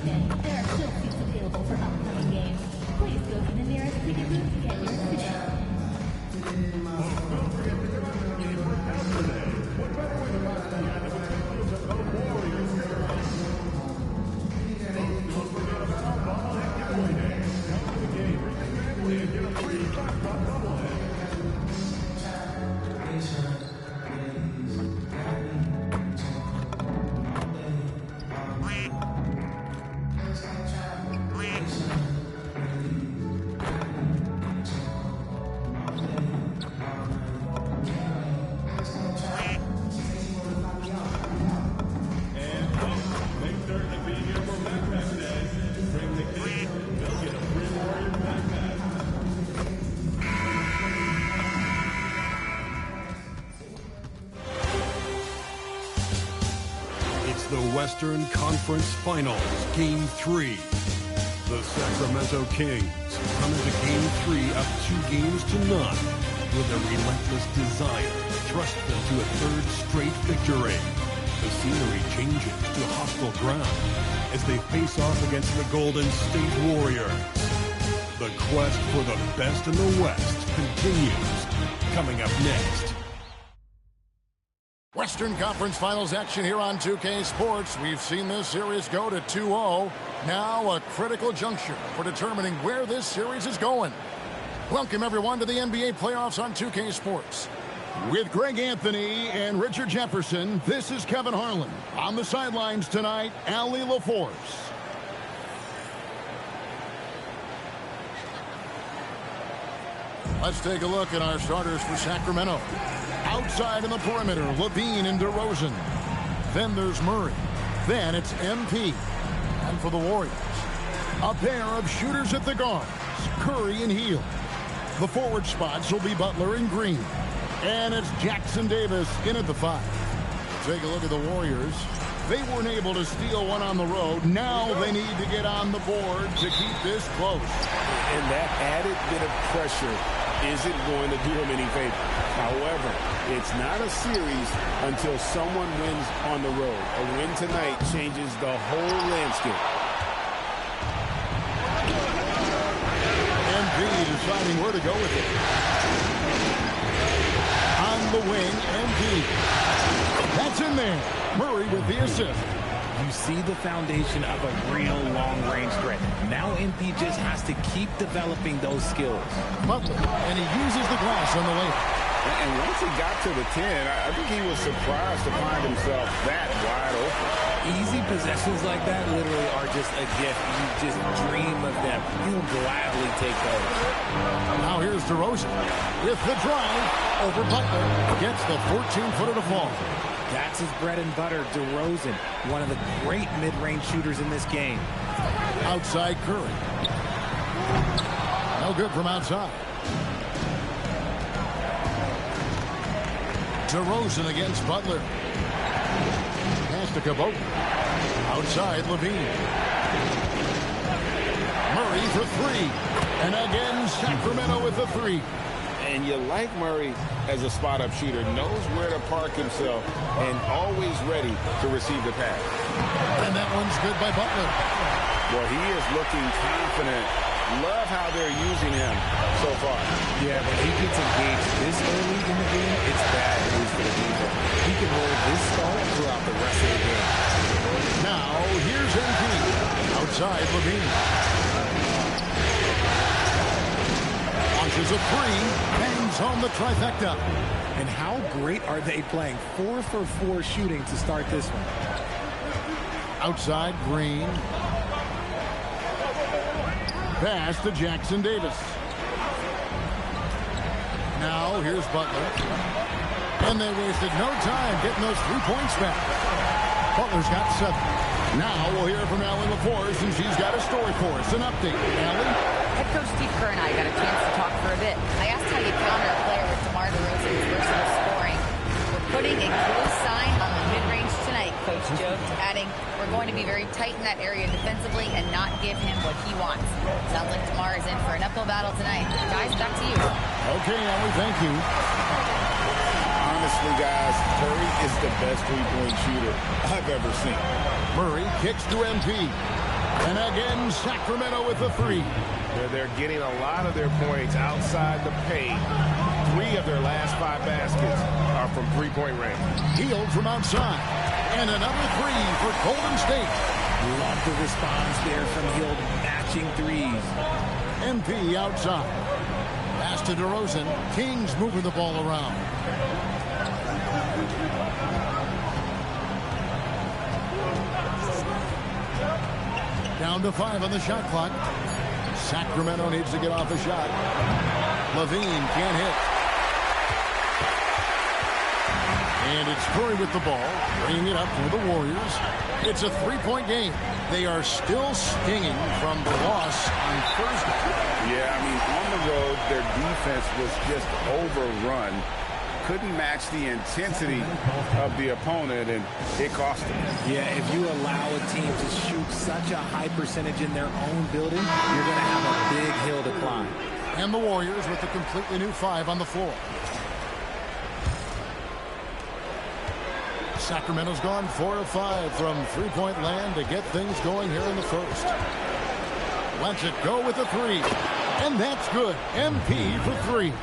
note, there are still seats available for upcoming games. Please go to the nearest ticket booth to get yours today. The Western Conference Finals, Game 3. The Sacramento Kings come into Game 3 up 2 games to none with a relentless desire to thrust them to a third straight victory. The scenery changes to hostile ground as they face off against the Golden State Warriors. The quest for the best in the West continues. Coming up next. Western Conference Finals action here on 2K Sports. We've seen this series go to 2-0. Now a critical juncture for determining where this series is going. Welcome everyone to the NBA playoffs on 2K Sports. With Greg Anthony and Richard Jefferson, this is Kevin Harlan. On the sidelines tonight, Allie LaForce. Let's take a look at our starters for Sacramento. Outside in the perimeter, Levine and DeRozan. Then there's Murray. Then it's MP. And for the Warriors, a pair of shooters at the guards, Curry and Hield. The forward spots will be Butler and Green. And it's Jackson Davis in at the 5. Take a look at the Warriors. They weren't able to steal one on the road. Now they need to get on the board to keep this close. And that added bit of pressure isn't going to do him any favor. However, it's not a series until someone wins on the road. A win tonight changes the whole landscape. MP deciding where to go with it. On the wing, MP. That's in there. Murray with the assist. You see the foundation of a real long-range threat. Now MP just has to keep developing those skills. Butler, and he uses the glass on the layup. And once he got to the 10, I think he was surprised to find himself that wide open. Easy possessions like that literally are just a gift. You just dream of them. You'll gladly take those. Now here's DeRozan with the drive over Butler. Gets the 14-footer to fall. That's his bread and butter, DeRozan, one of the great mid-range shooters in this game. Outside Curry. No good from outside. DeRozan against Butler. Pass to Cabot. Outside Levine. Murray for 3. And again, Sacramento with the 3. And you like Murray as a spot-up shooter, knows where to park himself, and always ready to receive the pass. And that one's good by Butler. Well, he is looking confident. Love how they're using him so far. Yeah, when he gets engaged this early in the game, it's bad news for the defense. He can hold this start throughout the rest of the game. Now, here's MP. Outside Levine. Launches a 3, bangs home the trifecta. And how great are they playing 4 for 4 shooting to start this one? Outside Green. Pass to Jackson Davis. Now here's Butler. And they wasted no time getting those 3 points back. Butler's got 7. Now we'll hear from Allie LaForce, and she's got a story for us. An update. Allie? Head coach Steve Kerr and I got a chance to talk for a bit. I asked how you counter a player with DeMar DeRozan's versatile scoring. We're putting a close sign on the mid-range tonight, Coach joked, adding, we're going to be very tight in that area defensively and not give him what he wants. Sounds like DeMar is in for an uphill battle tonight. Guys, back to you. Okay, Allie, thank you. Honestly, guys, Curry is the best three-point shooter I've ever seen. Murray kicks to MP. And again, Sacramento with the three. They're getting a lot of their points outside the paint. 3 of their last 5 baskets are from three-point range. Hield from outside. And another 3 for Golden State. Love the response there from Hield, matching threes. MP outside. Pass to DeRozan. Kings moving the ball around. Down to 5 on the shot clock. Sacramento needs to get off a shot. Levine can't hit. And it's Curry with the ball, bringing it up for the Warriors. It's a 3-point game. They are still stinging from the loss on Thursday. Yeah, I mean, on the road, their defense was just overrun. Couldn't match the intensity of the opponent, and it cost them. Yeah, if you allow a team to shoot such a high percentage in their own building, you're going to have a big hill to climb. And the Warriors with a completely new 5 on the floor. Sacramento's gone 4 of 5 from three-point land to get things going here in the first. Lets it go with a 3. And that's good. MP for 3.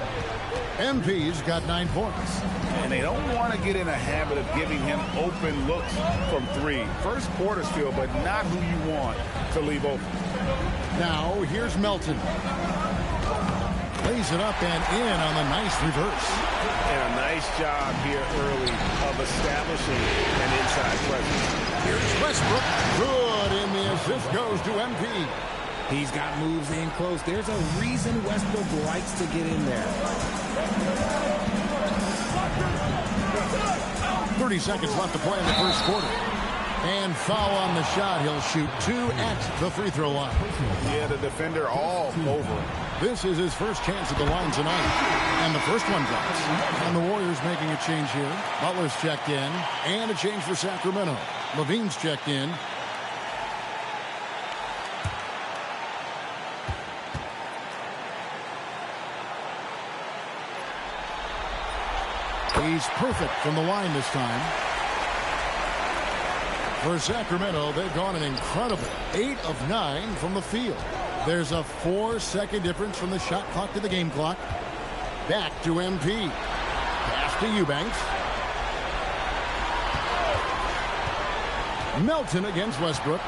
MP's got 9 points. And they don't want to get in a habit of giving him open looks from 3. First quarter's feel, but not who you want to leave open. Now, here's Melton. Lays it up and in on the nice reverse. And a nice job here early of establishing an inside presence. Here's Westbrook. Good, and the assist goes to MP. He's got moves in close. There's a reason Westbrook likes to get in there. 30 seconds left to play in the first quarter. And foul on the shot. He'll shoot 2 at the free throw line. Yeah, the defender all over him. This is his first chance at the line tonight. And the first one drops. And the Warriors making a change here. Butler's checked in. And a change for Sacramento. Levine's checked in. He's perfect from the line this time. For Sacramento, they've gone an incredible 8 of 9 from the field. There's a 4-second difference from the shot clock to the game clock. Back to MP. Pass to Eubanks. Melton against Westbrook.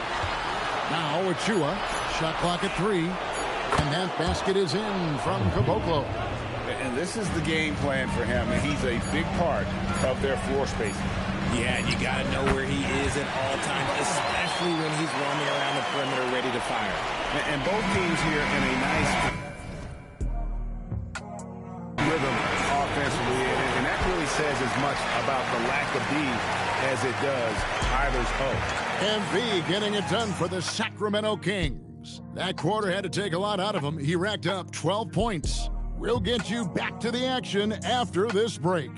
Now Achua. Shot clock at 3. And that basket is in from Caboclo. And this is the game plan for him, and he's a big part of their floor spacing. Yeah, and you got to know where he is at all times, especially when he's roaming around the perimeter ready to fire. And both teams here in a nice rhythm offensively, and that really says as much about the lack of D as it does either's O. MP getting it done for the Sacramento Kings. That quarter had to take a lot out of him. He racked up 12 points. We'll get you back to the action after this break.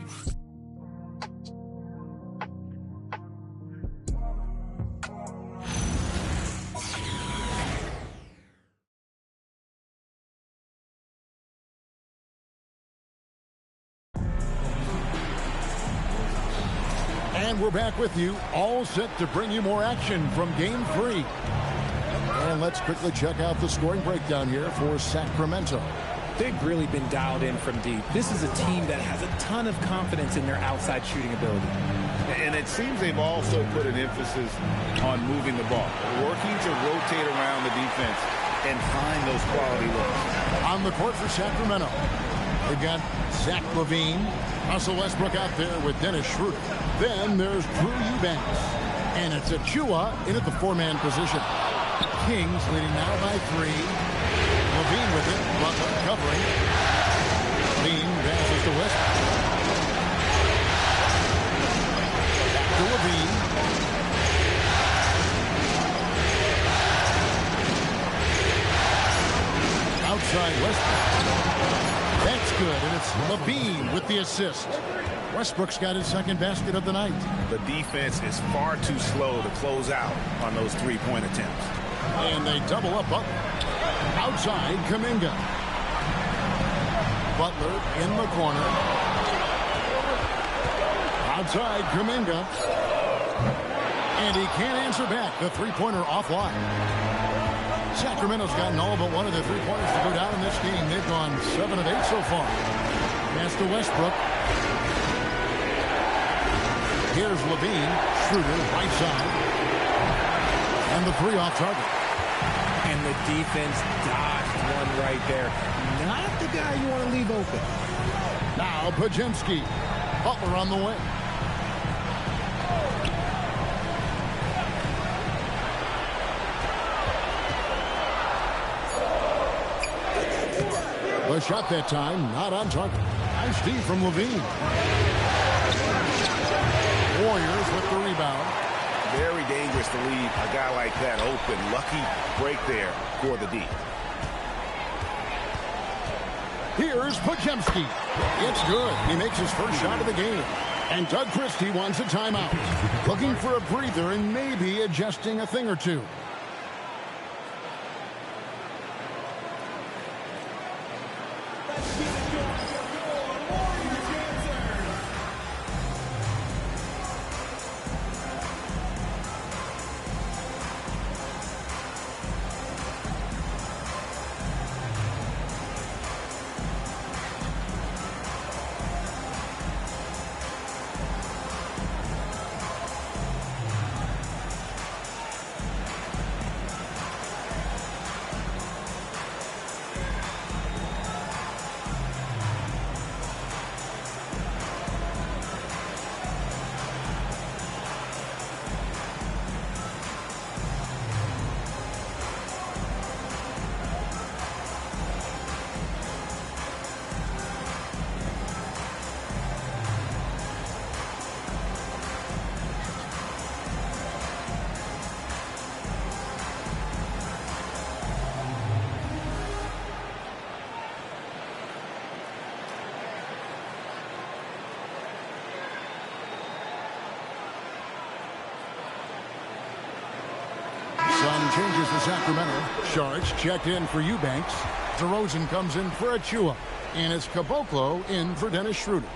And we're back with you, all set to bring you more action from Game 3. And let's quickly check out the scoring breakdown here for Sacramento. They've really been dialed in from deep. This is a team that has a ton of confidence in their outside shooting ability. And it seems they've also put an emphasis on moving the ball, working to rotate around the defense and find those quality looks. On the court for Sacramento, they've got Zach LaVine, Russell Westbrook out there with Dennis Schroeder. Then there's Drew Eubanks. And it's Achua in at the 4-man position. Kings leading now by 3. LaVine with it. Butler covering. LaVine passes to Westbrook. Back to LaVine. Outside Westbrook. That's good, and it's LaVine with the assist. Westbrook's got his second basket of the night. The defense is far too slow to close out on those three-point attempts. And they double up Butler. Outside, Kuminga. Butler in the corner. Outside, Kuminga. And he can't answer back. The three-pointer offline. Sacramento's gotten all but one of the three-pointers to go down in this game. They've gone 7 of 8 so far. Pass to Westbrook. Here's Levine. Schroeder, right side. And the three off target. And the defense dodged one right there. Not the guy you want to leave open. Now Podziemski. Butler on the way. The shot that time, not on target. Nice D from Levine. Warriors with the rebound. Very dangerous to leave a guy like that open. Lucky break there for the D. Here's Podziemski. It's good. He makes his first shot of the game. And Doug Christie wants a timeout. Looking for a breather and maybe adjusting a thing or two. Changes to Sacramento. Sharks checked in for Eubanks. DeRozan comes in for Achua. And it's Caboclo in for Dennis Schroeder.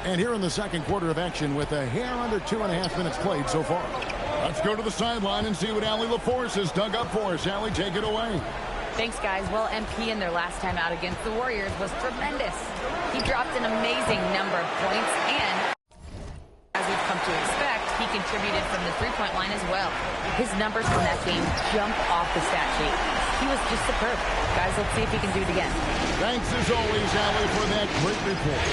And here in the second quarter of action with a hair under 2.5 minutes played so far. Let's go to the sideline and see what Allie LaForce has dug up for us. Allie, take it away. Thanks, guys. Well, MP in their last time out against the Warriors was tremendous. He dropped an amazing number of points, and as we've come to expect, he contributed from the three-point line as well. His numbers from that game jump off the stat sheet. He was just superb. Guys, let's see if he can do it again. Thanks as always, Allie, for that great report.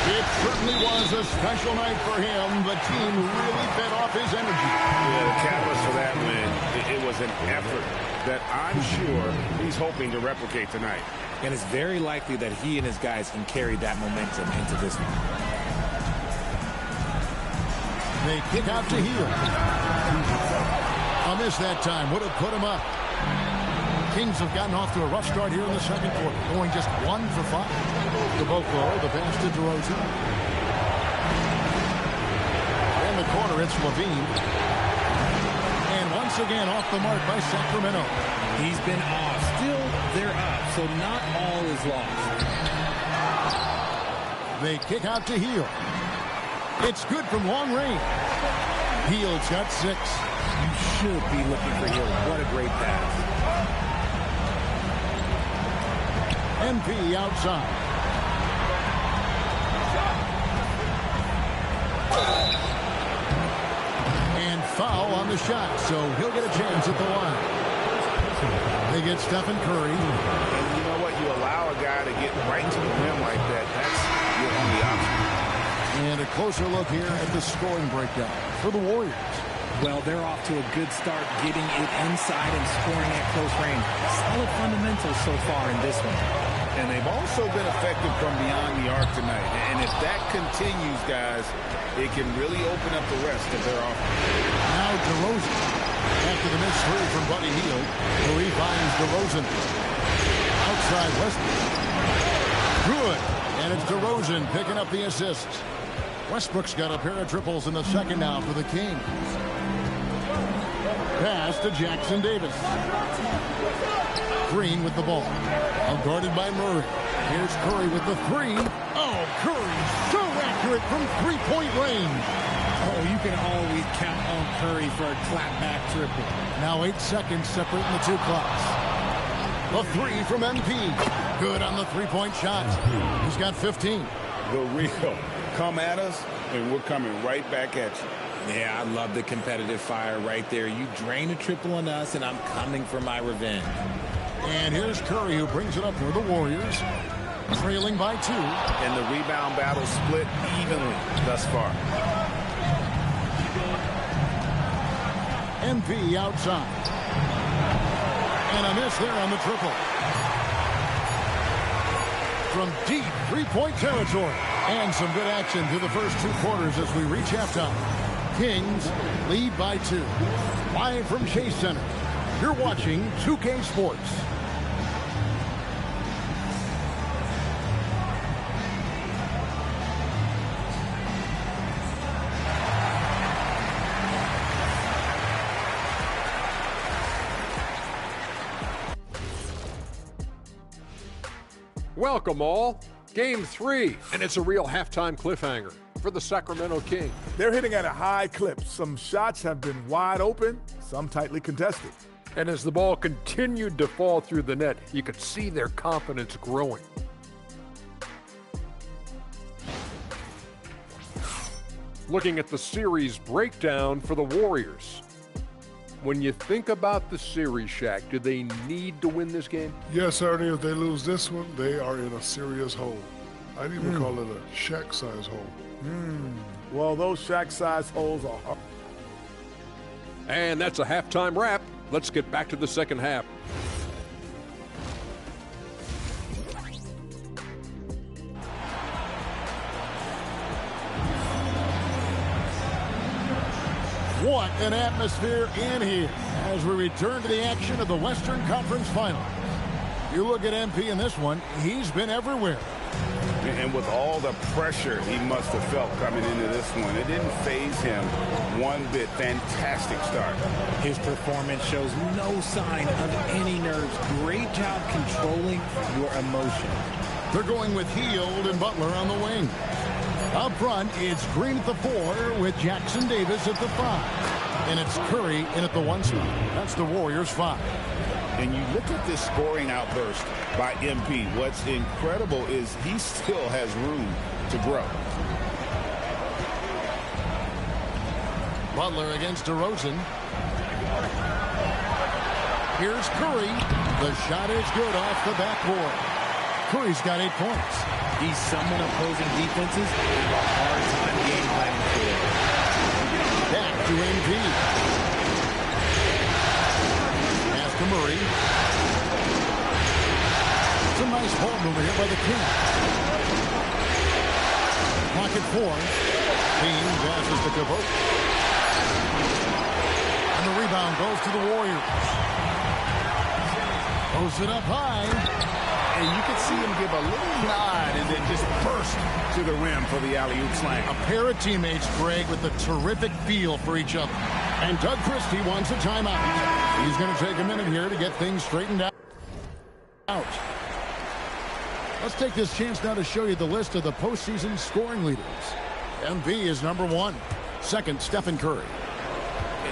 It certainly was a special night for him. The team really fed off his energy. Yeah, the catalyst for that win, it was an effort that I'm sure he's hoping to replicate tonight. And it's very likely that he and his guys can carry that momentum into this one. They kick out to Hield. A miss that time. Would have put him up. Kings have gotten off to a rough start here in the second quarter, going just 1 for 5. To Bokro, the pass to DeRozan. In the corner, it's Levine. And once again, off the mark by Sacramento. He's been off. Still, they're up, so not all is lost. They kick out to Hield. It's good from long range. Hield's got 6. You should be looking for Hield. What a great pass. MP outside. And foul on the shot, so he'll get a chance at the line. They get Stephen Curry. And you know what? You allow a guy to get right to the rim like that. That's your only option. And a closer look here at the scoring breakdown for the Warriors. Well, they're off to a good start getting it inside and scoring at close range. Solid fundamentals so far in this one. And they've also been effective from beyond the arc tonight. And if that continues, guys, it can really open up the rest of their offense. Now DeRozan. After the missed 3 from Buddy Hield, Curry finds DeRozan. Outside Westbrook. Good. And it's DeRozan picking up the assist. Westbrook's got a pair of triples in the second now for the Kings. Pass to Jackson Davis. Green with the ball. Guarded by Murray. Here's Curry with the 3. Oh, Curry so accurate from three-point range. Oh, you can always count on Curry for a clapback triple. Now 8 seconds separating the two clocks. The 3 from MP. Good on the three-point shot. He's got 15. The real. Come at us, and we're coming right back at you. Yeah, I love the competitive fire right there. You drain a triple on us, and I'm coming for my revenge. And here's Curry, who brings it up for the Warriors. Trailing by 2. And the rebound battle split evenly thus far. MP outside. And a miss there on the triple. From deep three-point territory. And some good action through the first 2 quarters as we reach halftime. Kings lead by 2. Live from Chase Center. You're watching 2K Sports. Welcome all. Game 3, and it's a real halftime cliffhanger for the Sacramento Kings. They're hitting at a high clip. Some shots have been wide open, some tightly contested. And as the ball continued to fall through the net, you could see their confidence growing. Looking at the series breakdown for the Warriors. When you think about the series, Shaq, do they need to win this game? Yes, Ernie, if they lose this one, they are in a serious hole. I'd even call it a Shaq-size hole. Well, those Shaq-size holes are hard. And that's a halftime wrap. Let's get back to the second half. What an atmosphere in here as we return to the action of the Western Conference Finals. You look at MP in this one, he's been everywhere. And with all the pressure he must have felt coming into this one, it didn't faze him one bit. Fantastic start. His performance shows no sign of any nerves. Great job controlling your emotion. They're going with Hield and Butler on the wing. Up front, it's Green at the 4 with Jackson Davis at the 5. And it's Curry in at the 1 spot. That's the Warriors 5. And you look at this scoring outburst by MP. What's incredible is he still has room to grow. Butler against DeRozan. Here's Curry. The shot is good off the backboard. Curry's got 8 points. He's someone opposing defenses have a hard time game planning for. Back to MP. Pass to Murray. It's a nice ball mover here by the Kings. pocket four. Bean passes to Cabot. And the rebound goes to the Warriors. Throws it up high. And you can see him give a little nod and then just burst to the rim for the alley-oop slam. A pair of teammates, Greg, with a terrific feel for each other. And Doug Christie wants a timeout. He's going to take a minute here to get things straightened out. Let's take this chance now to show you the list of the postseason scoring leaders. MP is number 1. Second, Stephen Curry.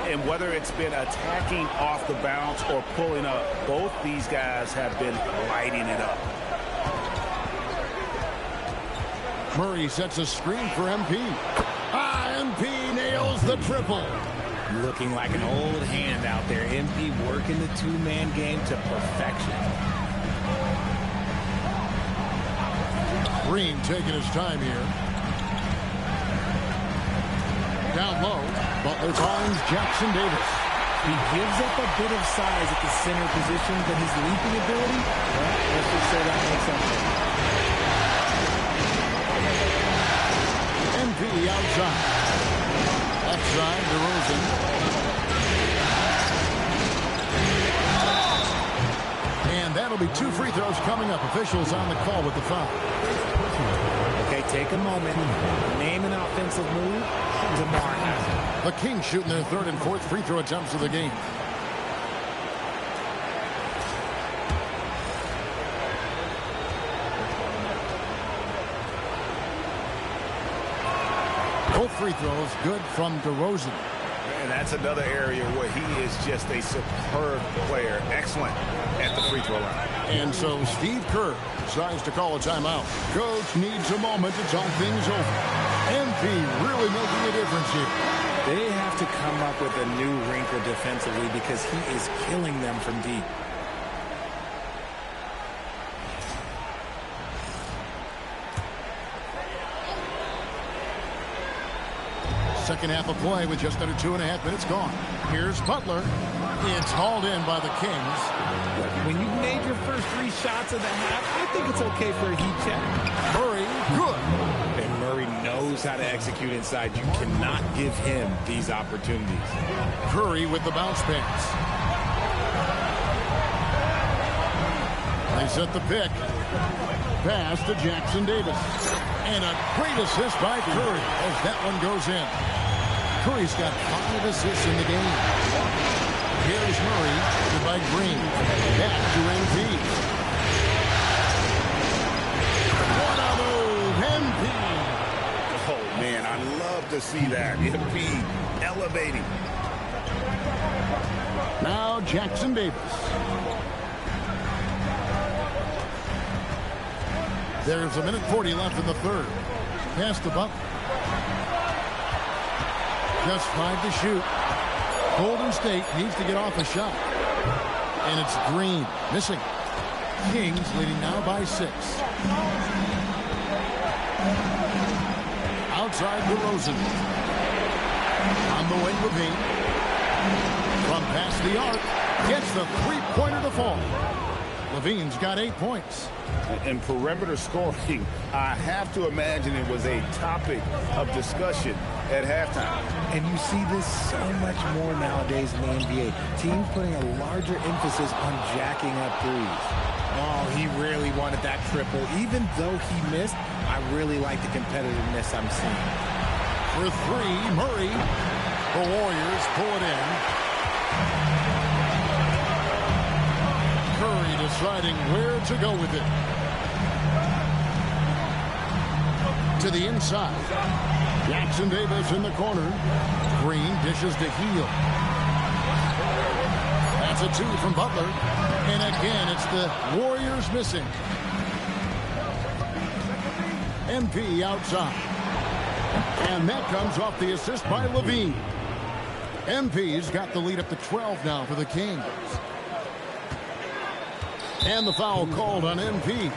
And whether it's been attacking off the bounce or pulling up, both these guys have been lighting it up. Murray sets a screen for MP. MP nails the triple. Looking like an old hand out there. MP working the two-man game to perfection. Green taking his time here. Down low, Butler finds Jackson Davis. He gives up a bit of size at the center position, but his leaping ability, well, let's just say that makes up for it. MP outside. Outside, DeRozan. And that'll be 2 free throws coming up. Officials on the call with the foul. Okay, take a moment. Name an offensive move. DeMar Hamlin. The Kings shooting their 3rd and 4th free throw attempts of the game. Both free throws good from DeRozan. And that's another area where he is just a superb player. Excellent at the free throw line. And so Steve Kerr decides to call a timeout. Coach needs a moment to talk things over. MP really making a difference here. They have to come up with a new wrinkle defensively because he is killing them from deep. Second half of play with just under 2.5 minutes gone. Here's Butler. It's hauled in by the Kings. When you've made your first 3 shots of the half, I think it's okay for a heat check. Murray, good. And Murray knows how to execute inside. You cannot give him these opportunities. Curry with the bounce pass. They set the pick. Pass to Jackson Davis. And a great assist by Curry as that one goes in. Curry's got 5 assists in the game. Here's Murray, to by Green. Back to MP. What a move, MP. Oh, man, I love to see that. MP elevating. Now Jackson Davis. There's 1:40 left in the 3rd. Pass to Butler. Just 5 to shoot. Golden State needs to get off a shot. And it's Green missing. Kings leading now by 6. Outside DeRozan. On the wing, Levine. From past the arc. Gets the 3-pointer to fall. Levine's got 8 points. And perimeter scoring, I have to imagine it was a topic of discussion at halftime. And you see this so much more nowadays in the NBA. Teams putting a larger emphasis on jacking up threes. Oh, he really wanted that triple. Even though he missed, I really like the competitiveness I'm seeing. For 3, Murray. The Warriors pull it in. Curry deciding where to go with it. To the inside. Jackson Davis in the corner. Green dishes to Heel. That's a 2 from Butler. And again, it's the Warriors missing. MP outside. And that comes off the assist by Levine. MP's got the lead up to 12 now for the Kings. And the foul called on MP.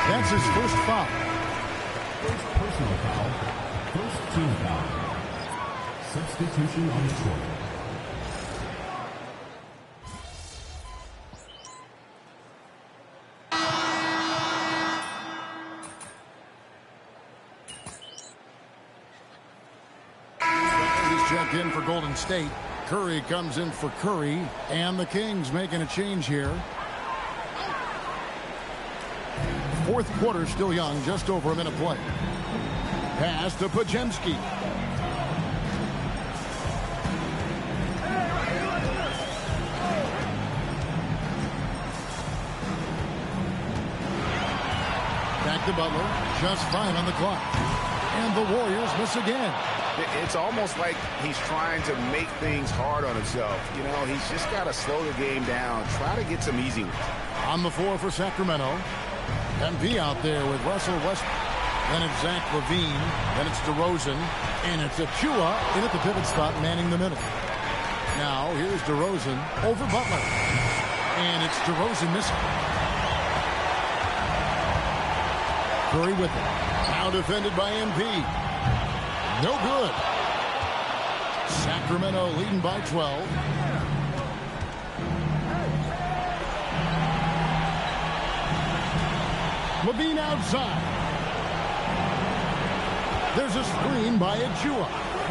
That's his first foul. First personal foul. First team foul. Substitution on the court. for Golden State. Curry comes in for Curry, and the Kings making a change here. Fourth quarter still young, just over a minute play. Pass to Podziemski. Back to Butler, just fine on the clock. And the Warriors miss again. It's almost like he's trying to make things hard on himself. You know, he's just got to slow the game down, try to get some easy ones. On the floor for Sacramento. MP out there with Russell Westbrook. Then it's Zach LaVine. Then it's DeRozan. And it's Achua in at the pivot spot, manning the middle. Now, here's DeRozan over Butler. And it's DeRozan missing. Curry with it. Now defended by MP. No good. Sacramento leading by 12. LaVine outside. There's a screen by Achua.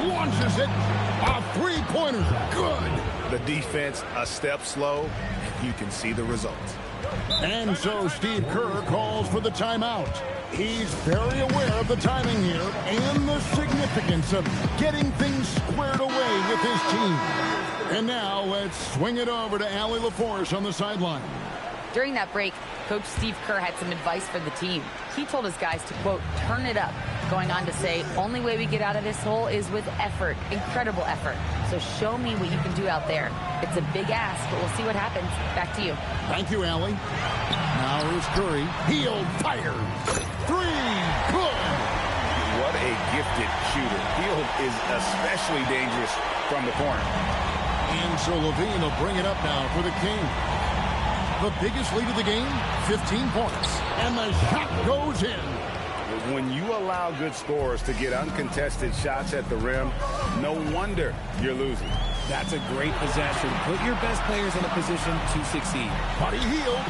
Launches it. A three-pointer. Good. The defense a step slow. You can see the result. And so Steve Kerr calls for the timeout. He's very aware of the timing here and the significance of getting things squared away with his team. And now let's swing it over to Allie LaForce on the sideline. During that break, Coach Steve Kerr had some advice for the team. He told his guys to, quote, turn it up, going on to say, only way we get out of this hole is with effort, incredible effort. So show me what you can do out there. It's a big ask, but we'll see what happens. Back to you. Thank you, Allie. Now here's Curry. He'll fire. Three. Good. What a gifted shooter. Field is especially dangerous from the corner. And so LaVine will bring it up now for the Kings. The biggest lead of the game, 15 points. And the shot goes in. When you allow good scorers to get uncontested shots at the rim, no wonder you're losing. That's a great possession. Put your best players in a position to succeed. Buddy Hield.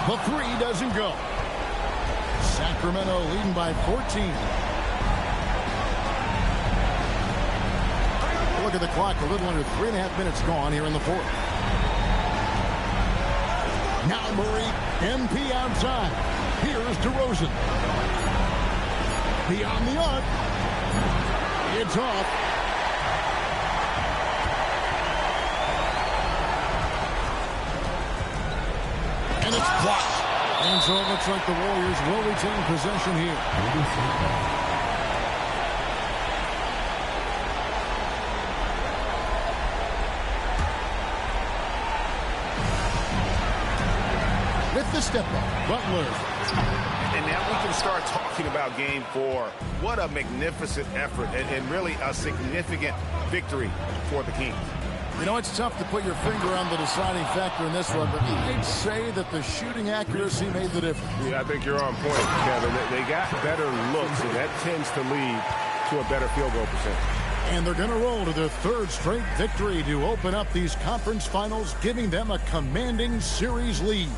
The three doesn't go. Sacramento leading by 14. Look at the clock. A little under 3.5 minutes gone here in the fourth. Now Murray, MP outside. Here's DeRozan. Beyond the arc. It's off. And it's blocked. And so it looks like the Warriors will retain possession here. With the step up, Butler. And now we can start talking about game 4. What a magnificent effort and really a significant victory for the Kings. You know, it's tough to put your finger on the deciding factor in this one, but I'd say that the shooting accuracy made the difference. Yeah, I think you're on point, Kevin. They got better looks, and that tends to lead to a better field goal percentage. And they're going to roll to their third straight victory to open up these conference finals, giving them a commanding series lead.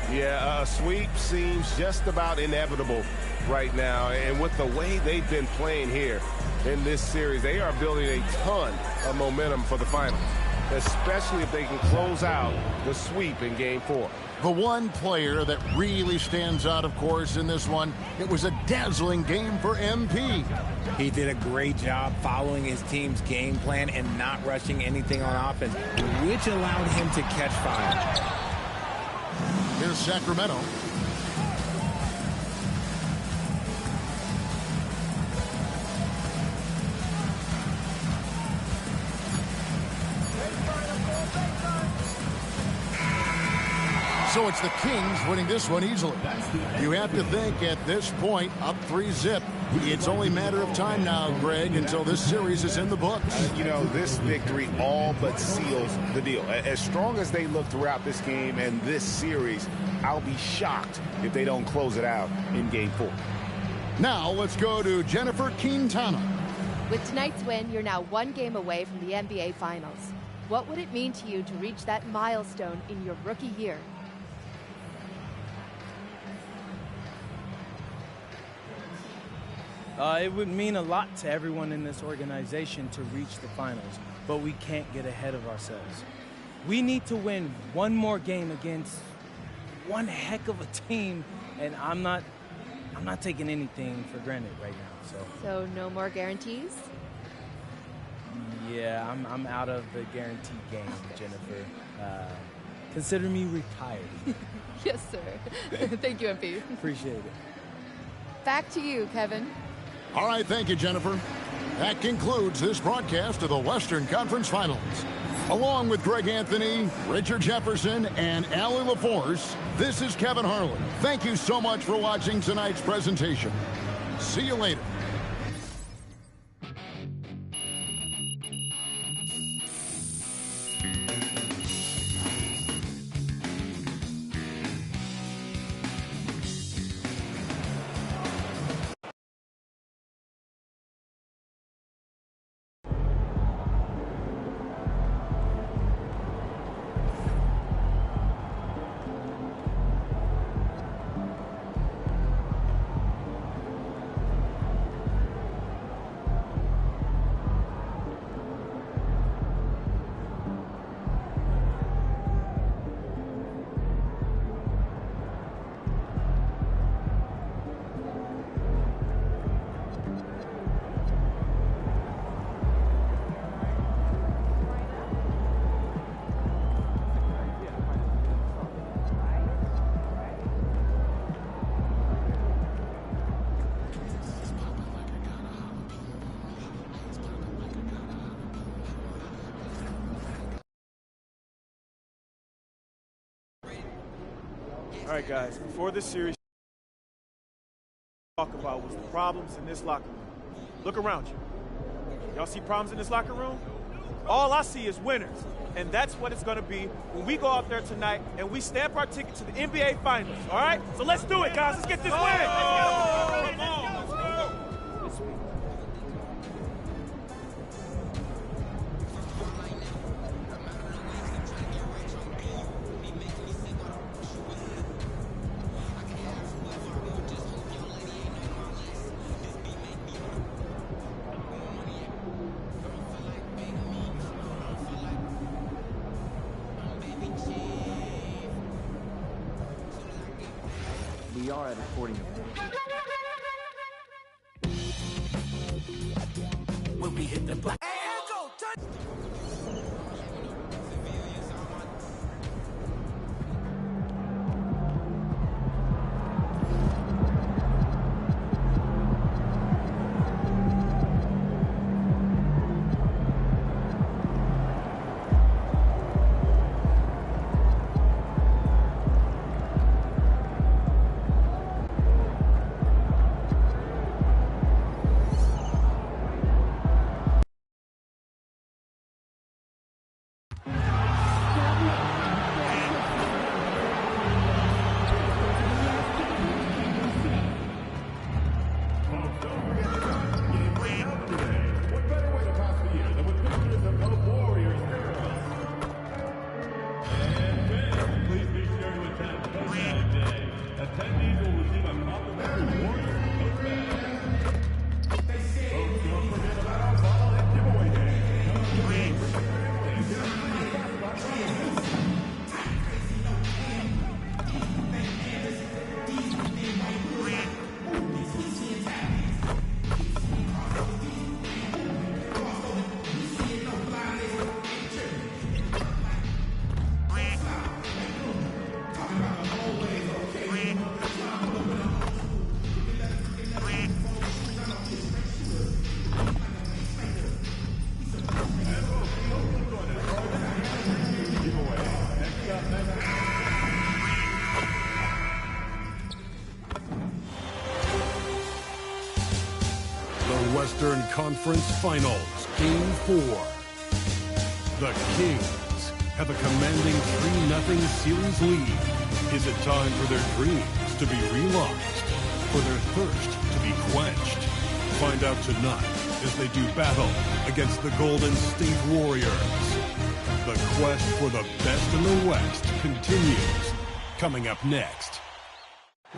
Yeah, a sweep seems just about inevitable right now. And with the way they've been playing here in this series, they are building a ton of momentum for the finals, especially if they can close out the sweep in game 4. The one player that really stands out, of course, in this one, it was a dazzling game for MP. He did a great job following his team's game plan and not rushing anything on offense, which allowed him to catch fire. Here's Sacramento. So it's the Kings winning this one easily. You have to think at this point, up 3-zip. It's only a matter of time now, Greg, until this series is in the books. You know, this victory all but seals the deal. As strong as they look throughout this game and this series, I'll be shocked if they don't close it out in game 4. Now let's go to Jennifer Quintana. With tonight's win, you're now one game away from the NBA Finals. What would it mean to you to reach that milestone in your rookie year? It would mean a lot to everyone in this organization to reach the finals, but we can't get ahead of ourselves. We need to win one more game against one heck of a team, and I'm not taking anything for granted right now. So no more guarantees? Yeah, I'm out of the guarantee game, Jennifer. Consider me retired. Yes, sir. Thank you, MP. Appreciate it. Back to you, Kevin. All right, thank you, Jennifer. That concludes this broadcast of the Western Conference Finals. Along with Greg Anthony, Richard Jefferson, and Allie LaForce, this is Kevin Harlan. Thank you so much for watching tonight's presentation. See you later. All right, guys, before this series, talk about was the problems in this locker room. Look around you. Y'all see problems in this locker room? All I see is winners, and that's what it's going to be when we go out there tonight and we stamp our ticket to the NBA Finals, all right? So let's do it, guys. Let's get this win. Come on. We are at a sporting event. When we hit the block. Western Conference Finals, Game 4. The Kings have a commanding 3-0 series lead. Is it time for their dreams to be realized? For their thirst to be quenched? Find out tonight as they do battle against the Golden State Warriors. The quest for the best in the West continues. Coming up next.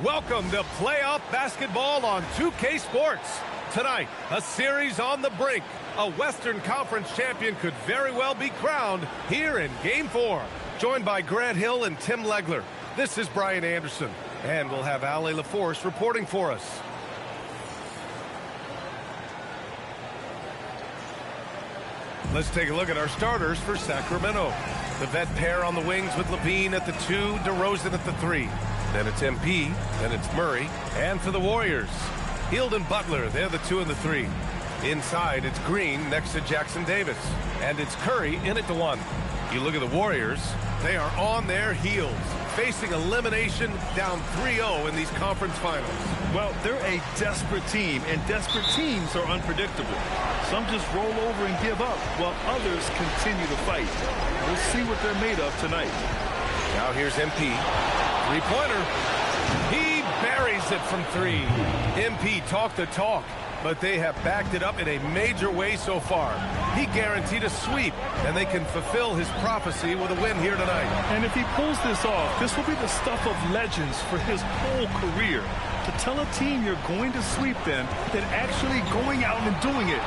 Welcome to playoff basketball on 2K Sports. Tonight, a series on the brink. A Western Conference champion could very well be crowned here in Game 4. Joined by Grant Hill and Tim Legler. This is Brian Anderson, and we'll have Ali LaForce reporting for us. Let's take a look at our starters for Sacramento. The vet pair on the wings with Levine at the 2, DeRozan at the 3. Then it's MP, then it's Murray. And for the Warriors, Hield and Butler, they're the 2 and the 3. Inside, it's Green next to Jackson Davis. And it's Curry in at the 1. You look at the Warriors, they are on their heels, facing elimination down 3-0 in these conference finals. Well, they're a desperate team, and desperate teams are unpredictable. Some just roll over and give up, while others continue to fight. We'll see what they're made of tonight. Now here's MP. Three-pointer. He buries it from 3. MP talked the talk, but they have backed it up in a major way so far. He guaranteed a sweep, and they can fulfill his prophecy with a win here tonight. And if he pulls this off, this will be the stuff of legends for his whole career. To tell a team you're going to sweep them, than actually going out and doing it.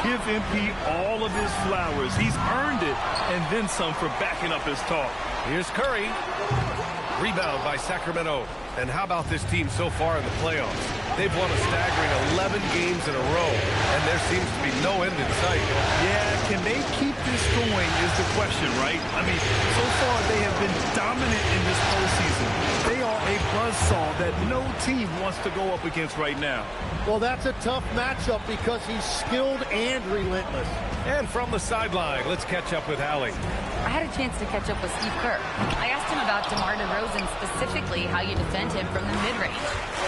Give MP all of his flowers. He's earned it, and then some for backing up his talk. Here's Curry. Rebound by Sacramento. And how about this team so far in the playoffs? They've won a staggering 11 games in a row, and there seems to be no end in sight. Yeah, can they keep this going is the question, right? I mean, so far they have been dominant in this postseason. They are a buzzsaw that no team wants to go up against right now. Well, that's a tough matchup because he's skilled and relentless. And from the sideline, let's catch up with Allie. I had a chance to catch up with Steve Kerr. I asked him about DeMar DeRozan, specifically how you defend him from the mid-range.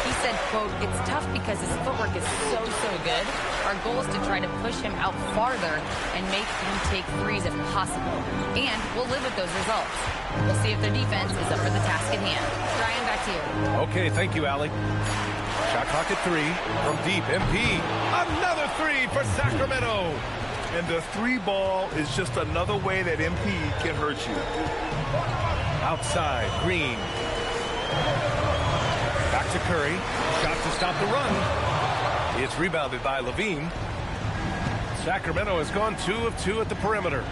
He said, quote, "It's tough because his footwork is so good. Our goal is to try to push him out farther and make him take threes if possible. And we'll live with those results. We'll see if their defense is up for the task at hand." Brian, back to you. Okay, thank you, Allie. Shot clock at 3 from deep. MP. Another 3 for Sacramento. And the 3 ball is just another way that MP can hurt you. Outside, Green. Back to Curry. Shot to stop the run. It's rebounded by Levine. Sacramento has gone 2 of 2 at the perimeter.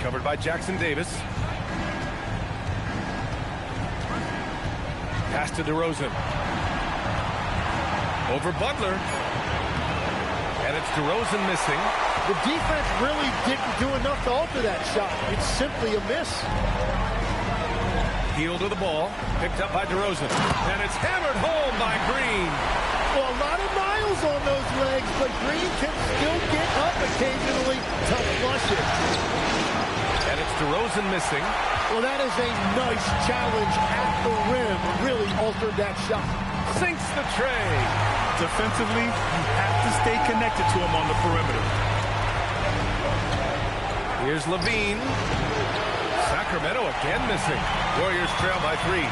Covered by Jackson Davis. Pass to DeRozan. Over Butler. And it's DeRozan missing. The defense really didn't do enough to alter that shot. It's simply a miss. Heel to the ball. Picked up by DeRozan. And it's hammered home by Green. Well, a lot of miles on those legs, but Green can still get up occasionally to flush it. And it's DeRozan missing. Well, that is a nice challenge at the rim. Really altered that shot. Sinks the tray. Defensively, you have to stay connected to him on the perimeter. Here's Levine. Sacramento again missing. Warriors trail by 3.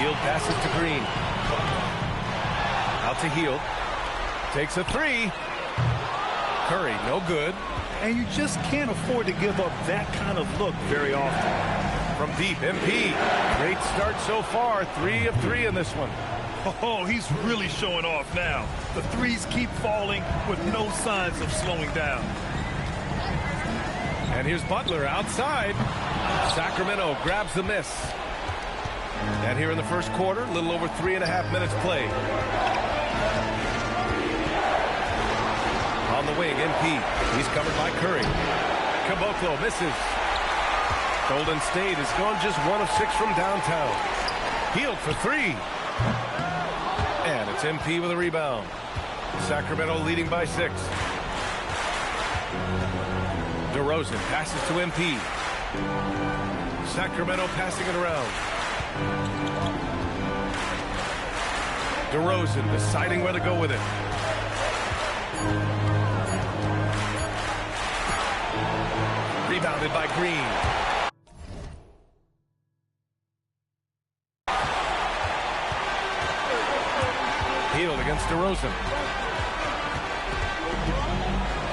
Hield passes to Green. Out to Hield. Takes a 3. Curry, no good. And you just can't afford to give up that kind of look very often. From deep, MP. Great start so far. 3 of 3 in this one. Oh, he's really showing off now. The threes keep falling with no signs of slowing down. And here's Butler outside. Sacramento grabs the miss. And here in the first quarter, a little over 3.5 minutes played. On the wing, MP. He's covered by Curry. Caboclo misses. Golden State has gone just 1 of 6 from downtown. Hield for 3. And it's MP with a rebound. Sacramento leading by 6. DeRozan passes to MP. Sacramento passing it around. DeRozan deciding where to go with it. Rebounded by Green. Hield against DeRozan.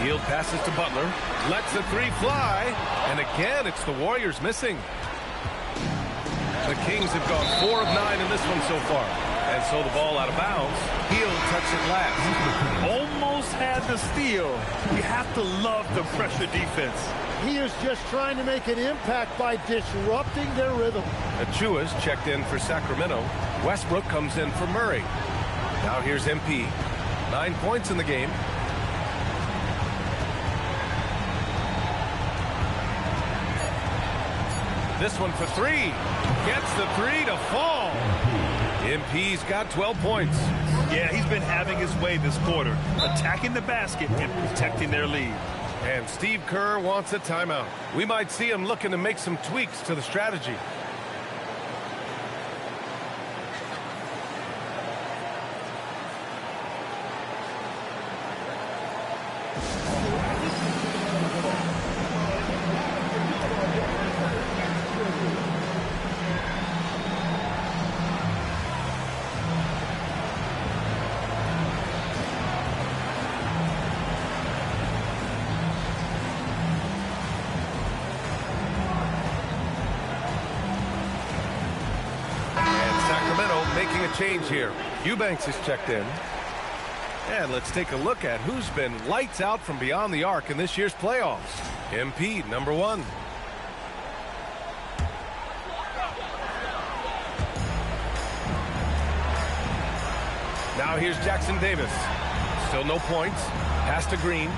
Hield passes to Butler. Lets the 3 fly. And again, it's the Warriors missing. The Kings have gone 4 of 9 in this one so far. And so the ball out of bounds. He'll touch it last. Almost had the steal. You have to love the pressure defense. He is just trying to make an impact by disrupting their rhythm. Achua's checked in for Sacramento. Westbrook comes in for Murray. Now here's MP. 9 points in the game. This one for 3. Gets the 3 to fall. MP's got 12 points. Yeah, he's been having his way this quarter, attacking the basket and protecting their lead. And Steve Kerr wants a timeout. We might see him looking to make some tweaks to the strategy. Making a change here. Eubanks is checked in. And let's take a look at who's been lights out from beyond the arc in this year's playoffs. MP, number 1. Now here's Jackson Davis. Still no points. Pass to Green.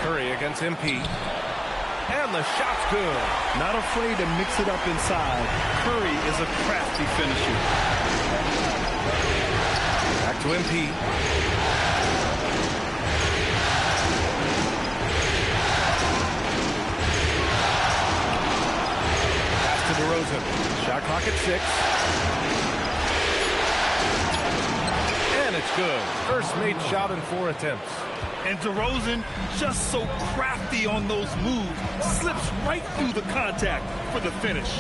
Curry against MP. And the shot's good. Not afraid to mix it up inside. Curry is a crafty finisher. Back to MP. Pass to DeRozan. Shot clock at 6. And it's good. First made shot in 4 attempts. And DeRozan, just so crafty on those moves, slips right through the contact for the finish.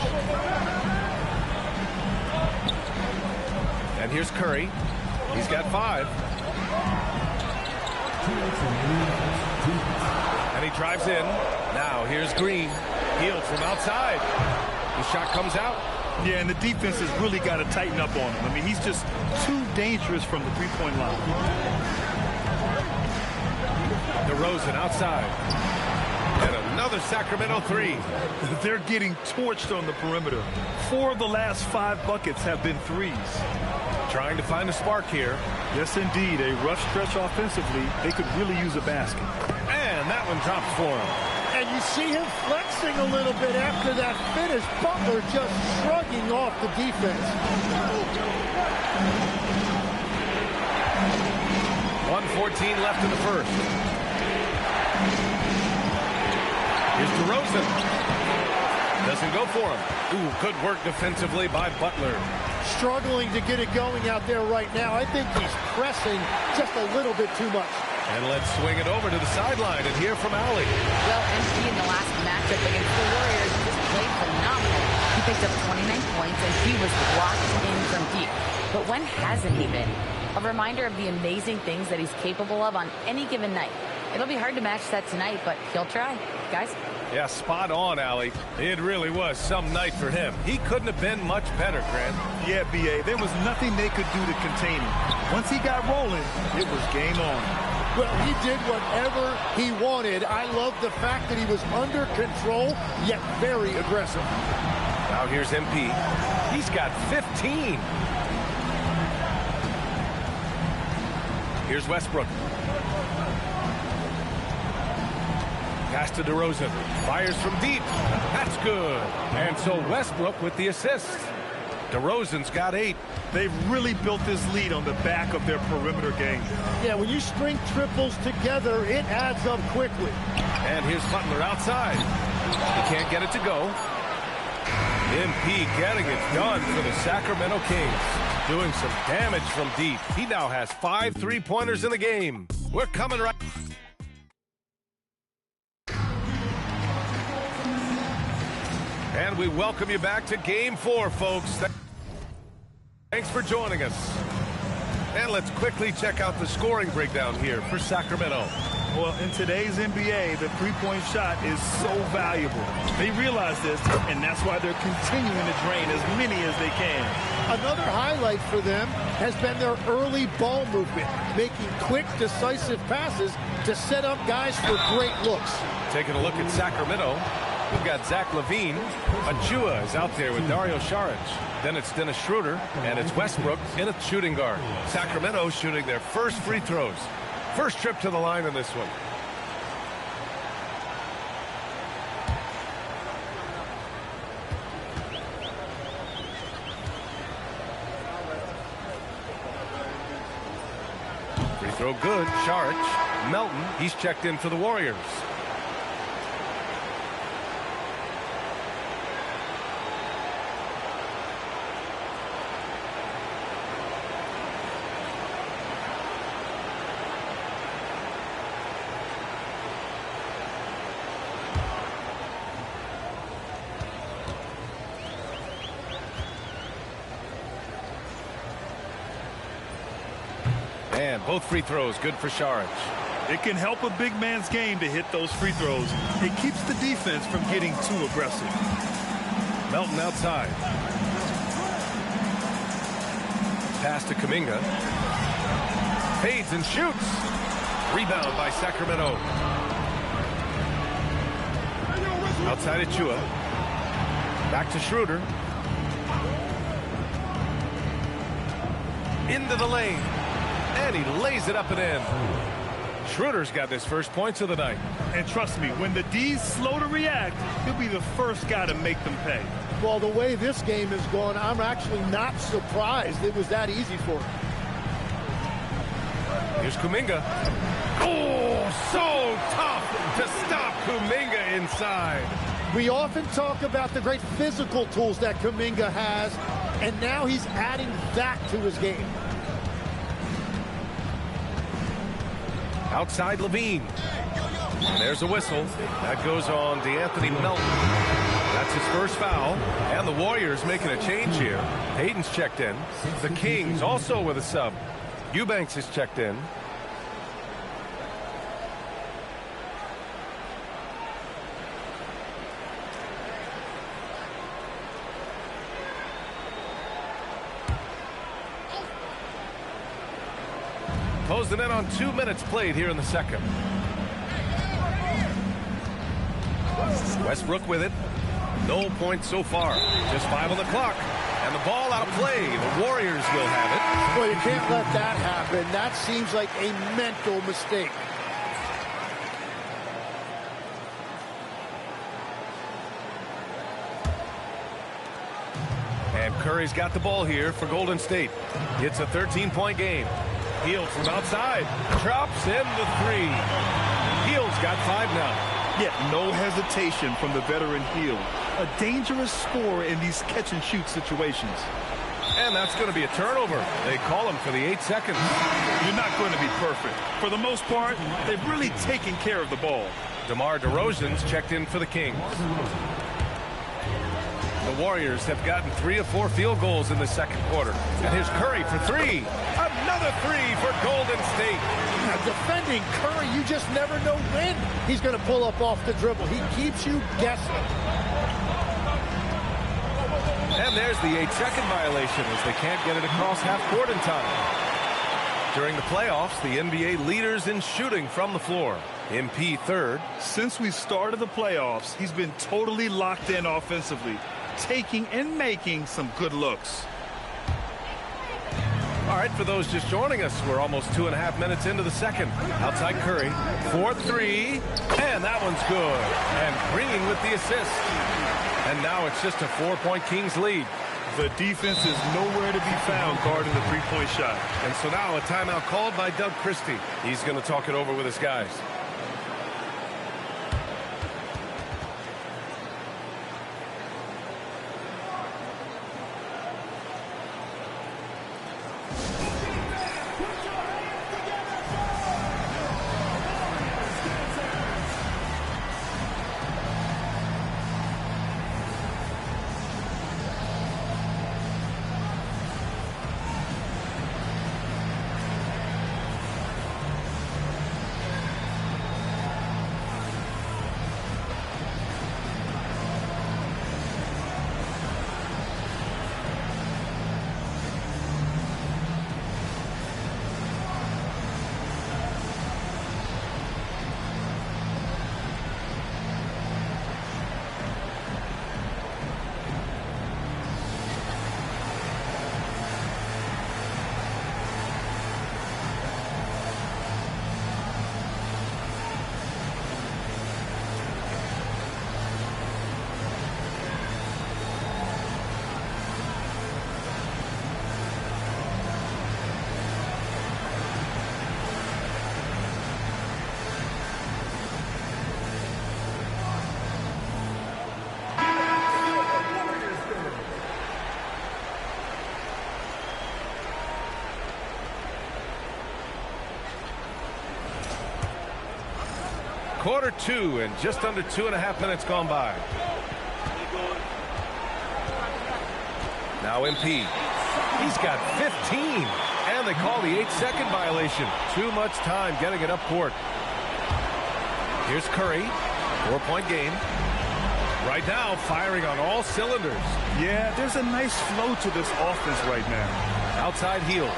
And here's Curry. He's got 5. And he drives in. Now here's Green. Healed from outside. The shot comes out. Yeah, and the defense has really got to tighten up on him. I mean, he's just too dangerous from the three-point line. DeRozan outside. And another Sacramento 3. They're getting torched on the perimeter. 4 of the last 5 buckets have been threes. Trying to find a spark here. Yes, indeed. A rough stretch offensively. They could really use a basket. And that one drops for him. And you see him flexing a little bit after that finish. Butler just shrugging off the defense. 1:14 left in the first. Here's DeRozan. Doesn't go for him. Ooh, good work defensively by Butler. Struggling to get it going out there right now. I think he's pressing just a little bit too much. And let's swing it over to the sideline and hear from Allie. Well, MP in the last matchup against the Warriors just played phenomenal. He picked up 29 points and he was locked in from deep. But when hasn't he been? A reminder of the amazing things that he's capable of on any given night. It'll be hard to match that tonight, but he'll try. Guys? Yeah, spot on, Allie. It really was some night for him. He couldn't have been much better, Grant. Yeah, B.A., there was nothing they could do to contain him. Once he got rolling, it was game on. Well, he did whatever he wanted. I love the fact that he was under control, yet very aggressive. Now here's MP. He's got 15. Here's Westbrook. Pass to DeRozan. Fires from deep. That's good. And so Westbrook with the assist. DeRozan's got 8. They've really built this lead on the back of their perimeter game. Yeah, when you string triples together, it adds up quickly. And here's Butler outside. He can't get it to go. MP getting it done for the Sacramento Kings. Doing some damage from deep. He now has 5 3-pointers in the game. We're coming right. And we welcome you back to Game 4, folks. Thanks for joining us. And let's quickly check out the scoring breakdown here for Sacramento. Well, in today's NBA, the three-point shot is so valuable. They realize this, and that's why they're continuing to drain as many as they can. Another highlight for them has been their early ball movement, making quick, decisive passes to set up guys for great looks. Taking a look at Sacramento, we've got Zach LaVine. Achua is out there with Dario Saric. Then it's Dennis Schroeder, and it's Westbrook in at shooting guard. Sacramento shooting their first free throws. First trip to the line in this one. Free throw good. Saric. Melton, he's checked in for the Warriors. And both free throws good for Saric. It can help a big man's game to hit those free throws. It keeps the defense from getting too aggressive. Melton outside. Pass to Kuminga. Fades and shoots. Rebound by Sacramento. Outside Achua. Back to Schroeder. Into the lane. And he lays it up and in. Schroeder's got his first points of the night. And trust me, when the D's slow to react, he'll be the first guy to make them pay. Well, the way this game has gone, I'm actually not surprised it was that easy for him. Here's Kuminga. Oh, so tough to stop Kuminga inside. We often talk about the great physical tools that Kuminga has, and now he's adding that to his game. Outside LaVine. And there's a whistle. That goes on DeAnthony Melton. That's his first foul. And the Warriors making a change here. Hayden's checked in. The Kings also with a sub. Eubanks is checked in. Closing in on 2 minutes played here in the second. Westbrook with it. No points so far. Just 5 on the clock. And the ball out of play. The Warriors will have it. Well, you can't let that happen. That seems like a mental mistake. And Curry's got the ball here for Golden State. It's a 13-point game. Hield from outside. Drops in the three. Hield's got 5 now. Yet no hesitation from the veteran Hield. A dangerous scorer in these catch-and-shoot situations. And that's going to be a turnover. They call him for the 8 seconds. You're not going to be perfect. For the most part, they've really taken care of the ball. DeMar DeRozan's checked in for the Kings. The Warriors have gotten 3 of 4 field goals in the second quarter. And here's Curry for 3. Another 3 for Golden State. Now, defending Curry, you just never know when he's going to pull up off the dribble. He keeps you guessing. And there's the 8-second violation as they can't get it across half court in time. During the playoffs, the NBA leaders in shooting from the floor. MP third. Since we started the playoffs, he's been totally locked in offensively, taking and making some good looks. All right, for those just joining us, we're almost 2.5 minutes into the second. Outside Curry, 4-3, and that one's good. And Green with the assist. And now it's just a 4-point Kings lead. The defense is nowhere to be found guarding the three-point shot. And so now a timeout called by Doug Christie. He's going to talk it over with his guys. Quarter 2 and just under 2.5 minutes gone by. Now MP. He's got 15. And they call the 8-second violation. Too much time getting it up court. Here's Curry. 4-point game. Right now, firing on all cylinders. Yeah, there's a nice flow to this offense right now. Outside heel.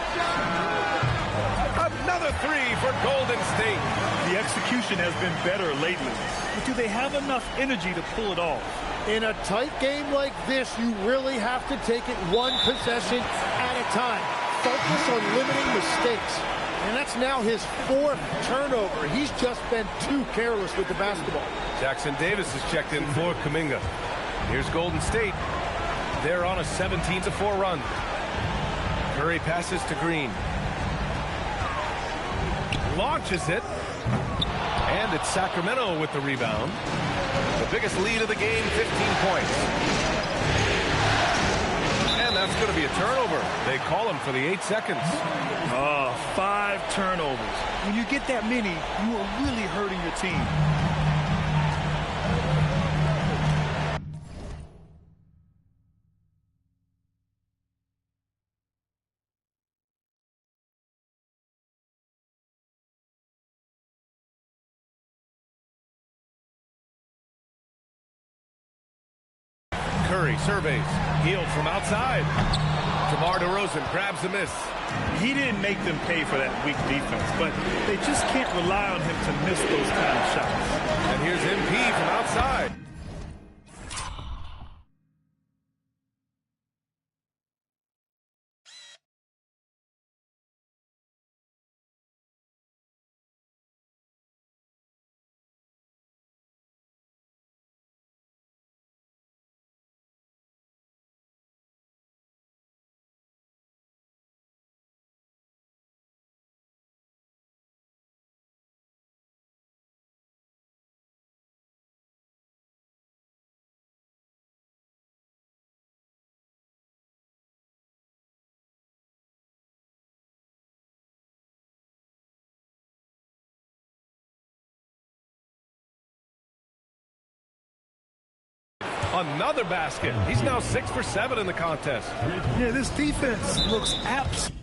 Another three for Golden State. The execution has been better lately. But do they have enough energy to pull it off? In a tight game like this, you really have to take it one possession at a time. Focus on limiting mistakes. And that's now his 4th turnover. He's just been too careless with the basketball. Jackson Davis is checked in for Kuminga. Here's Golden State. They're on a 17-4 run. Curry passes to Green. Launches it. And it's Sacramento with the rebound. The biggest lead of the game, 15 points. And that's going to be a turnover. They call him for the 8 seconds. 5 turnovers. When you get that many, you are really hurting your team. Curry surveys. Healed from outside. DeMar DeRozan grabs a miss. He didn't make them pay for that weak defense, but they just can't rely on him to miss those kind of shots. And here's MP from outside. Another basket. He's now 6 for 7 in the contest. Yeah, this defense looks absolutely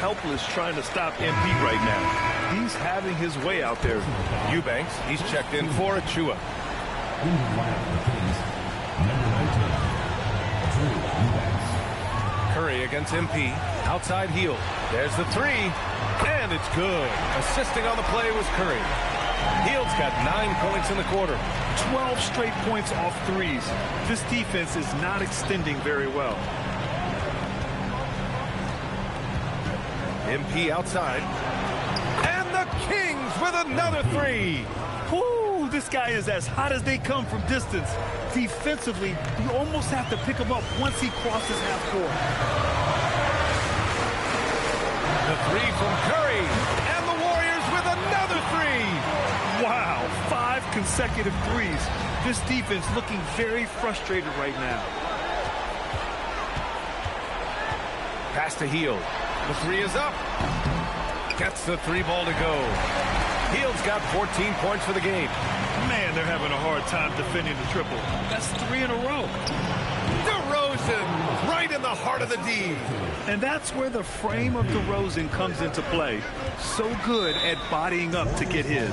helpless trying to stop MP right now. He's having his way out there. Eubanks, he's checked in for Achua. Curry against MP. Outside heel. There's the three. And it's good. Assisting on the play was Curry. Hield's got 9 points in the quarter. 12 straight points off threes. This defense is not extending very well. MP outside. And the Kings with another three. Whoo, this guy is as hot as they come from distance. Defensively, you almost have to pick him up once he crosses half court. The three from Curry. And the Warriors with another three. Wow, 5 consecutive threes. This defense looking very frustrated right now. Pass to Hield. The three is up. Gets the three ball to go. Hield's got 14 points for the game. Man, they're having a hard time defending the triple. That's 3 in a row. DeRozan, right in the heart of the D. And that's where the frame of DeRozan comes into play. So good at bodying up to get his.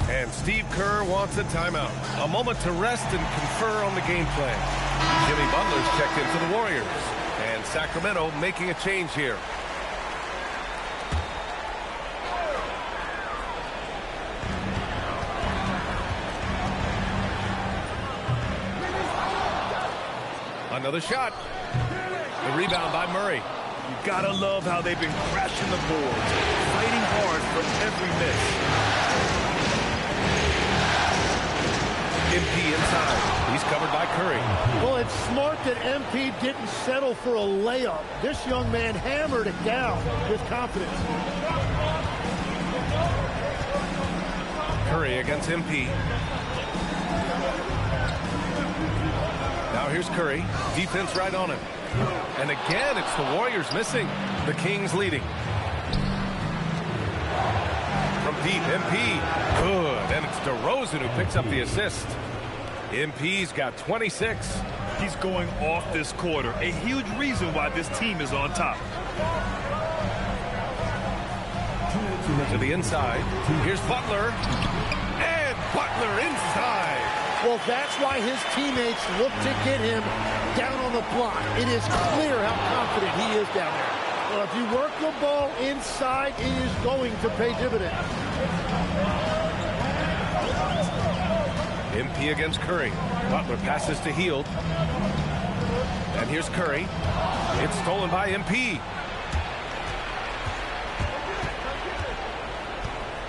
And Steve Kerr wants a timeout. A moment to rest and confer on the game plan. Jimmy Butler's checked in for the Warriors. And Sacramento making a change here. Another shot. The rebound by Murray. You gotta love how they've been crashing the boards, fighting hard for every miss. MP inside. He's covered by Curry. Well, it's smart that MP didn't settle for a layup. This young man hammered it down with confidence. Curry against MP. Now here's Curry. Defense right on him. And again, it's the Warriors missing. The Kings leading. From deep, MP. Good. And it's DeRozan who picks up the assist. MP's got 26. He's going off this quarter. A huge reason why this team is on top. To the inside. Here's Butler. And Butler inside. Well, that's why his teammates look to get him down on the block. It is clear how confident he is down there. Well, if you work the ball inside, it is going to pay dividends. MP against Curry. Butler passes to Hield. And here's Curry. It's stolen by MP.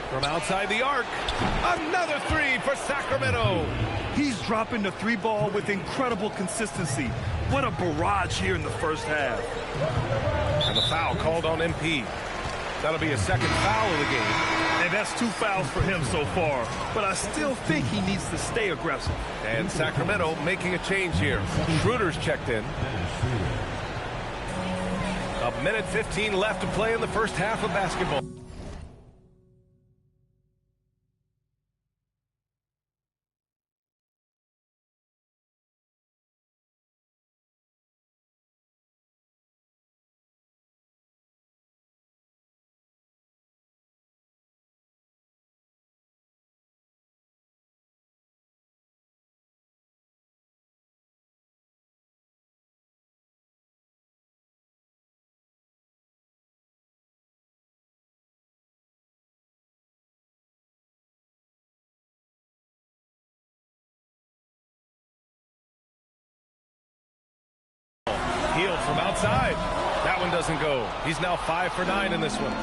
From outside the arc. Another three for Sacramento. He's dropping the three ball with incredible consistency. What a barrage here in the first half. And the foul called on MP. That'll be a second foul of the game. And that's 2 fouls for him so far. But I still think he needs to stay aggressive. And Sacramento making a change here. Schroeder's checked in. 1:15 left to play in the first half of basketball. Hield from outside. That one doesn't go. He's now 5 for 9 in this one.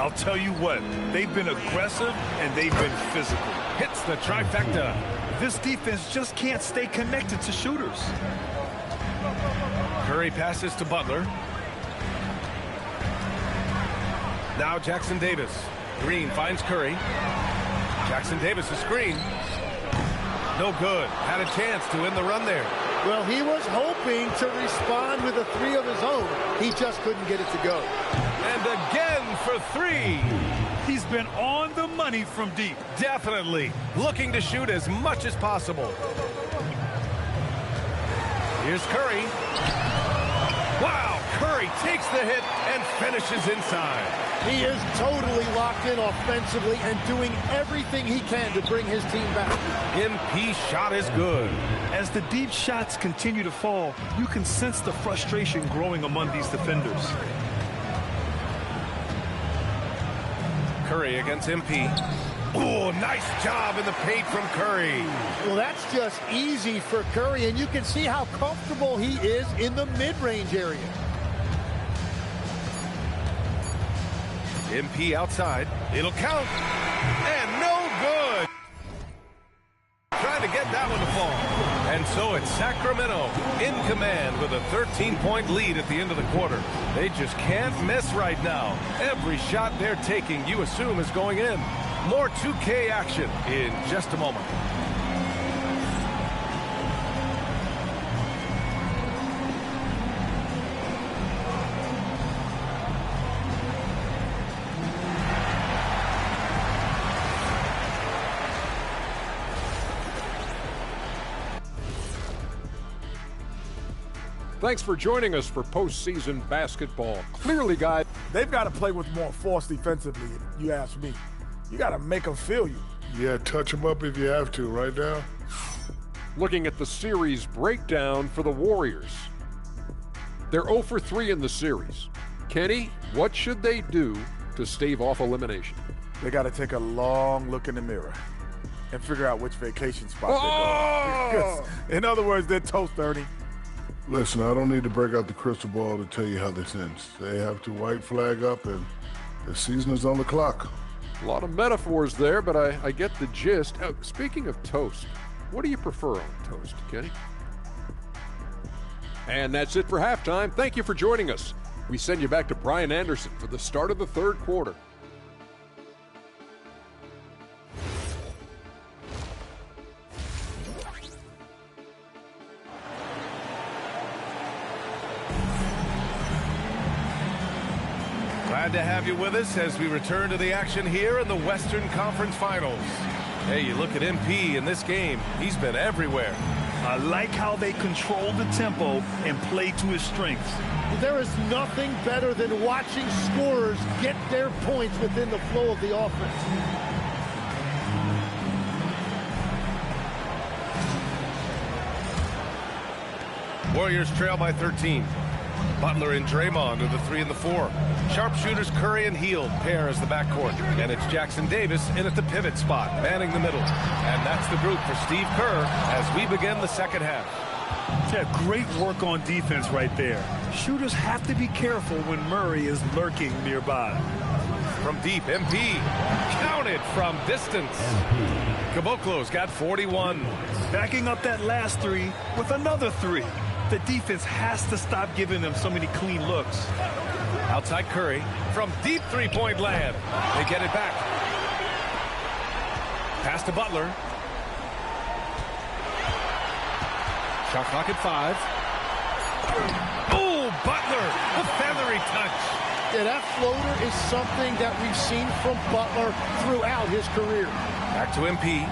I'll tell you what, they've been aggressive and they've been physical. Hits the trifecta. This defense just can't stay connected to shooters. Curry passes to Butler. Now Jackson Davis. Green finds Curry. Jackson Davis a screen. No good. Had a chance to win the run there. Well, he was hoping to respond with a three of his own. He just couldn't get it to go. And again for three. He's been on the money from deep. Definitely. Looking to shoot as much as possible. Here's Curry. Wow, Curry takes the hit and finishes inside. He is totally locked in offensively and doing everything he can to bring his team back. MP shot is good. As the deep shots continue to fall, you can sense the frustration growing among these defenders. Curry against MP. Oh, nice job in the paint from Curry. Well, that's just easy for Curry, and you can see how comfortable he is in the mid-range area. MP outside. It'll count. And no good. Trying to get that one to fall. And so it's Sacramento in command with a 13-point lead at the end of the quarter. They just can't miss right now. Every shot they're taking, you assume, is going in. More 2K action in just a moment. Thanks for joining us for postseason basketball. Clearly, guys, they've got to play with more force defensively, if you ask me. You got to make them feel you. Yeah, touch them up if you have to right now. Looking at the series breakdown for the Warriors. They're 0 for 3 in the series. Kenny, what should they do to stave off elimination? They got to take a long look in the mirror and figure out which vacation spot they're going. In other words, they're toast, Ernie. Listen, I don't need to break out the crystal ball to tell you how this ends. They have to white flag up, and the season is on the clock. A lot of metaphors there, but I get the gist. Speaking of toast, what do you prefer on toast, Kenny? And that's it for halftime. Thank you for joining us. We send you back to Brian Anderson for the start of the third quarter. Glad to have you with us as we return to the action here in the Western Conference Finals. Hey, you look at MP in this game, he's been everywhere. I like how they control the tempo and play to his strengths. There is nothing better than watching scorers get their points within the flow of the offense. Warriors trail by 13. Butler and Draymond are the 3 and the 4. Sharpshooters Curry and Hield pair as the backcourt. And it's Jackson Davis in at the pivot spot, manning the middle. And that's the group for Steve Kerr as we begin the second half. Yeah, great work on defense right there. Shooters have to be careful when Murray is lurking nearby. From deep, MP counted from distance. Caboclo's got 41. Backing up that last 3 with another 3. The defense has to stop giving them so many clean looks. Outside Curry from deep three-point land. They get it back. Pass to Butler. Shot clock at 5. Oh, Butler, a feathery touch. Yeah, that floater is something that we've seen from Butler throughout his career. Back to MP.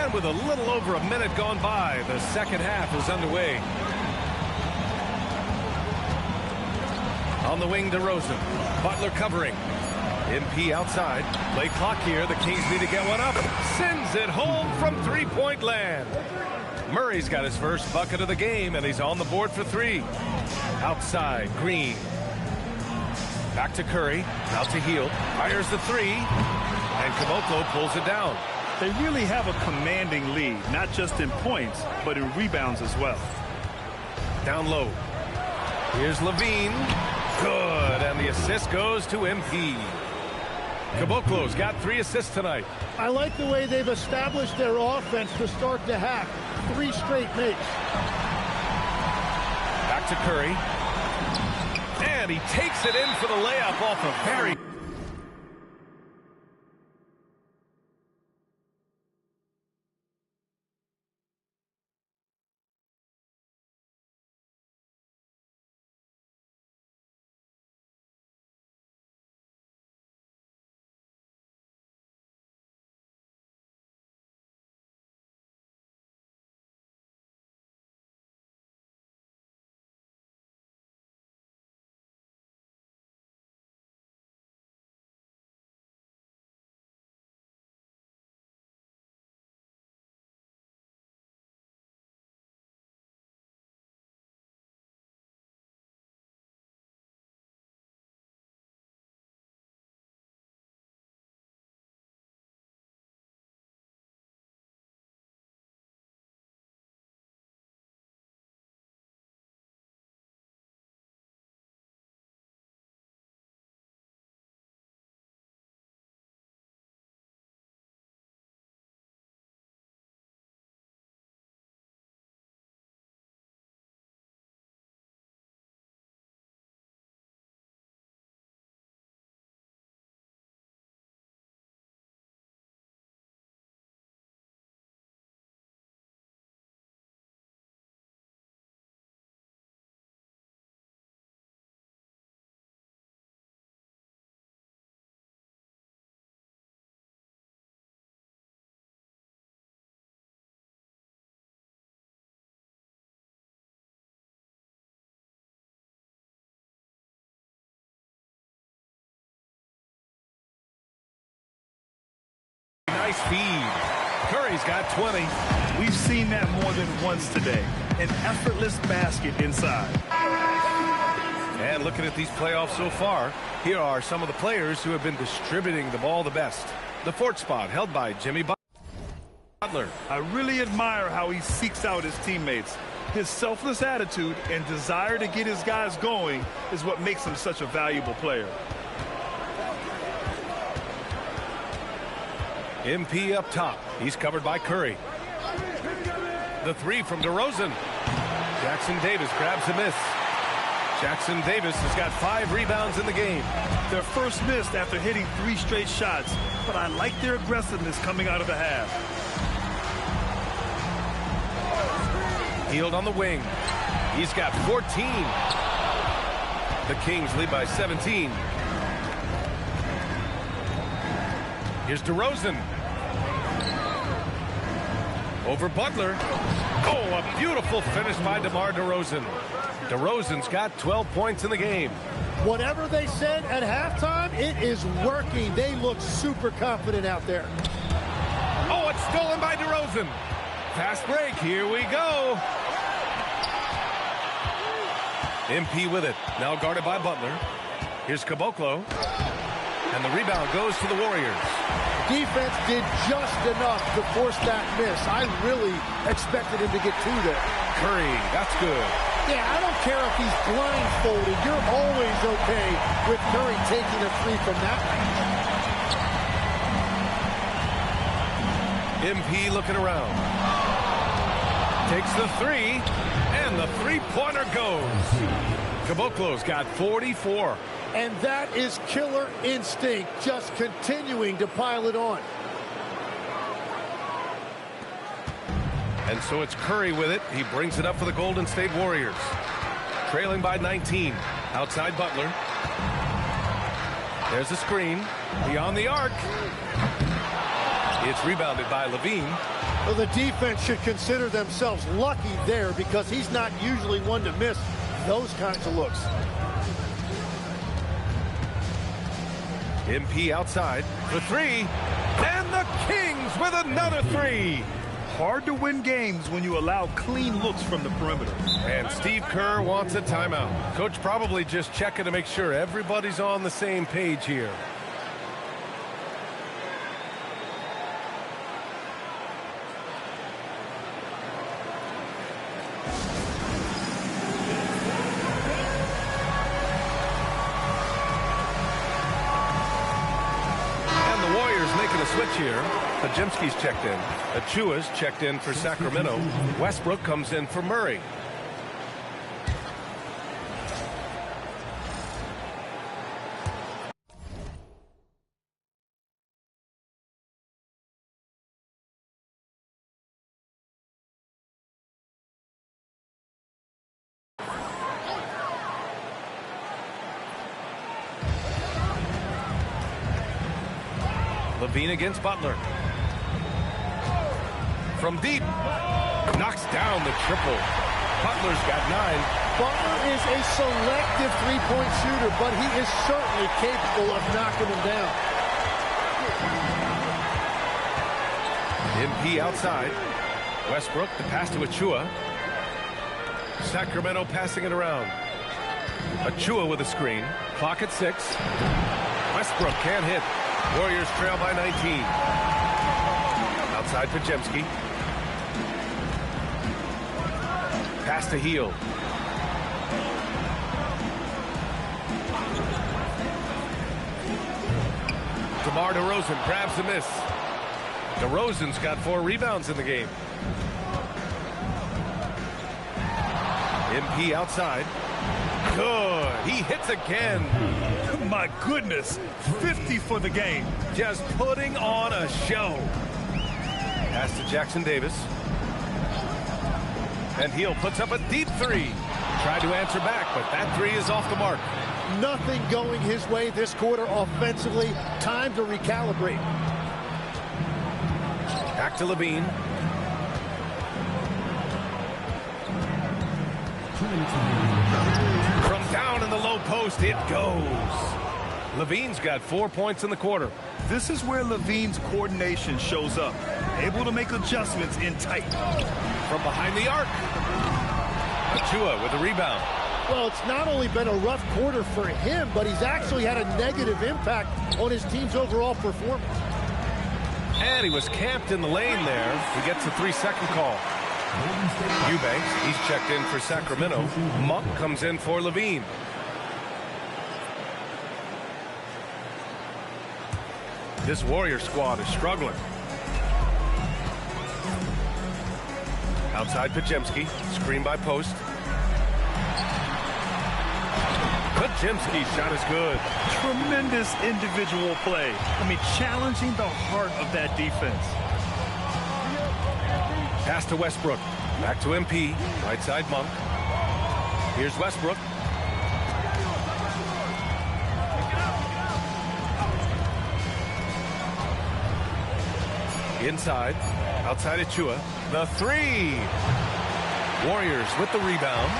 And with a little over a minute gone by, the second half is underway. On the wing, DeRozan. Butler covering. MP outside. Play clock here. The Kings need to get one up. Sends it home from three-point land. Murray's got his first bucket of the game, and he's on the board for 3. Outside, Green. Back to Curry. Out to Hield. Fires the 3. And Caboclo pulls it down. They really have a commanding lead, not just in points, but in rebounds as well. Down low. Here's Levine. Good, and the assist goes to MP. Caboclo's got 3 assists tonight. I like the way they've established their offense to start the half. 3 straight makes. Back to Curry. And he takes it in for the layup off a very... Nice feed. Curry's got 20. We've seen that more than once today. An effortless basket inside. And looking at these playoffs so far, here are some of the players who have been distributing the ball the best. The 4th spot held by Jimmy Butler. I really admire how he seeks out his teammates. His selfless attitude and desire to get his guys going is what makes him such a valuable player. MP up top. He's covered by Curry. The 3 from DeRozan. Jackson Davis grabs a miss. Jackson Davis has got 5 rebounds in the game. Their first miss after hitting 3 straight shots, but I like their aggressiveness coming out of the half. Hield on the wing. He's got 14. The Kings lead by 17. Here's DeRozan. Over Butler. Oh, a beautiful finish by DeMar DeRozan. DeRozan's got 12 points in the game. Whatever they said at halftime, it is working. They look super confident out there. Oh, it's stolen by DeRozan. Fast break. Here we go. MP with it. Now guarded by Butler. Here's Caboclo. And the rebound goes to the Warriors. Defense did just enough to force that miss. I really expected him to get 2 there. Curry, that's good. Yeah, I don't care if he's blindfolded. You're always okay with Curry taking a 3 from that range. MP looking around. Takes the 3, and the 3-pointer goes. Caboclo's got 44. And that is killer instinct, just continuing to pile it on. And so it's Curry with it. He brings it up for the Golden State Warriors. Trailing by 19. Outside Butler. There's a screen. Beyond the arc. It's rebounded by Levine. Well, the defense should consider themselves lucky there because he's not usually one to miss those kinds of looks. MP outside. The 3. And the Kings with another 3. Hard to win games when you allow clean looks from the perimeter. And Steve Kerr wants a timeout. Coach probably just checking to make sure everybody's on the same page here. switch here. Podziemski's checked in. Achua's checked in for Sacramento. Westbrook comes in for Murray. LaVine against Butler. From deep. Knocks down the triple. Butler's got 9. Butler is a selective three-point shooter, but he is certainly capable of knocking him down. MP outside. Westbrook, the pass to Achua. Sacramento passing it around. Achua with a screen. Clock at 6. Westbrook can't hit. Warriors trail by 19. Outside Podziemski. Pass to Hield. DeMar DeRozan grabs the miss. DeRozan's got 4 rebounds in the game. MP outside. Good. He hits again. My goodness. 50 for the game. Just putting on a show. Pass to Jackson Davis. And Hield puts up a deep 3. Tried to answer back, but that 3 is off the mark. Nothing going his way this quarter offensively. Time to recalibrate. Back to LaVine. From down in the low post, it goes. LaVine's got 4 points in the quarter. This is where LaVine's coordination shows up. Able to make adjustments in tight. From behind the arc. Achua with the rebound. Well, it's not only been a rough quarter for him, but he's actually had a negative impact on his team's overall performance. And he was camped in the lane there. He gets a 3-second call. Eubanks, he's checked in for Sacramento. Monk comes in for LaVine. This Warrior squad is struggling. Outside Podziemski, screen by post. Podziemski's shot is good. Tremendous individual play. I mean, challenging the heart of that defense. Pass to Westbrook. Back to MP. Right side Monk. Here's Westbrook. Inside. Outside Achua. The 3. Warriors with the rebound.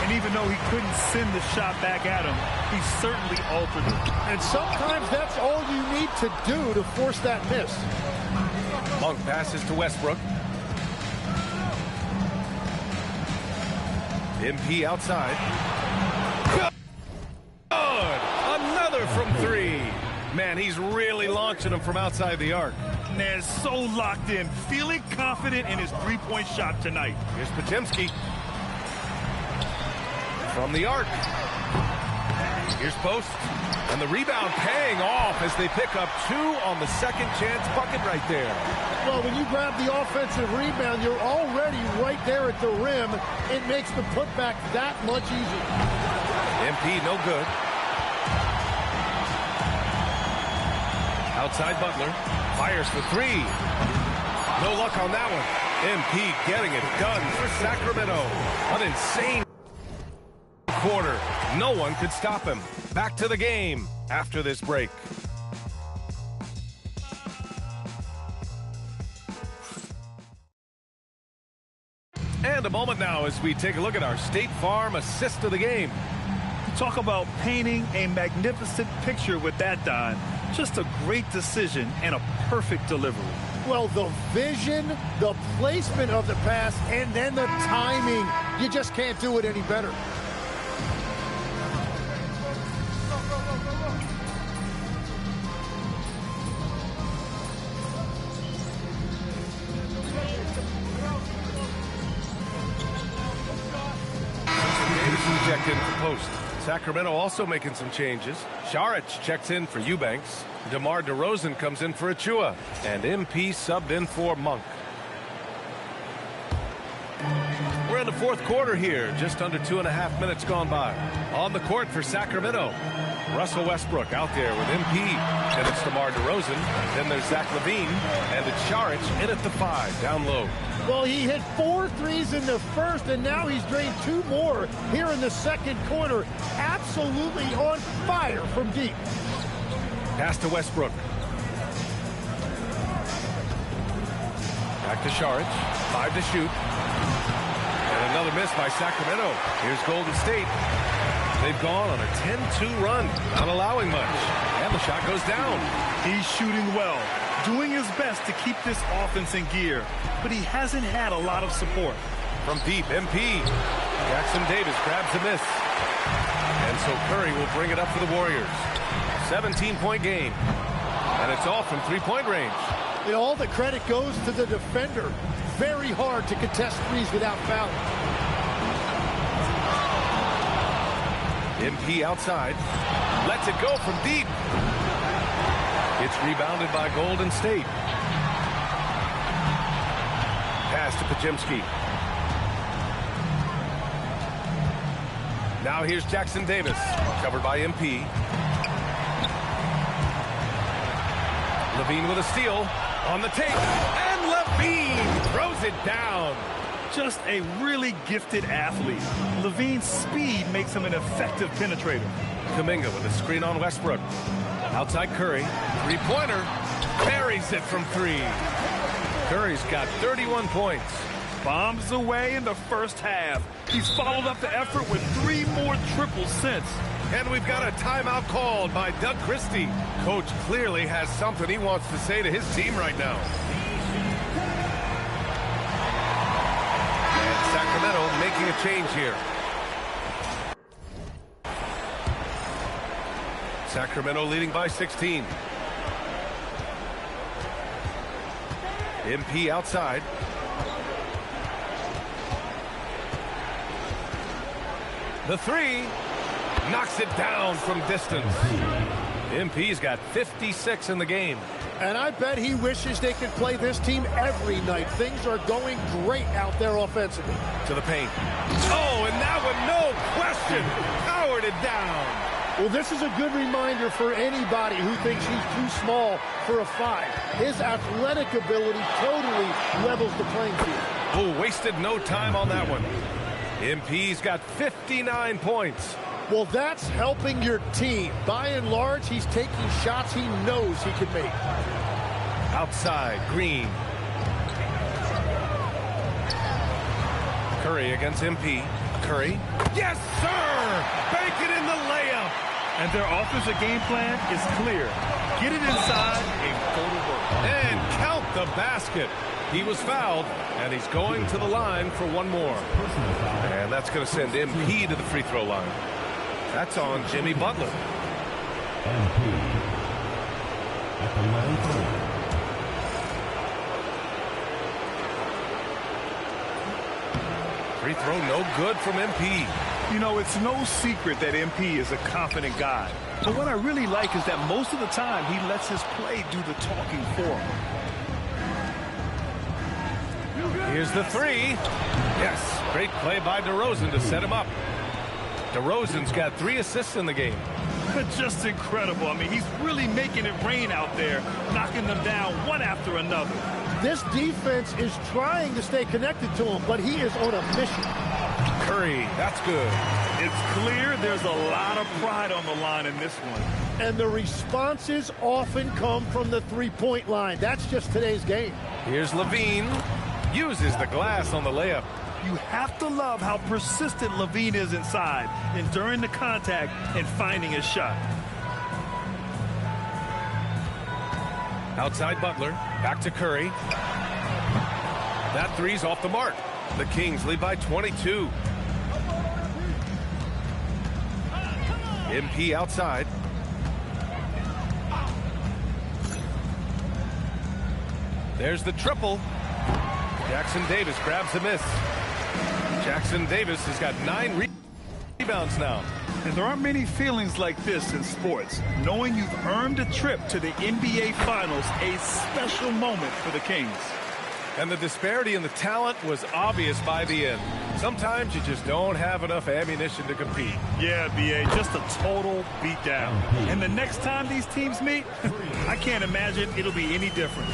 And even though he couldn't send the shot back at him, he certainly altered it. And sometimes that's all you need to do to force that miss. Monk passes to Westbrook. MP outside. Good! Another from 3. Man, he's really launching them from outside the arc. Man, so locked in, feeling confident in his three-point shot tonight. Here's Podziemski. From the arc. Here's post. And the rebound paying off as they pick up 2 on the second chance bucket right there. Well, when you grab the offensive rebound, you're already right there at the rim. It makes the putback that much easier. MP no good. Outside Butler. Fires for 3. No luck on that one. MP getting it done for Sacramento. An insane quarter. No one could stop him. Back to the game after this break. And a moment now as we take a look at our State Farm assist of the game. Talk about painting a magnificent picture with that, Don. Just a great decision and a perfect delivery. Well, the vision, the placement of the pass, and then the timing. You just can't do it any better. Davis checked in for post. Sacramento also making some changes. Saric checks in for Eubanks. DeMar DeRozan comes in for Achua. And MP subbed in for Monk. We're in the fourth quarter here. Just under 2.5 minutes gone by. On the court for Sacramento, Russell Westbrook out there with MP. And it's DeMar DeRozan. Then there's Zach LaVine. And it's Saric in at the 5, down low. Well, he hit 4 threes in the first, and now he's drained 2 more here in the second quarter. Absolutely on fire from deep. Pass to Westbrook. Back to Saric. 5 to shoot. And another miss by Sacramento. Here's Golden State. They've gone on a 10-2 run, not allowing much. And the shot goes down. He's shooting well, doing his best to keep this offense in gear, but he hasn't had a lot of support. From deep, MP. Jackson Davis grabs the miss. And so Curry will bring it up for the Warriors. 17-point game. And it's all from three-point range. And all the credit goes to the defender. Very hard to contest threes without fouling. MP outside. Lets it go from deep. It's rebounded by Golden State. Pass to Podziemski. Now here's Jackson Davis. Covered by MP. LaVine with a steal. On the take. And LaVine throws it down. Just a really gifted athlete. LaVine's speed makes him an effective penetrator. Kuminga with a screen on Westbrook. Outside Curry. Three-pointer. Buries it from 3. Curry's got 31 points. Bombs away in the first half. He's followed up the effort with 3 more triples since. And we've got a timeout called by Doug Christie. Coach clearly has something he wants to say to his team right now. Sacramento making a change here. Sacramento leading by 16. MP outside. The 3 knocks it down from distance. MP's got 56 in the game. And I bet he wishes they could play this team every night. Things are going great out there offensively. To the paint. Oh, and that one, no question, powered it down. Well, this is a good reminder for anybody who thinks he's too small for a 5. His athletic ability totally levels the playing field. Oh, wasted no time on that one. MP's got 59 points. Well, that's helping your team. By and large, he's taking shots he knows he can make. Outside, Green. Curry against MP. Curry. Yes, sir! Bank it in the layup. And their offensive game plan is clear. Get it inside and go to work. And count the basket. He was fouled, and he's going to the line for one more. And that's going to send MP to the free throw line. That's on Jimmy Butler. MP at the line. Free throw no good from MP. You know, it's no secret that MP is a confident guy. But what I really like is that most of the time he lets his play do the talking for him. Here's the 3. Yes, great play by DeRozan to set him up. DeRozan's got 3 assists in the game. Just incredible. I mean, he's really making it rain out there, knocking them down one after another. This defense is trying to stay connected to him, but he is on a mission. Curry, that's good. It's clear there's a lot of pride on the line in this one. And the responses often come from the three-point line. That's just today's game. Here's LaVine. Uses the glass on the layup. You have to love how persistent LaVine is inside, enduring the contact and finding his shot. Outside Butler, back to Curry. That 3's off the mark. The Kings lead by 22. MP outside. There's the triple. Jackson Davis grabs the miss. Jackson Davis has got 9 rebounds Rebounds now. And there aren't many feelings like this in sports. Knowing you've earned a trip to the NBA Finals, a special moment for the Kings. And the disparity in the talent was obvious by the end. Sometimes you just don't have enough ammunition to compete. Yeah, B.A., just a total beatdown. And the next time these teams meet, I can't imagine it'll be any different.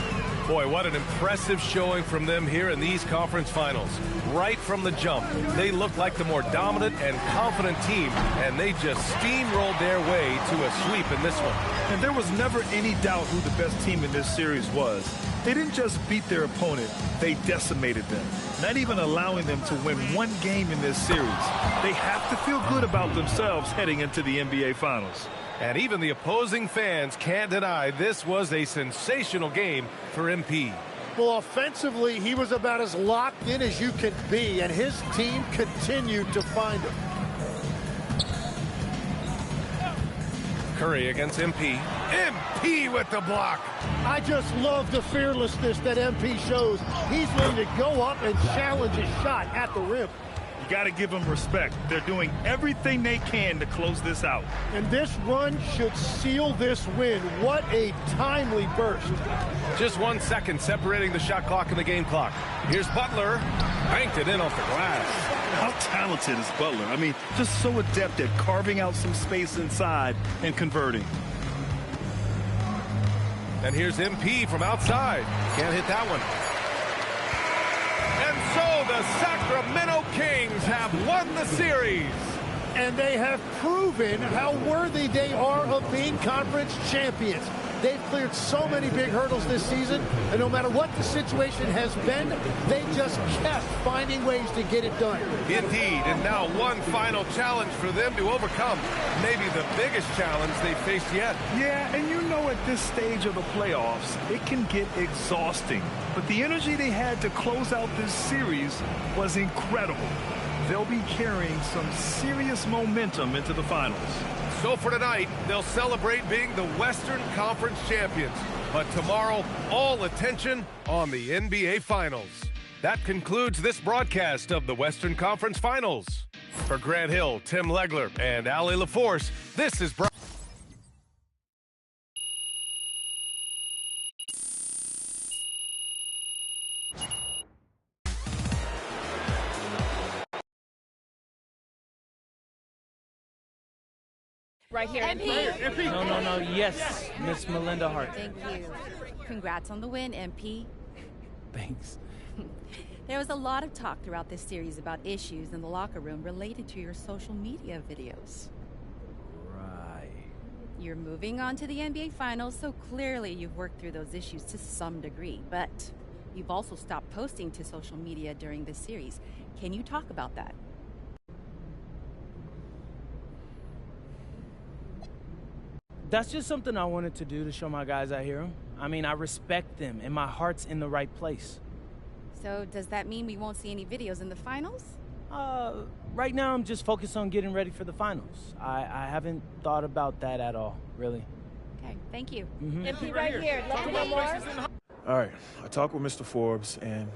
Boy, what an impressive showing from them here in these conference finals. Right from the jump, they looked like the more dominant and confident team, and they just steamrolled their way to a sweep in this one. And there was never any doubt who the best team in this series was. They didn't just beat their opponent, they decimated them, not even allowing them to win one game in this series. They have to feel good about themselves heading into the NBA Finals. And even the opposing fans can't deny this was a sensational game for MP. Well, offensively, he was about as locked in as you can be, and his team continued to find him. Curry against MP. MP with the block. I just love the fearlessness that MP shows. He's willing to go up and challenge a shot at the rim. You got to give them respect. They're doing everything they can to close this out. And this run should seal this win. What a timely burst. Just 1 second separating the shot clock and the game clock. Here's Butler. Banked it in off the glass. How talented is Butler? I mean, just so adept at carving out some space inside and converting. And here's MP from outside. Can't hit that one. And so the Sacramento Kings have won the series. And they have proven how worthy they are of being conference champions. They've cleared so many big hurdles this season, and no matter what the situation has been, they just kept finding ways to get it done. Indeed, and now one final challenge for them to overcome. Maybe the biggest challenge they've faced yet. Yeah, and you know at this stage of the playoffs, it can get exhausting. But the energy they had to close out this series was incredible. They'll be carrying some serious momentum into the finals. So for tonight, they'll celebrate being the Western Conference champions. But tomorrow, all attention on the NBA Finals. That concludes this broadcast of the Western Conference Finals. For Grant Hill, Tim Legler, and Allie LaForce, this is Brian. Right here. MP. No. Yes, Miss Melinda Hart. Thank you. Congrats on the win, MP. Thanks. There was a lot of talk throughout this series about issues in the locker room related to your social media videos. Right. You're moving on to the NBA Finals, so clearly you've worked through those issues to some degree. But you've also stopped posting to social media during this series. Can you talk about that? That's just something I wanted to do to show my guys I hear them. I mean, I respect them, and my heart's in the right place. So does that mean we won't see any videos in the finals? Right now I'm just focused on getting ready for the finals. I haven't thought about that at all, really. Okay, thank you. MP right here. Love to know more. All right, I talked with Mr. Forbes, and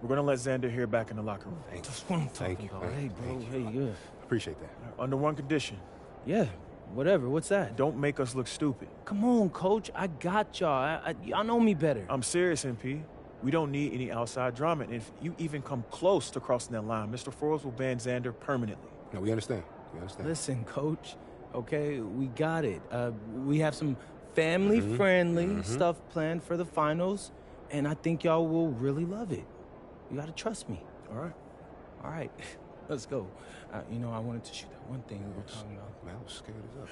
we're going to let Xander here back in the locker room. That's what I'm talking about. Hey, bro, hey, good. Appreciate that. Under one condition. Yeah, whatever. What's that? Don't make us look stupid. Come on, Coach. I got y'all. Y'all know me better. I'm serious, MP. We don't need any outside drama. And if you even come close to crossing that line, Mr. Forbes will ban Xander permanently. No, we understand. We understand. Listen, Coach, okay, we got it. We have some family-friendly stuff planned for the finals, and I think y'all will really love it. You got to trust me. All right. All right. Let's go. You know, I wanted to shoot that one thing we were talking about. Man, I was scared as up.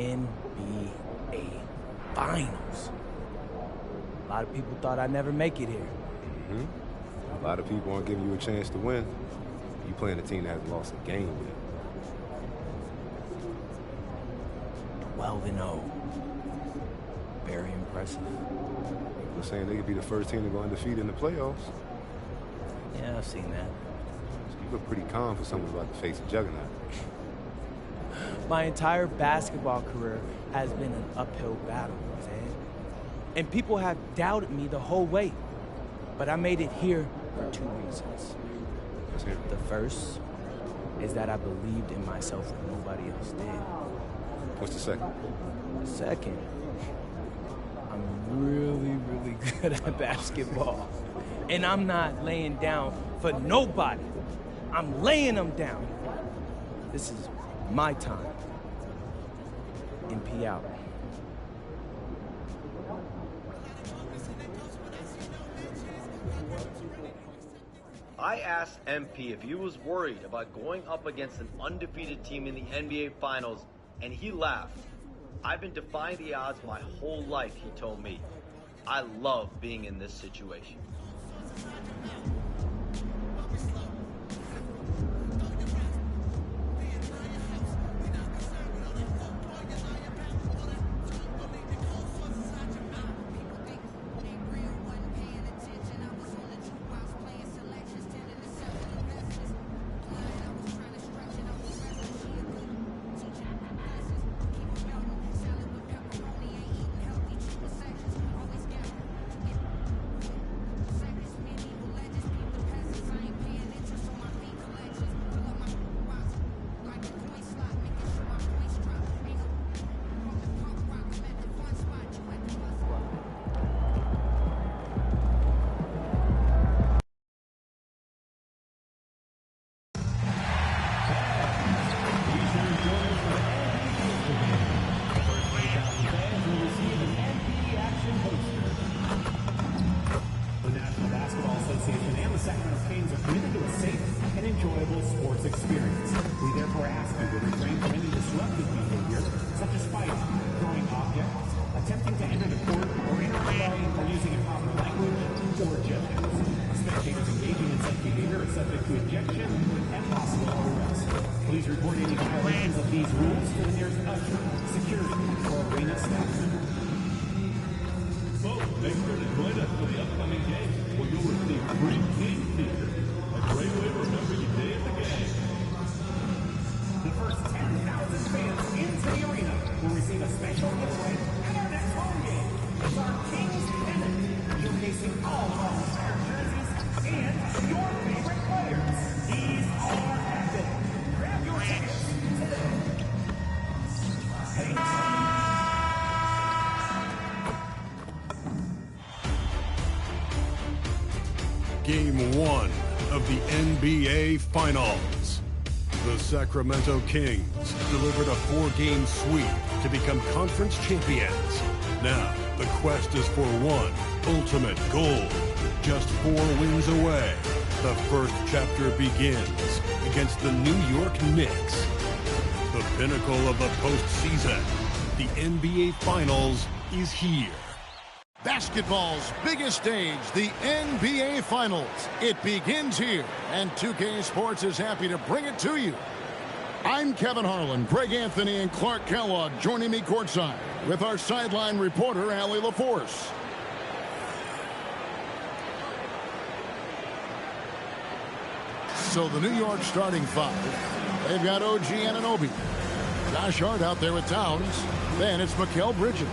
NBA Finals. A lot of people thought I'd never make it here. A lot of people aren't giving you a chance to win. You playing a team that hasn't lost a game yet. 12-0. Very impressive. People are saying they could be the first team to go undefeated in the playoffs. Yeah, I've seen that. So you look pretty calm for someone about to face a juggernaut. My entire basketball career has been an uphill battle, Ted. And people have doubted me the whole way. But I made it here for 2 reasons. The first is that I believed in myself when nobody else did. What's the second? The second, I'm really, really good at basketball. And I'm not laying down for nobody. I'm laying them down. This is my time. MP out. I asked MP if he was worried about going up against an undefeated team in the NBA Finals, and he laughed. I've been defying the odds my whole life, he told me. I love being in this situation. Game 1 of the NBA Finals. The Sacramento Kings delivered a 4-game sweep to become conference champions. Now, the quest is for one ultimate goal. Just 4 wins away. The first chapter begins against the New York Knicks. The pinnacle of the postseason. The NBA Finals is here. Basketball's biggest stage, the NBA Finals. It begins here, and 2K Sports is happy to bring it to you. I'm Kevin Harlan, Greg Anthony, and Clark Kellogg joining me courtside with our sideline reporter, Allie LaForce. So the New York starting 5, they've got OG Anunoby. Josh Hart out there with Towns. Then it's Mikal Bridges.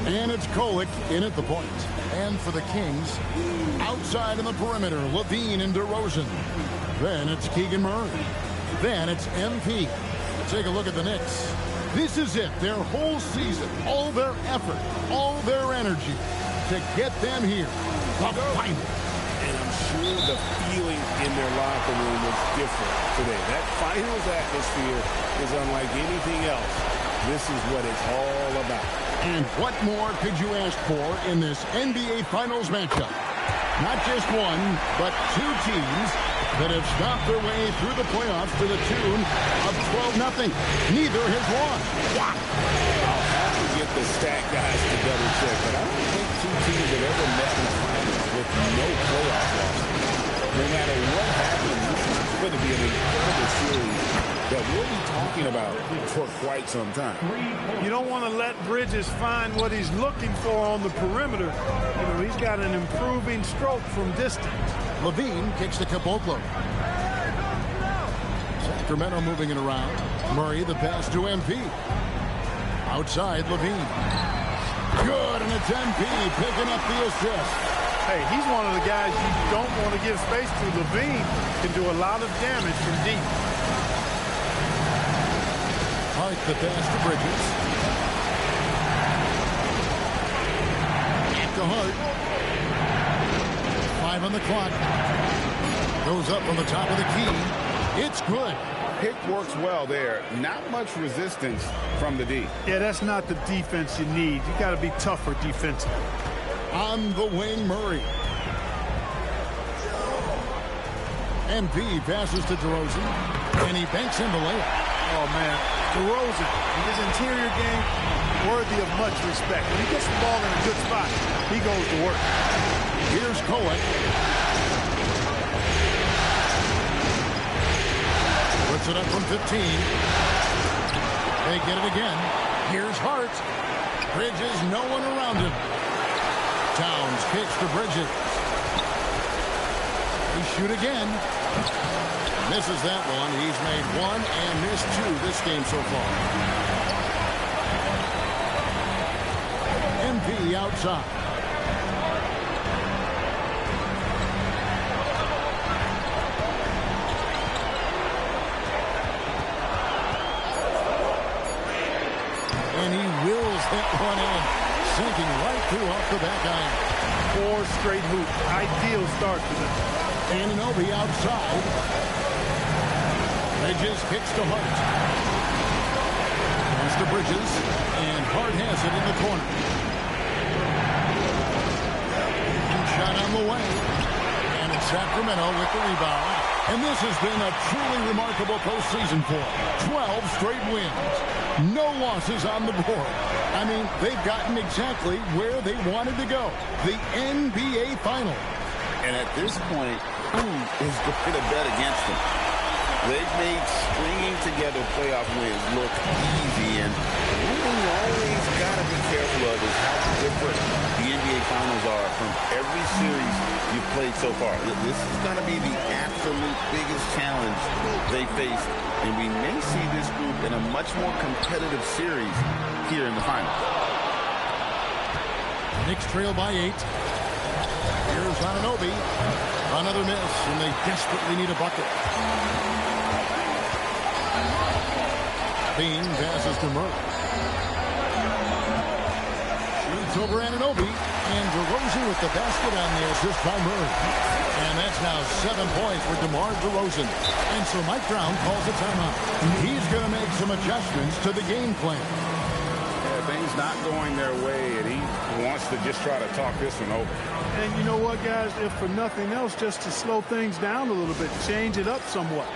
And it's Kolek in at the point. And for the Kings, outside in the perimeter, LaVine and DeRozan. Then it's Keegan Murray. Then it's MP. Take a look at the Knicks. This is it, their whole season, all their effort, all their energy to get them here. The final. And I'm sure the feeling in their locker room was different today. That finals atmosphere is unlike anything else. This is what it's all about. And what more could you ask for in this NBA Finals matchup? Not just one, but 2 teams that have stomped their way through the playoffs to the tune of 12-0. Neither has won. Wow. the stat guys to double check, but I don't think two teams have ever met in the finals with no playoff losses. No matter what happens, this is going to be an incredible series that we'll be talking about for quite some time. You don't want to let Bridges find what he's looking for on the perimeter. You know, he's got an improving stroke from distance. Levine kicks to Caboclo. Sacramento moving it around. Murray the pass to MP. Outside Levine. Good, and it's MP picking up the assist. Hey, he's one of the guys you don't want to give space to. Levine can do a lot of damage from deep. Hart the pass to Bridges. To Hart. 5 on the clock. Goes up on the top of the key. It's good. Pick works well there. Not much resistance from the D. Yeah, that's not the defense you need. You got to be tougher defensively. On the wing, Murray. MP passes to DeRozan, and he banks in the layup. Oh, man. DeRozan, his interior game, worthy of much respect. When he gets the ball in a good spot, he goes to work. Here's Cohen. Puts it up from 15. They get it again. Here's Hart. Bridges, no one around him. Towns kicks to Bridges. They shoot again. Misses that one. He's made 1 and missed 2 this game so far. MP outside. And he wills that one in, sinking right through off the back iron. 4 straight hoop. Ideal start for them. Anunoby outside. Bridges kicks to Hart. Pass to Bridges, and Hart has it in the corner. Shot on the way. And it's Sacramento with the rebound. And this has been a truly remarkable postseason for them. 12 straight wins. No losses on the board. I mean, they've gotten exactly where they wanted to go. The NBA Finals. And at this point, who is going to bet against them? They've made stringing together playoff wins look easy, and one thing you always got to be careful of is how different the NBA Finals are from every series you've played so far. This is going to be the absolute biggest challenge they face, and we may see this group in a much more competitive series here in the finals. Knicks trail by 8. Here's Anunoby. Another miss, and they desperately need a bucket. Bean passes to Murray. Shoots over Anunoby, and DeRozan with the basket on the assist by Murray. And that's now 7 points for DeMar DeRozan. And so Mike Brown calls a timeout. He's going to make some adjustments to the game plan. Yeah, things not going their way, and he wants to just try to talk this one over. And you know what, guys? If for nothing else, just to slow things down a little bit, change it up somewhat.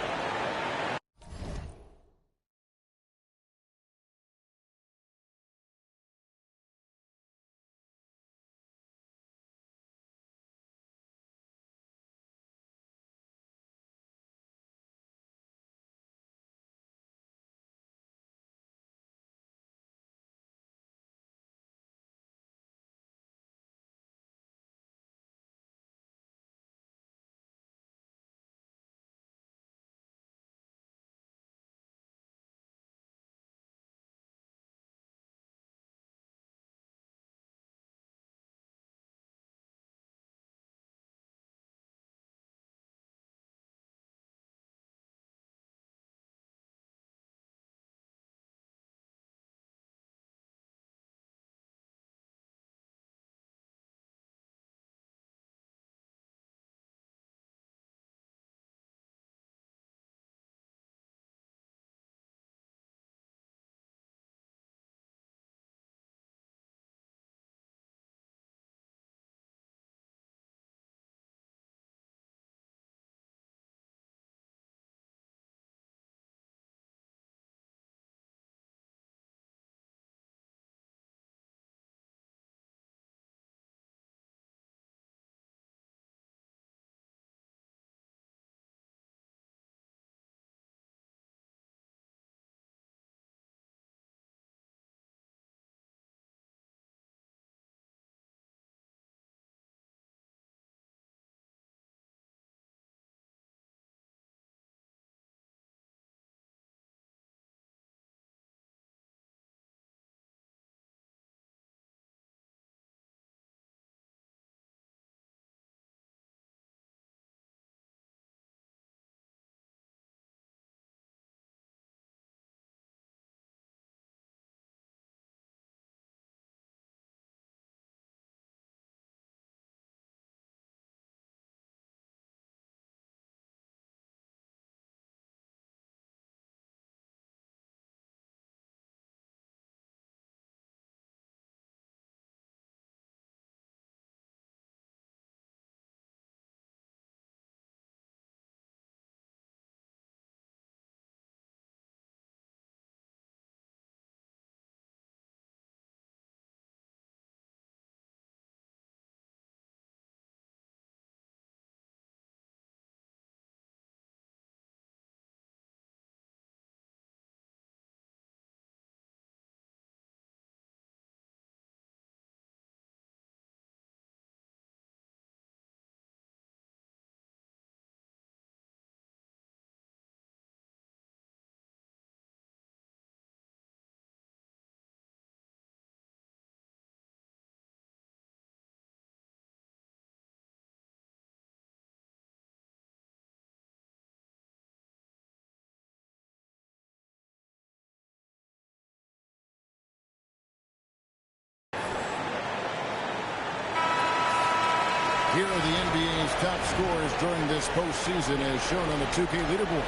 Here are the NBA's top scorers during this postseason as shown on the 2K leaderboard.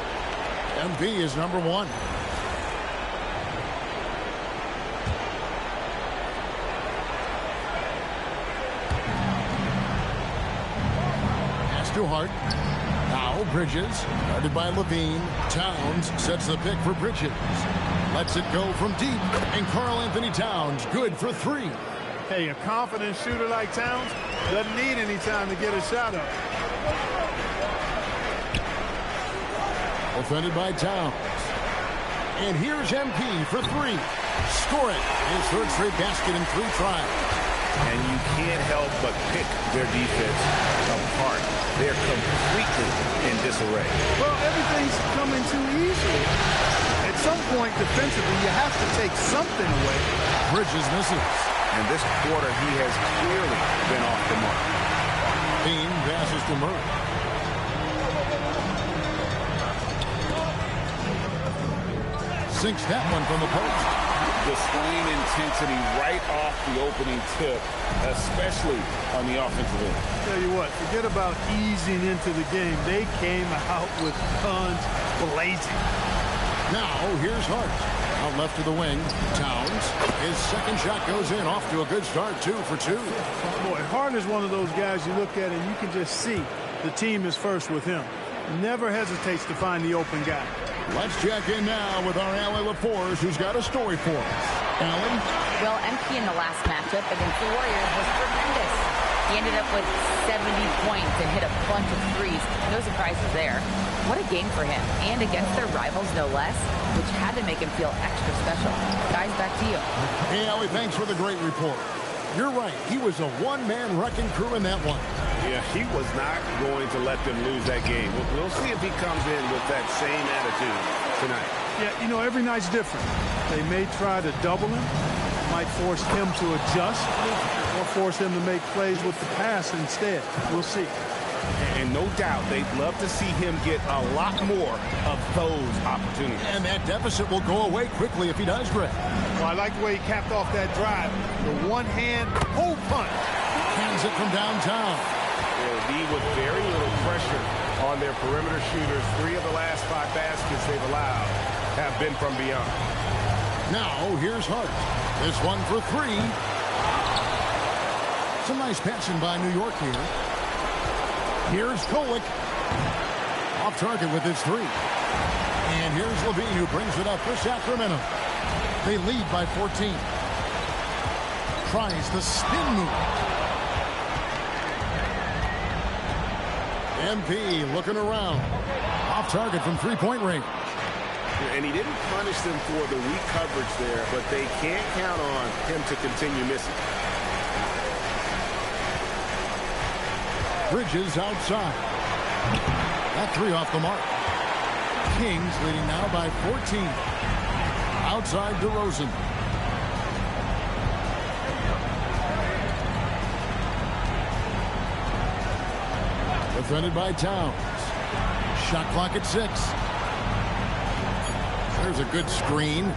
MP is number 1. Pass to Hart. Now Bridges, guarded by Levine. Towns sets the pick for Bridges. Lets it go from deep, and Karl-Anthony Towns good for 3. Hey, a confident shooter like Towns doesn't need any time to get a shot up. Defended by Towns. And here's MP for 3. Score it. His third straight basket in 3 tries. And you can't help but pick their defense apart. They're completely in disarray. Well, everything's coming too easily. At some point, defensively, you have to take something away. Bridges misses. And this quarter, he has clearly been off the mark. Bean passes to Murray. Sinks that one from the post. Displaying intensity right off the opening tip, especially on the offensive end. Tell you what, forget about easing into the game. They came out with guns blazing. Now, here's Hart. Out left to the wing. Towns. His second shot goes in. Off to a good start. 2 for 2. Boy, Hart is one of those guys you look at and you can just see the team is first with him. Never hesitates to find the open guy. Let's check in now with our Allie LaForce, who's got a story for us. Allie? Well, MP in the last matchup against the Warriors was tremendous. He ended up with 70 points and hit a bunch of threes. No surprises there. What a game for him. And against their rivals, no less, which had to make him feel extra special. Guys, back to you. Hey, Allie, thanks for the great report. You're right. He was a one-man wrecking crew in that one. Yeah, he was not going to let them lose that game. We'll see if he comes in with that same attitude tonight. Yeah, you know, every night's different. They may try to double him, might force him to adjust, or force him to make plays with the pass instead. We'll see. And no doubt they'd love to see him get a lot more of those opportunities. And that deficit will go away quickly if he does, Greg. Well, I like the way he capped off that drive. The one-hand hole punch. Hands it from downtown. They'll be with very little pressure on their perimeter shooters. 3 of the last 5 baskets they've allowed have been from beyond. Now, here's Hart. This one for 3. Some nice passing by New York here. Here's Kolek. Off target with his 3. And here's Levine, who brings it up for Sacramento. They lead by 14. Tries the spin move. MP looking around. Off target from 3-point range. And he didn't punish them for the weak coverage there, but they can't count on him to continue missing. Bridges outside. That 3 off the mark. Kings leading now by 14. Outside DeRozan. Defended by Towns. Shot clock at 6. There's a good screen.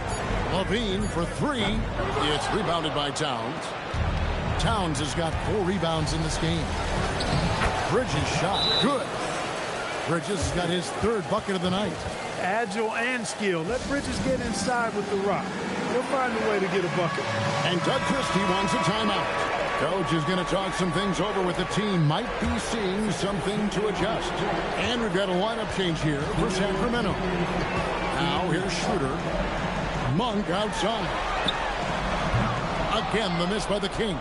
Levine for 3. It's rebounded by Towns. Towns has got 4 rebounds in this game. Bridges shot. Good. Bridges has got his 3rd bucket of the night. Agile and skill. Let Bridges get inside with the rock. He'll find a way to get a bucket. And Doug Christie wants a timeout. Coach is going to talk some things over with the team. Might be seeing something to adjust. And we've got a lineup change here for Sacramento. Now here's Schroeder. Monk outside. Again, the miss by the Kings.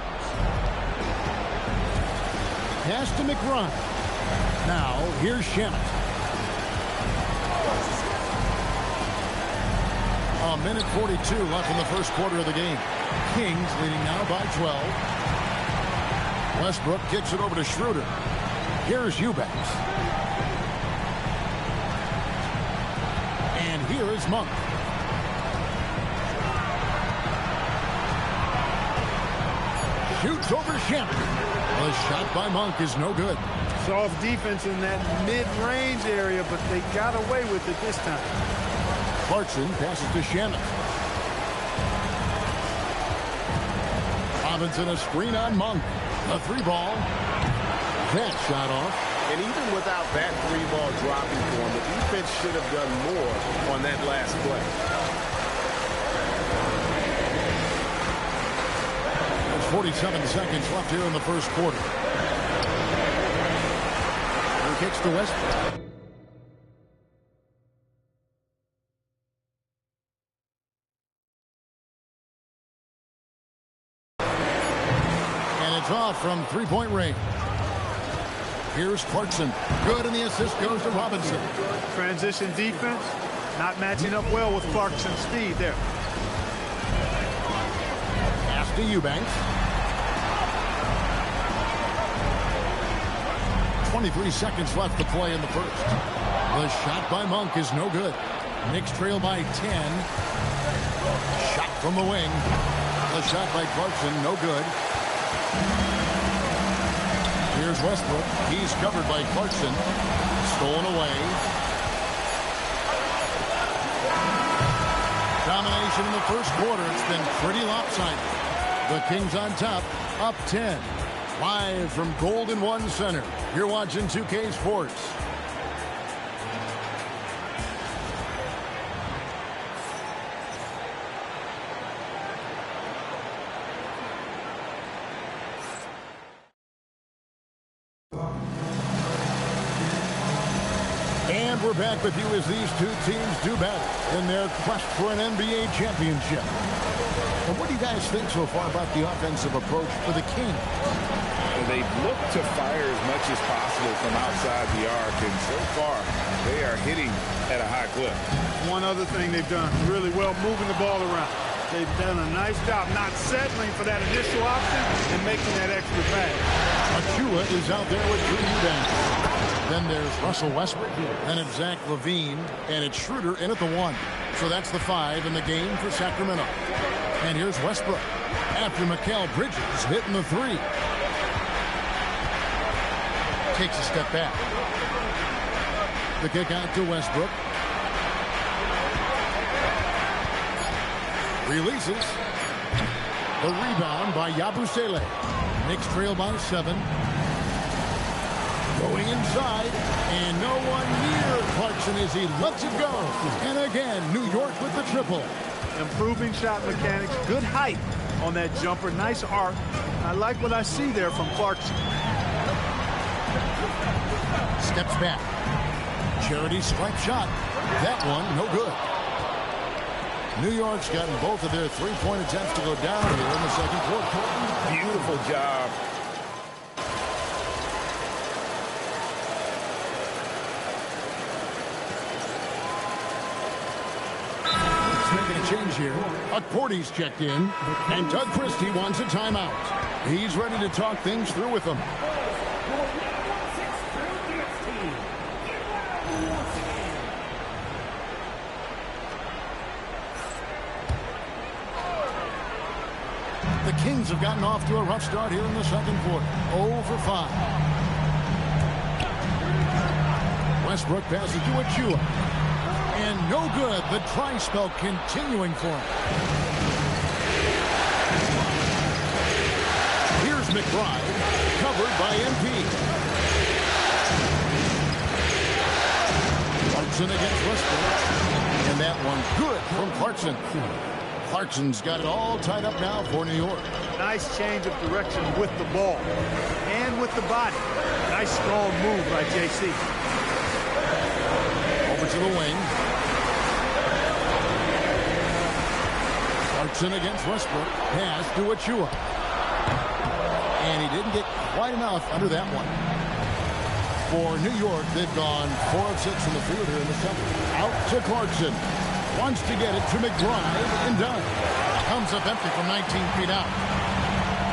Pass to McBride. Now, here's Shamet. A minute 42 left in the first quarter of the game. Kings leading now by 12. Westbrook kicks it over to Schroeder. Here's Eubanks. And here is Monk. Shoots over Shamet. The shot by Monk is no good. Soft defense in that mid-range area, but they got away with it this time. Clarkson passes to Shamet. Robinson a screen on Monk. A 3 ball. That shot off. And even without that 3-ball dropping for him, the defense should have done more on that last play. There's 47 seconds left here in the first quarter. He kicks to Westbrook. Off from three-point range. Here's Clarkson. Good, and the assist goes to Robinson. Transition defense, not matching up well with Clarkson's speed there. Pass to Eubanks. 23 seconds left to play in the first. The shot by Monk is no good. Knicks trail by 10. Shot from the wing. The shot by Clarkson, no good. Here's Westbrook. He's covered by Clarkson. Stolen away. Domination in the first quarter. It's been pretty lopsided. The Kings on top, up 10. Live from Golden One Center. You're watching 2K Sports. And we're back with you as these two teams do battle in their quest for an NBA championship. And what do you guys think so far about the offensive approach for the Kings? They've looked to fire as much as possible from outside the arc, and so far they are hitting at a high clip. One other thing they've done really well, moving the ball around. They've done a nice job not settling for that initial option and making that extra pass. Achua is out there with Drew Eubanks. Then there's Russell Westbrook. Then it's Zach LaVine. And it's Schroeder in at the 1. So that's the 5 in the game for Sacramento. And here's Westbrook after Mikal Bridges hitting the 3. Takes a step back. The kick out to Westbrook. Releases. The rebound by Yabusele. Knicks trail by 7. Going inside, and no one near Clarkson as he lets it go. And again, New York with the triple. Improving shot mechanics, good height on that jumper, nice arc. I like what I see there from Clarkson. Steps back. Charity stripe shot. That one, no good. New York's gotten both of their three-point attempts to go down here in the second quarter. Beautiful job. Making a change here. Porty's checked in, and Doug Christie wants a timeout. He's ready to talk things through with them. The Kings have gotten off to a rough start here in the second quarter. 0 for 5. Westbrook passes to Achua. And no good. The try spell continuing for him. Here's McBride, covered by MP. Clarkson against Westbrook. And that one good from Clarkson. Clarkson's got it all tied up now for New York. Nice change of direction with the ball and with the body. Nice strong move by JC. Over to the wing. Clarkson against Westbrook. Pass to Achua. And he didn't get quite enough under that one. For New York, they've gone 4 of 6 in the field here in the second. Out to Clarkson. Wants to get it to McBride and done. Comes up empty from 19 feet out.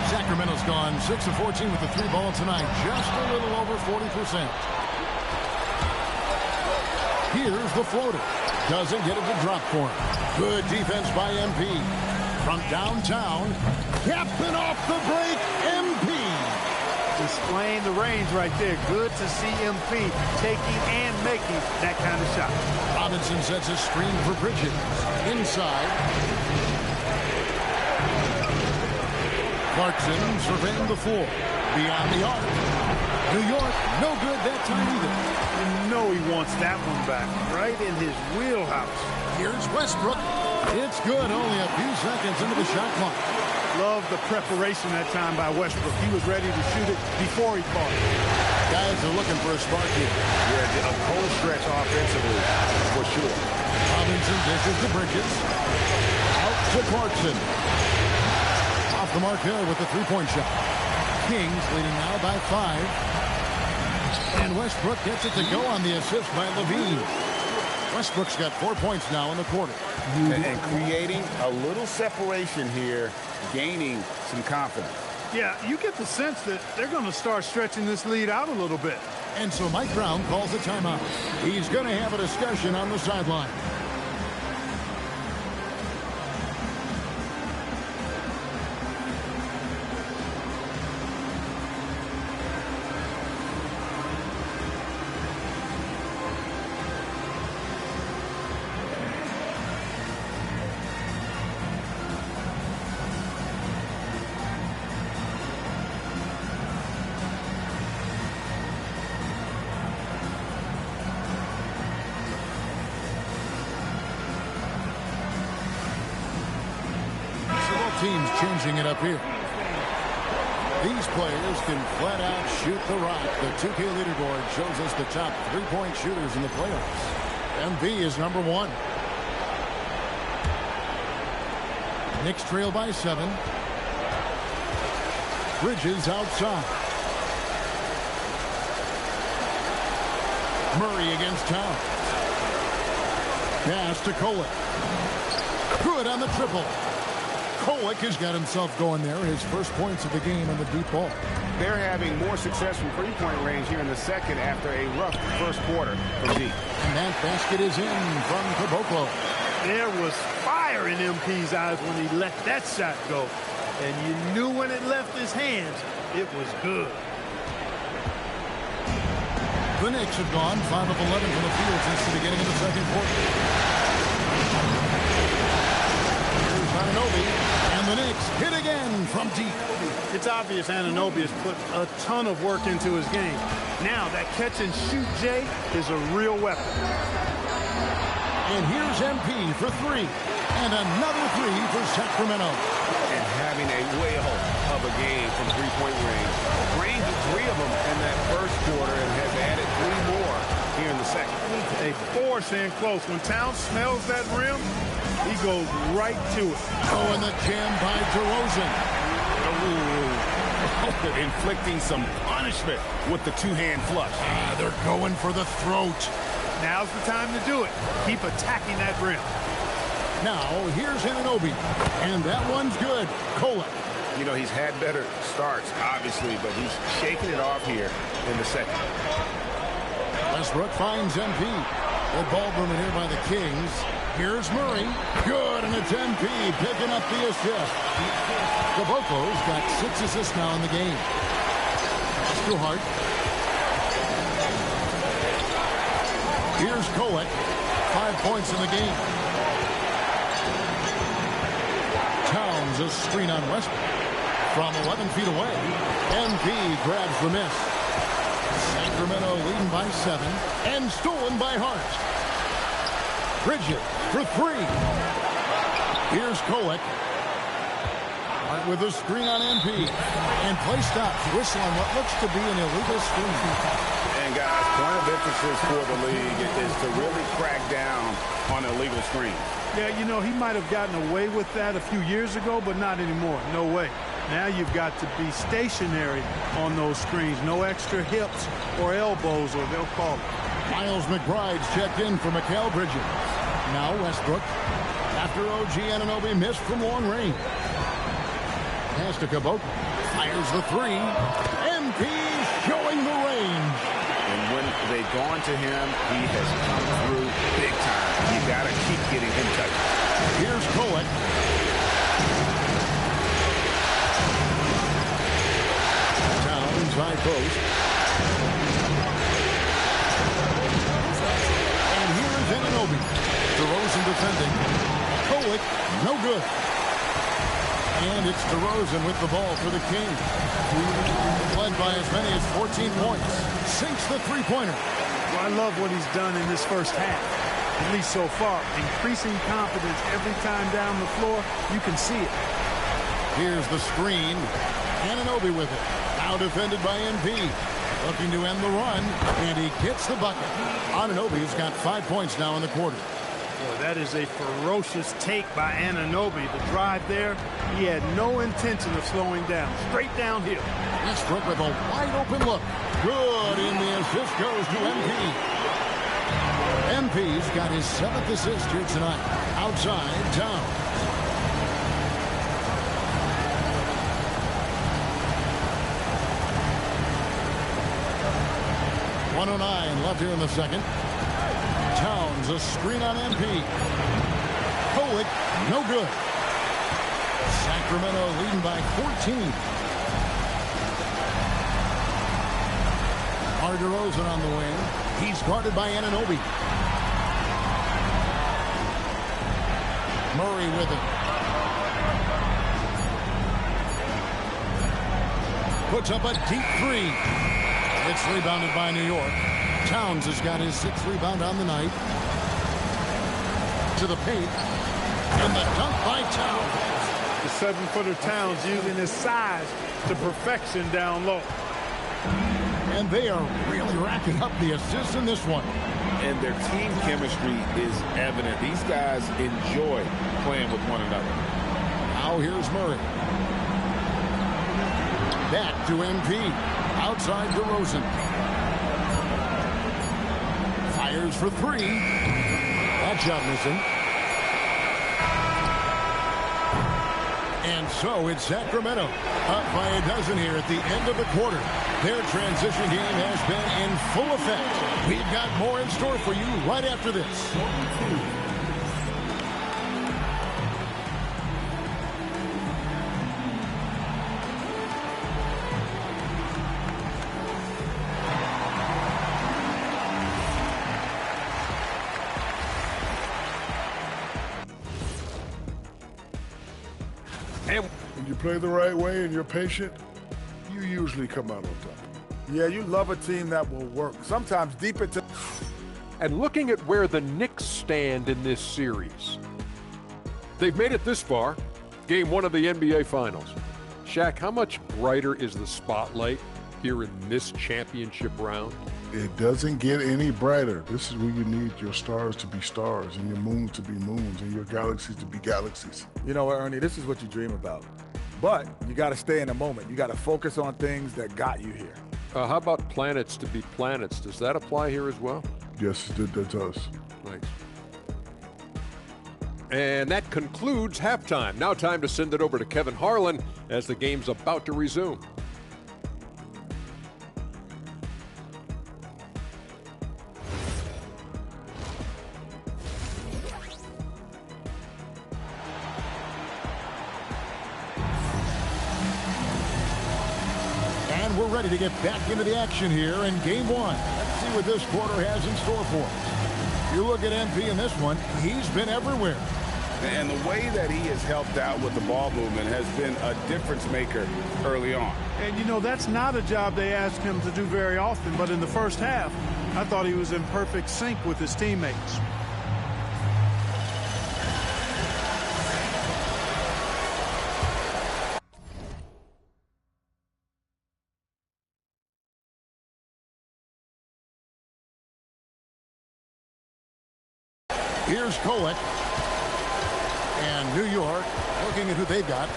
Sacramento's gone 6 of 14 with the 3 ball tonight. Just a little over 40%. Here's the floater. Doesn't get it to drop for him. Good defense by MP. From downtown, capping off the break, MP. Displaying the range right there. Good to see MP taking and making that kind of shot. Robinson sets a screen for Bridges. Inside. Clarkson surveying the floor. Beyond the arc. New York, no good that time either. You know he wants that one back, right in his wheelhouse. Here's Westbrook. It's good, only a few seconds into the shot clock. Love the preparation that time by Westbrook. He was ready to shoot it before he caught it. Guys are looking for a spark here. Yeah, a cold stretch offensively, for sure. Robinson dishes to Bridges. Out to Clarkson. Off the mark there with the three-point shot. Kings leading now by 5. And Westbrook gets it to go on the assist by Levine. Westbrook's got 4 points now in the quarter. And creating a little separation here, gaining some confidence. Yeah, you get the sense that they're going to start stretching this lead out a little bit. And so Mike Brown calls a timeout. He's going to have a discussion on the sideline. Teams changing it up here. These players can flat out shoot the rock. The 2K leaderboard shows us the top three-point shooters in the playoffs. MV is number 1. Knicks trail by 7. Bridges outside. Murray against Towns. Pass to Kolek. Good on the triple. Kolek has got himself going there. His first points of the game on the deep ball. They're having more success from three-point range here in the second after a rough first quarter from deep. And that basket is in from Caboclo. There was fire in MP's eyes when he let that shot go. And you knew when it left his hands, it was good. The Knicks have gone 5 of 11 from the field since the beginning of the second quarter. Here's Anunoby, and the Knicks hit again from deep. It's obvious Anunoby has put a ton of work into his game. Now that catch and shoot Jay is a real weapon. And here's MP for 3. And another 3 for Sacramento. And having a whale of a game from three-point range. Range of 3 of them in that first quarter and has added 3 more here in the second. A force in close. When Towns smells that rim, he goes right to it. Oh, and the jam by DeRozan. Inflicting some punishment with the two-hand flush. They're going for the throat. Now's the time to do it. Keep attacking that rim. Now, here's Anunoby. And that one's good. Kolek. You know, he's had better starts, obviously, but he's shaking it off here in the second. Westbrook finds MP. Good ball movement here by the Kings. Here's Murray. Good, and it's MP picking up the assist. Caboclo's got 6 assists now in the game. Too hard. Here's Kolek. 5 points in the game. Towns a screen on Westbrook. From 11 feet away. MP grabs the miss. Sacramento leading by 7. And stolen by Hart. Bridges for 3. Here's Kolek. Hart with a screen on MP. And play stops. Whistle on what looks to be an illegal screen. And guys, point of emphasis for the league is to really crack down on illegal screens. Yeah, you know, he might have gotten away with that a few years ago, but not anymore. No way. Now you've got to be stationary on those screens. No extra hips or elbows, or they'll call it. Miles McBride's checked in for Mikal Bridges. Now Westbrook. After OG Anunoby missed from long range. Pass to Caboclo. Fires the 3. MP showing the range. And when they've gone to him, he has come through big time. You got to keep getting him touched. Here's Kolek. Towns high post. And here's Anunoby. DeRozan defending. Kolek, no good. And it's DeRozan with the ball for the Kings. Led by as many as 14 points. Sinks the three-pointer. Well, I love what he's done in this first half, at least so far. Increasing confidence every time down the floor. You can see it. Here's the screen. Anunoby with it. Now defended by MP. Looking to end the run, and he gets the bucket. Anunoby's got 5 points now in the quarter. Boy, that is a ferocious take by Anunoby. The drive there, he had no intention of slowing down. Straight downhill. Westbrook with a wide-open look. Good, and the assist goes to MP. MP's got his 7th assist here tonight. Outside, Towns. .109 left here in the second. Towns, a screen on MP. Kolek, no good. Sacramento leading by 14. DeRozan on the wing. He's guarded by Anunoby. Murray with it. Puts up a deep three. It's rebounded by New York. Towns has got his 6th rebound on the night. To the paint. And the dunk by Towns. The 7-footer Towns using his size to perfection down low. And they are really racking up the assists in this one. And their team chemistry is evident. These guys enjoy playing with one another. Now here's Murray. Back to MP. Outside DeRozan. Fires for 3. That shot missing. And so it's Sacramento up by a dozen here at the end of the quarter. Their transition game has been in full effect. We've got more in store for you right after this. When you play the right way and you're patient, you usually come out on top. Yeah, you love a team that will work. Sometimes deep into... And looking at where the Knicks stand in this series, they've made it this far, game 1 of the NBA Finals. Shaq, how much brighter is the spotlight here in this championship round? It doesn't get any brighter. This is where you need your stars to be stars and your moons to be moons and your galaxies to be galaxies. You know what, Ernie? This is what you dream about. But you got to stay in the moment. You got to focus on things that got you here. How about planets to be planets? Does that apply here as well? Yes, it does. Thanks. And that concludes halftime. Now time to send it over to Kevin Harlan as the game's about to resume. And we're ready to get back into the action here in game 1. Let's see what this quarter has in store for us. You look at MP in this one, he's been everywhere. And the way that he has helped out with the ball movement has been a difference maker early on. And, you know, that's not a job they ask him to do very often, but in the first half, I thought he was in perfect sync with his teammates. Here's Kolek. And New York looking at who they've got.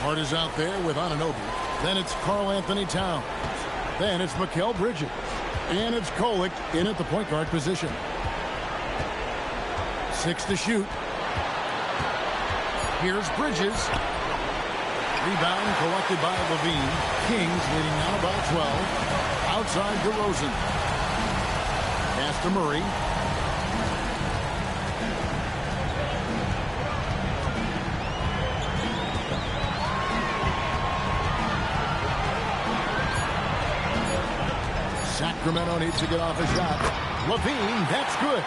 Hart is out there with Anunoby. Then it's Karl-Anthony Towns. Then it's Mikal Bridges. And it's Kolek in at the point guard position. 6 to shoot. Here's Bridges. Rebound collected by Levine. Kings leading now by 12. Outside DeRozan. Pass to Murray. Sacramento needs to get off a shot. Levine, that's good.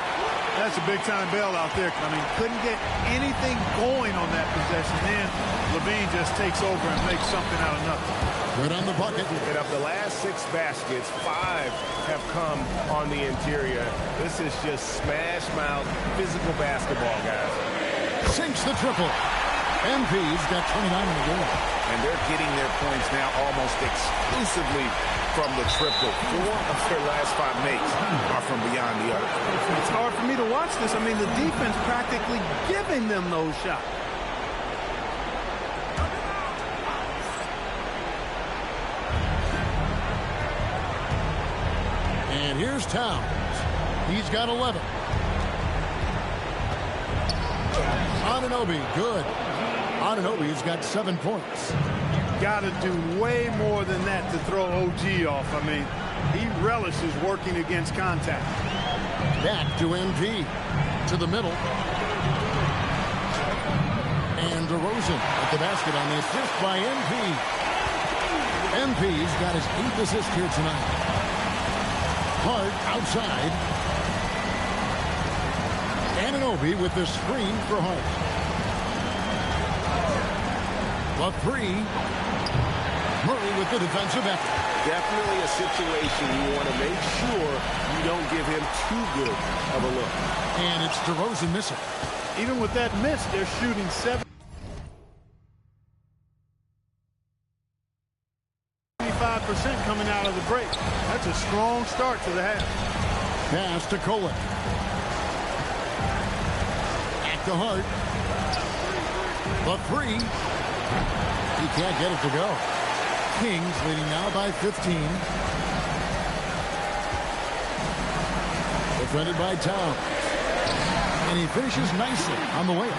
That's a big-time bailout there. I mean, couldn't get anything going on that possession. Then LaVine just takes over and makes something out of nothing. Good on the bucket. And of the last 6 baskets, 5 have come on the interior. This is just smash-mouth physical basketball, guys. Sinks the triple. MP's got 29 in the game. And they're getting their points now almost exclusively from the triple. 4 of their last 5 makes are from beyond the arc. It's hard for me to watch this. I mean, the defense practically giving them those shots. And here's Towns. He's got 11. Anunoby, good. Anunoby's got 7 points. Got to do way more than that to throw OG off. I mean, he relishes working against contact. Back to MP. To the middle. And DeRozan at the basket on the assist by MP. MP's got his 8th assist here tonight. Hart outside. Anunoby with the screen for Hart. The 3. Murray with the defensive effort. Definitely a situation you want to make sure you don't give him too good of a look. And it's DeRozan missing. Even with that miss, they're shooting 75% coming out of the break. That's a strong start to the half. Pass to Kolek. Back to Hart. The 3. He can't get it to go. Kings leading now by 15. Defended by Towns. And he finishes nicely on the way.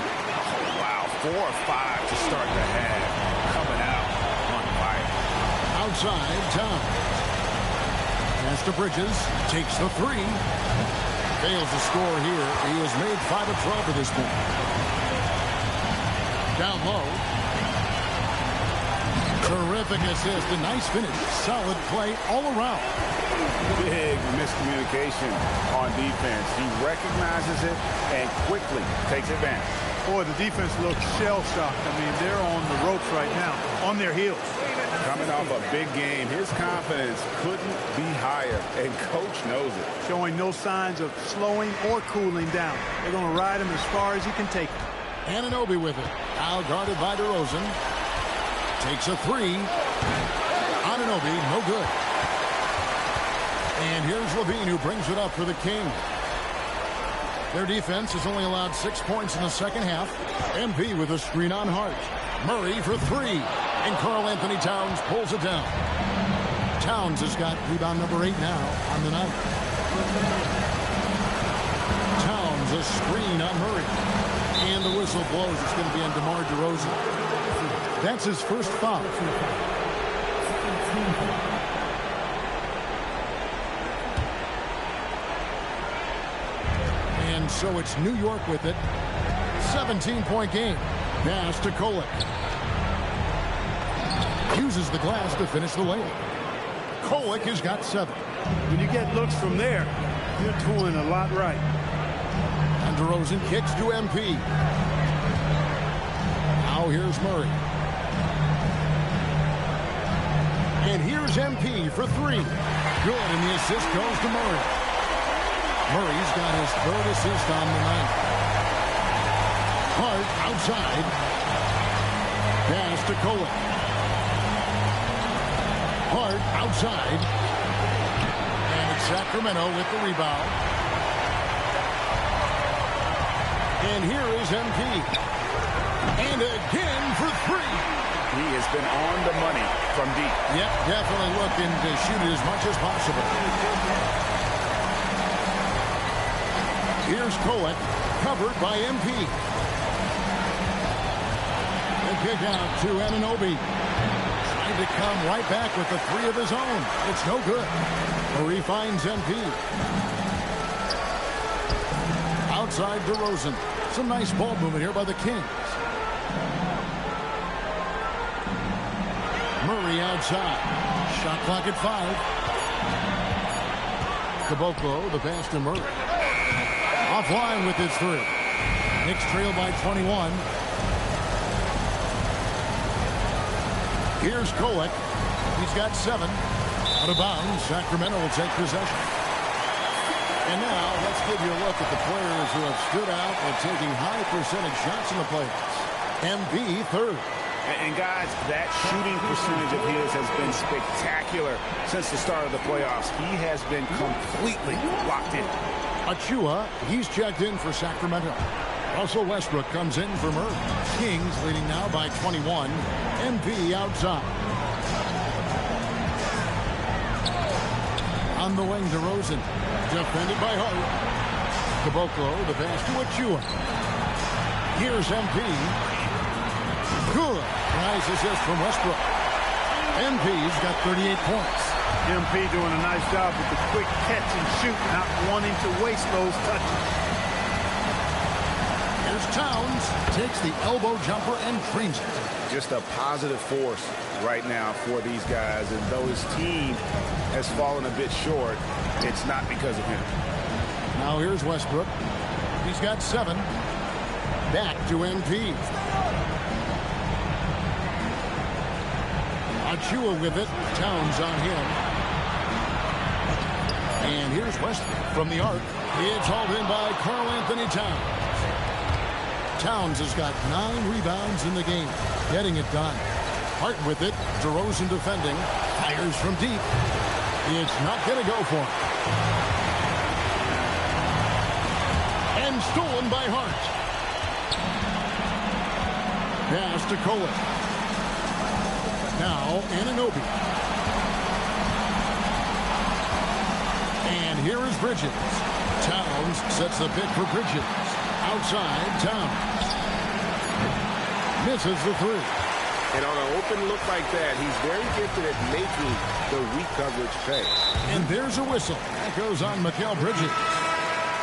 Wow, 4 or 5 to start the half. Coming out on fire. Outside, Towns. Pass to Bridges. Takes the 3. Fails to score here. He has made 5 of 12 at this point. Down low. Terrific assist. A nice finish. Solid play all around. Big miscommunication on defense. He recognizes it and quickly takes advantage. Boy, the defense looks shell-shocked. I mean, they're on the ropes right now, on their heels. Coming off a big game, his confidence couldn't be higher, and coach knows it. Showing no signs of slowing or cooling down. They're going to ride him as far as he can take him. Anunoby with it. Now guarded by DeRozan. Takes a 3. Anunoby, no good. And here's LaVine who brings it up for the Kings. Their defense has only allowed 6 points in the second half. MP with a screen on Hart. Murray for 3. And Karl Anthony Towns pulls it down. Towns has got rebound number 8 now on the night. Towns a screen on Murray. And the whistle blows. It's going to be on DeMar DeRozan. That's his first foul. And so it's New York with it. 17-point game. Pass to Kolek. Uses the glass to finish the layup. Kolek has got 7. When you get looks from there, you're doing a lot right. And DeRozan kicks to MP. Now here's Murray. And here's MP for 3. Good, and the assist goes to Murray. Murray's got his 3rd assist on the night. Hart outside. Pass to Kolek. Hart outside. And it's Sacramento with the rebound. And here is MP. And again for 3. He has been on the money from deep. Yep, definitely looking to shoot it as much as possible. Here's Kolek, covered by MP. The kick out to Anunoby. Trying to come right back with the 3 of his own. It's no good. Murray finds MP. Outside DeRozan. Some nice ball movement here by the Kings. Murray outside. Shot clock at 5. Caboclo, the pass to Murray. Offline with his three. Knicks trail by 21. Here's Kolek. He's got 7. Out of bounds. Sacramento will take possession. And now let's give you a look at the players who have stood out and taking high percentage shots in the playoffs. MP third. And guys, that shooting percentage of his has been spectacular since the start of the playoffs. He has been completely locked in. Achua, he's checked in for Sacramento. Russell Westbrook comes in for Murray. Kings leading now by 21. MP outside. On the wing, DeRozan. Defended by Hart. Caboclo, the pass to Achua. Here's MP. Good. Nice assist from Westbrook. MP's got 38 points. MP doing a nice job with the quick catch and shoot, not wanting to waste those touches. Here's Towns. Takes the elbow jumper and drains it. Just a positive force right now for these guys. And though his team has fallen a bit short, it's not because of him. Now here's Westbrook. He's got 7. Back to MP. Achua with it. Towns on him. And here's Westbrook from the arc. It's hauled in by Karl Anthony Towns. Towns has got 9 rebounds in the game. Getting it done. Hart with it. DeRozan defending. Fires from deep. It's not going to go for him. And stolen by Hart. Pass to Kolek. Now Anunoby. And here is Bridges. Towns sets the pick for Bridges. Outside, Towns. Misses the 3. And on an open look like that, he's very gifted at making the weak coverage pay. And there's a whistle. That goes on Mikal Bridges.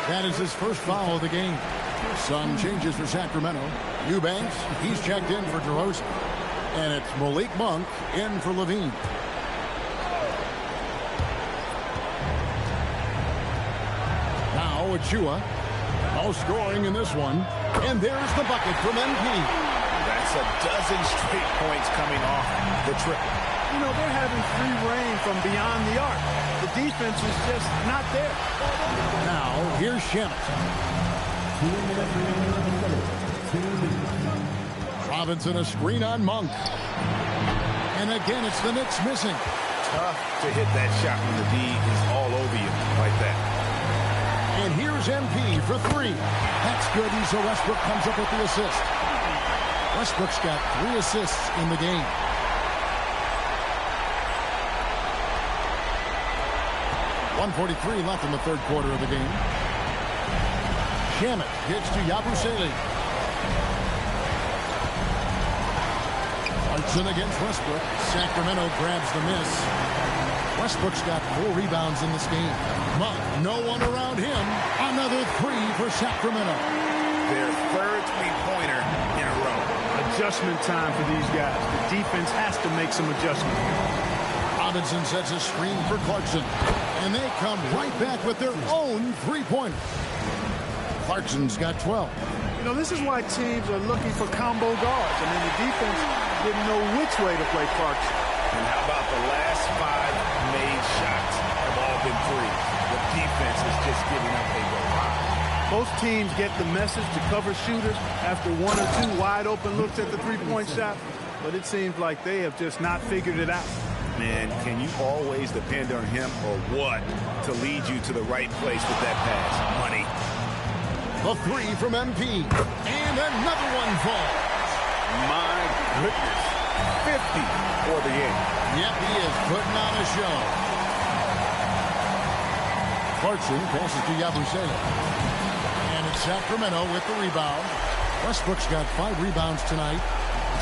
That is his first foul of the game. Some changes for Sacramento. Eubanks, he's checked in for DeRozan. And it's Malik Monk in for Levine. Now Achua. No scoring in this one. And there's the bucket from MP. That's a dozen straight points coming off the triple. You know, they're having free reign from beyond the arc. The defense is just not there. Now, here's Shamet. Robinson a screen on Monk. And again, it's the Knicks missing. Tough to hit that shot when the D is all over you like that. And here's MP for 3. That's good. So Westbrook comes up with the assist. Westbrook's got 3 assists in the game. .143 left in the third quarter of the game. Shamet gets to Yabusele. Clarkson against Westbrook. Sacramento grabs the miss. Westbrook's got 4 rebounds in this game. Monk, no one around him. Another 3 for Sacramento. Their third three-pointer in a row. Adjustment time for these guys. The defense has to make some adjustments. Robinson sets a screen for Clarkson. And they come right back with their own three-pointer. Clarkson's got 12. You know, this is why teams are looking for combo guards. I mean, the defense didn't know which way to play Clarkson. And how about the last 5 made shots have all been threes? The defense is just giving up a lot. Most teams get the message to cover shooters after 1 or 2 wide open looks at the three-point shot, but it seems like they have just not figured it out. Man, can you always depend on him or what to lead you to the right place with that pass? Money. The 3 from MP. And another one falls. My goodness. 50 for the game. Yep, he is putting on a show. Clarkson passes to Yabusele. And it's Sacramento with the rebound. Westbrook's got 5 rebounds tonight.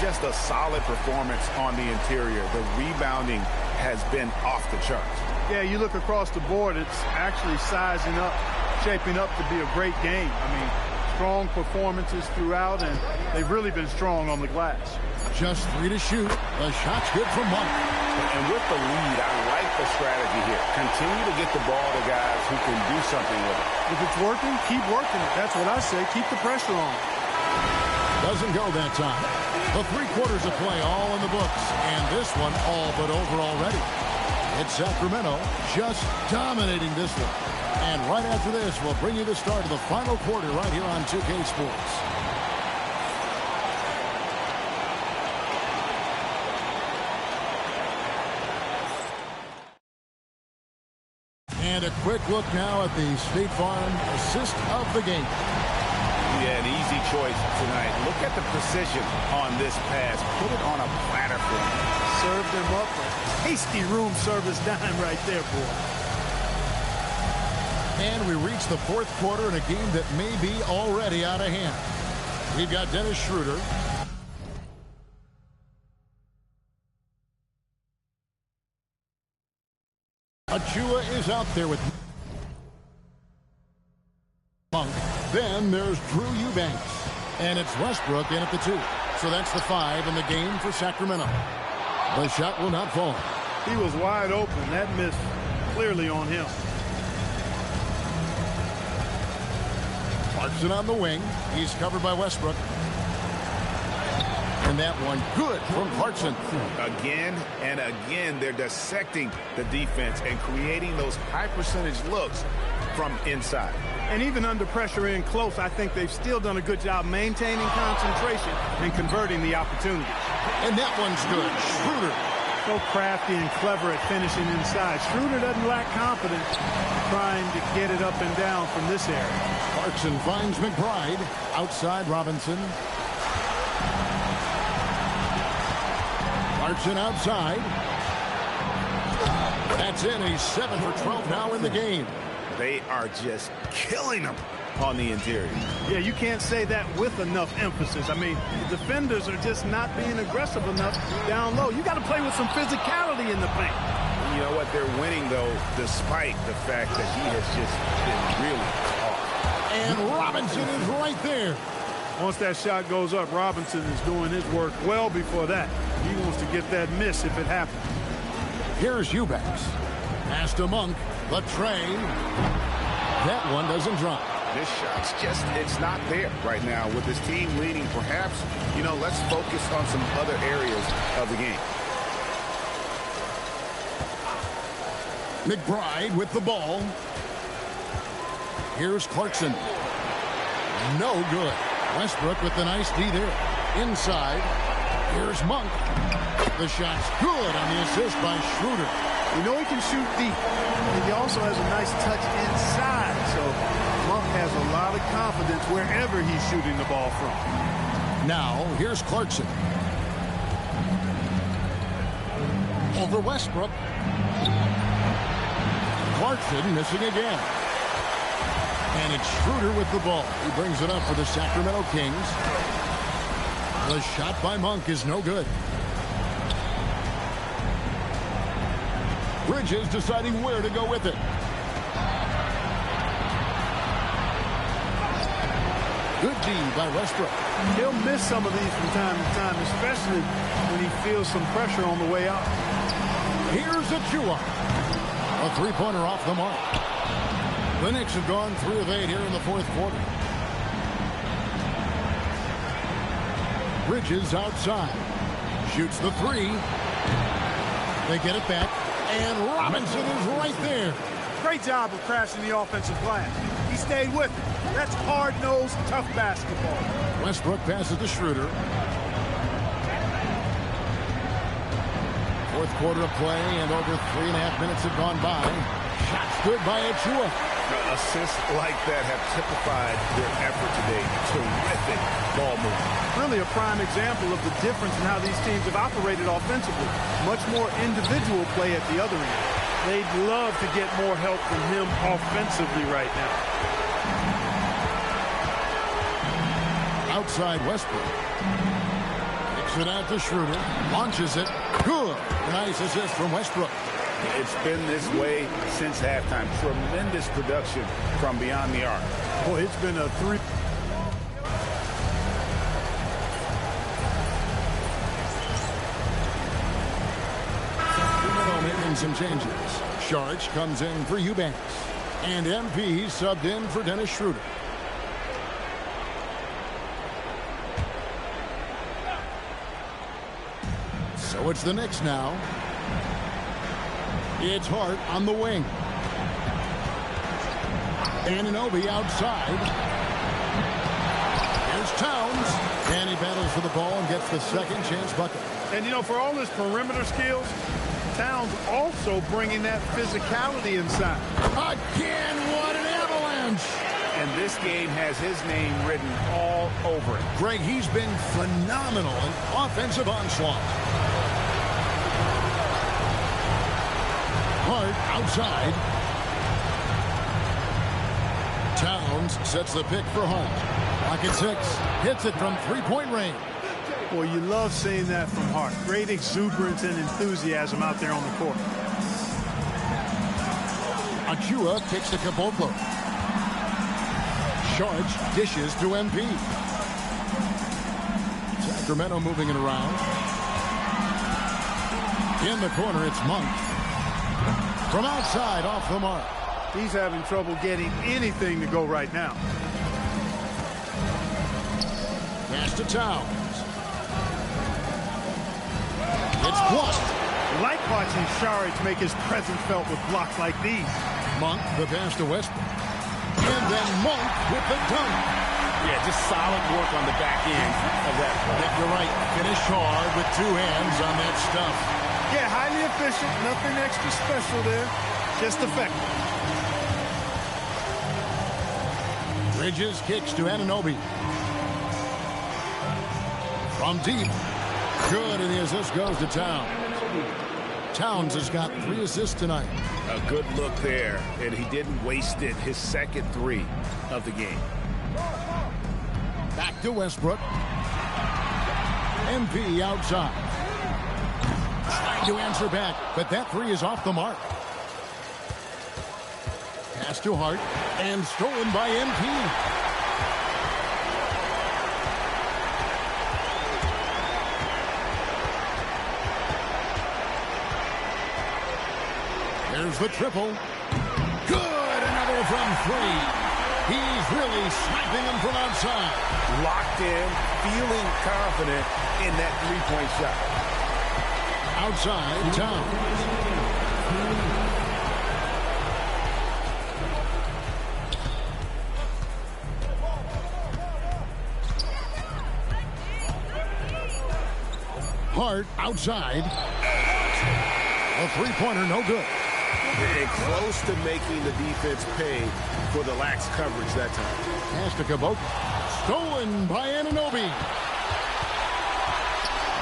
Just a solid performance on the interior. The rebounding has been off the charts. Yeah, you look across the board, it's actually sizing up, shaping up to be a great game. I mean, strong performances throughout, and they've really been strong on the glass. Just 3 to shoot. The shot's good from Monk. And with the lead, I like the strategy here. Continue to get the ball to guys who can do something with it. If it's working, keep working it. That's what I say. Keep the pressure on. Doesn't go that time. The 3 quarters of play all in the books, and this one all but over already. It's Sacramento just dominating this one. And right after this, we'll bring you the start of the final quarter right here on 2K Sports. And a quick look now at the State Farm assist of the game. Yeah, an easy choice tonight. Look at the precision on this pass. Put it on a platter for him. Served him up a tasty room service dime right there, boy. And we reach the 4th quarter in a game that may be already out of hand. We've got Dennis Schroeder. Achua is out there with Monk. Then there's Drew Eubanks. And it's Westbrook in at the 2. So that's the 5 in the game for Sacramento. The shot will not fall. He was wide open. That missed clearly on him. Clarkson on the wing. He's covered by Westbrook. And that one good from Clarkson. Again and again, they're dissecting the defense and creating those high percentage looks from inside. And even under pressure in close, I think they've still done a good job maintaining concentration and converting the opportunities. And that one's good. Schroeder. So crafty and clever at finishing inside. Schroeder doesn't lack confidence trying to get it up and down from this area. Clarkson finds McBride. Outside Robinson. Clarkson outside. That's in. He's 7 for 12 now in the game. They are just killing them on the interior. Yeah, you can't say that with enough emphasis. I mean, the defenders are just not being aggressive enough down low. You got to play with some physicality in the paint. You know what? They're winning, though, despite the fact that he has just been really caught. And Robinson is right there. Once that shot goes up, Robinson is doing his work well before that. He wants to get that miss if it happens. Here's Eubanks. Pass to Monk. The train. That one doesn't drop. This shot's just, it's not there right now with this team leading. Perhaps, you know, let's focus on some other areas of the game. McBride with the ball. Here's Clarkson. No good. Westbrook with the nice D there. Inside. Here's Monk. The shot's good on the assist by Schroeder. You know he can shoot deep. And he also has a nice touch inside. So Monk has a lot of confidence wherever he's shooting the ball from. Now, here's Clarkson. Over Westbrook. Clarkson missing again. And it's Schroeder with the ball. He brings it up for the Sacramento Kings. The shot by Monk is no good. Bridges deciding where to go with it. Good D by Westbrook. He'll miss some of these from time to time, especially when he feels some pressure on the way out. Here's Achua. A three-pointer off the mark. The Knicks have gone 3 of 8 here in the 4th quarter. Bridges outside. Shoots the 3. They get it back. And Robinson is right there. Great job of crashing the offensive glass. He stayed with it. That's hard-nosed, tough basketball. Westbrook passes to Schroeder. 4th quarter of play, and over 3.5 minutes have gone by. Shots good by Achua. Assists like that have typified their effort today. Terrific ball movement. Really a prime example of the difference in how these teams have operated offensively. Much more individual play at the other end. They'd love to get more help from him offensively right now. Outside Westbrook. Kicks it out to Schroeder. Launches it. Good. Nice assist from Westbrook. It's been this way since halftime. Tremendous production from beyond the arc. Boy, it's been a 3. some changes. Sharch comes in for Eubanks. And MP subbed in for Dennis Schroeder. So it's the Knicks now. It's Hart on the wing. Anunoby outside. Here's Towns. And he battles for the ball and gets the second chance bucket. And, you know, for all his perimeter skills, Towns also bringing that physicality inside. Again, what an avalanche. And this game has his name written all over it. Greg, he's been phenomenal in offensive onslaught. Hart outside. Towns sets the pick for Hart. Pocket 6. Hits it from three-point range. Well, you love seeing that from Hart. Great exuberance and enthusiasm out there on the court. Achua kicks to Caboclo. Sharch dishes to MP. Sacramento moving it around. In the corner, it's Monk. From outside, off the mark. He's having trouble getting anything to go right now. Pass to Towns. It's blocked. Like watching Saric make his presence felt with blocks like these. Monk, the pass to Westbrook. And then Monk with the dunk. Yeah, just solid work on the back end of that play. You're right. Finish hard with two hands on that stuff. Yeah, highly efficient. Nothing extra special there. Just effective. Bridges kicks to Anunoby. From deep. Good, and the assist goes to Towns. Towns has got 3 assists tonight. A good look there, and he didn't waste it. His second 3 of the game. Back to Westbrook. MP outside. Trying to answer back, but that 3 is off the mark. Pass to Hart, and stolen by MP. There's the triple. Good, another from 3. He's really sniping them from outside. Locked in, feeling confident in that three-point shot. Outside, Towns. Hart outside. A three-pointer, no good. And close to making the defense pay for the lax coverage that time. Pass to Caboclo. Stolen by Anunoby.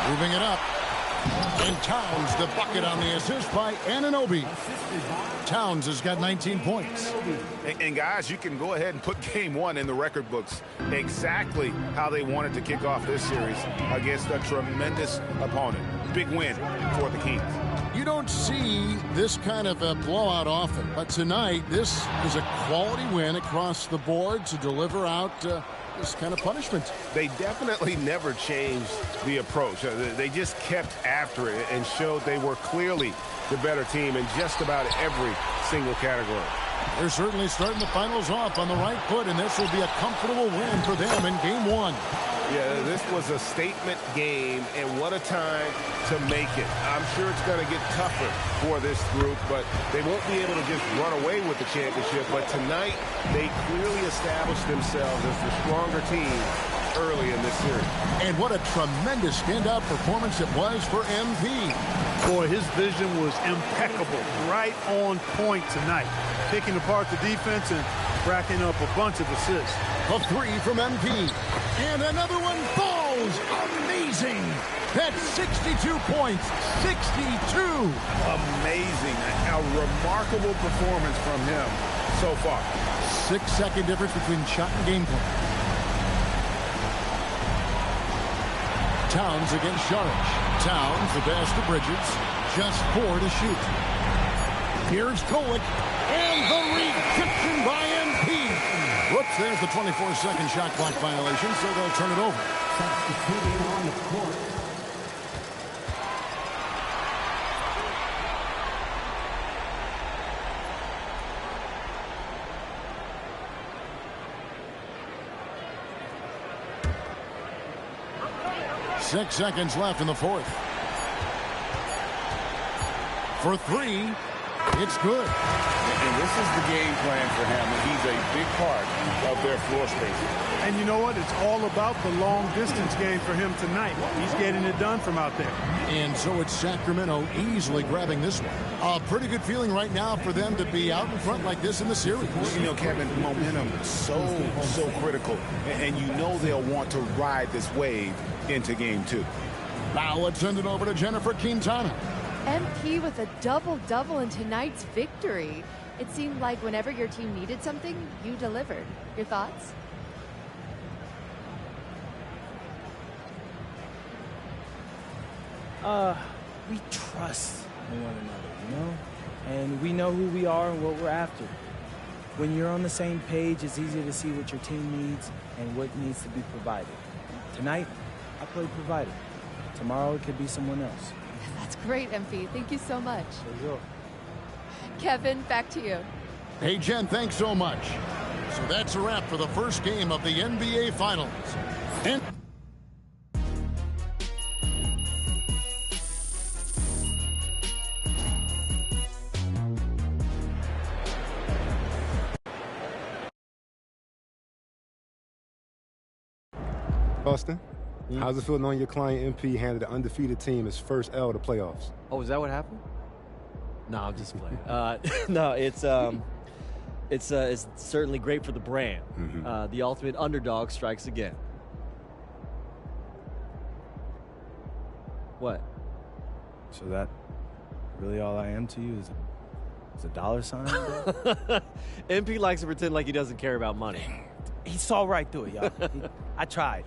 Moving it up. And Towns the bucket on the assist by Anunoby. Towns has got 19 points. And guys, you can go ahead and put game 1 in the record books. Exactly how they wanted to kick off this series against a tremendous opponent. Big win for the Kings. You don't see this kind of a blowout often, but tonight this is a quality win across the board to deliver out this kind of punishment. They definitely never changed the approach. They just kept after it and showed they were clearly the better team in just about every single category. They're certainly starting the finals off on the right foot, and this will be a comfortable win for them in game 1. Yeah, this was a statement game, and what a time to make it. I'm sure it's going to get tougher for this group, but they won't be able to just run away with the championship. But tonight, they clearly established themselves as the stronger team early in this series. And what a tremendous standout performance it was for MP. Boy, his vision was impeccable, right on point tonight. Picking apart the defense and racking up a bunch of assists. A 3 from MP. And another one falls. Amazing. That's 62 points. 62. Amazing. A remarkable performance from him so far. 6-second difference between shot and game plan. Towns against Saric. Towns, the pass to Bridges. Just 4 to shoot. Here's Kolek. And the rejection by MP. Whoops, there's the 24-second shot clock violation, so they'll turn it over. Substituting on the court. 6 seconds left in the fourth. For three, it's good. And this is the game plan for him, and he's a big part of their floor space. And you know what? It's all about the long distance game for him tonight. He's getting it done from out there. And so it's Sacramento easily grabbing this one. A pretty good feeling right now for them to be out in front like this in the series. Well, you know, Kevin, momentum is so critical. And you know they'll want to ride this wave into game 2. Now let's send it over to Jennifer Quintana. MP with a double-double in tonight's victory. It seemed like whenever your team needed something, you delivered. Your thoughts? We trust in one another, you know? And we know who we are and what we're after. When you're on the same page, it's easier to see what your team needs and what needs to be provided. Tonight, I played provider. Tomorrow, it could be someone else. That's great, MP. Thank you so much. Sure. Kevin, back to you. Hey, Jen, thanks so much. So that's a wrap for the first game of the NBA Finals. And Austin, how's it feel knowing your client MP handed an undefeated team his first L to playoffs? Oh, is that what happened? No, I'm just playing. No, it's certainly great for the brand. The ultimate underdog strikes again. What? So that really all I am to you is a dollar sign? MP likes to pretend like he doesn't care about money. He saw right through it, y'all. I tried.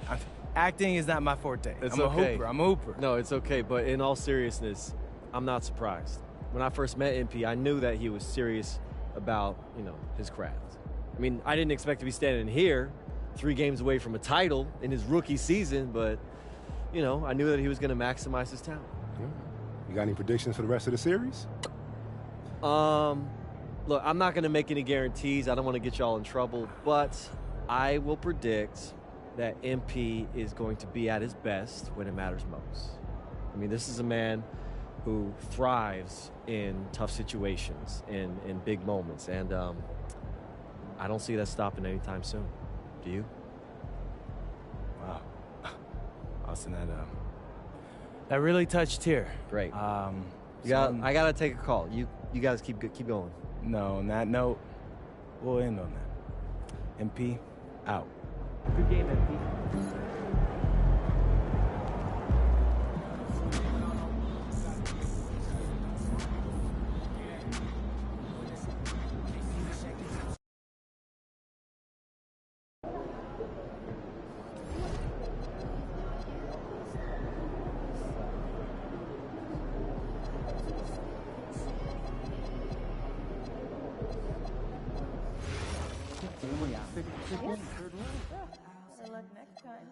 Acting is not my forte. It's I'm okay. a hooper. No, it's okay. But in all seriousness, I'm not surprised. When I first met MP, I knew that he was serious about, his craft. I mean, I didn't expect to be standing here 3 games away from a title in his rookie season, but, I knew that he was going to maximize his talent. You got any predictions for the rest of the series? Look, I'm not going to make any guarantees. I don't want to get y'all in trouble, but I will predict that MP is going to be at his best when it matters most. I mean, this is a man who thrives in tough situations, in big moments, and I don't see that stopping anytime soon. Do you? Wow. Austin, that really touched here. Great. I gotta take a call. You guys keep going. No, on that note, we'll end on that. MP, out. Good game, MP. Good luck next time.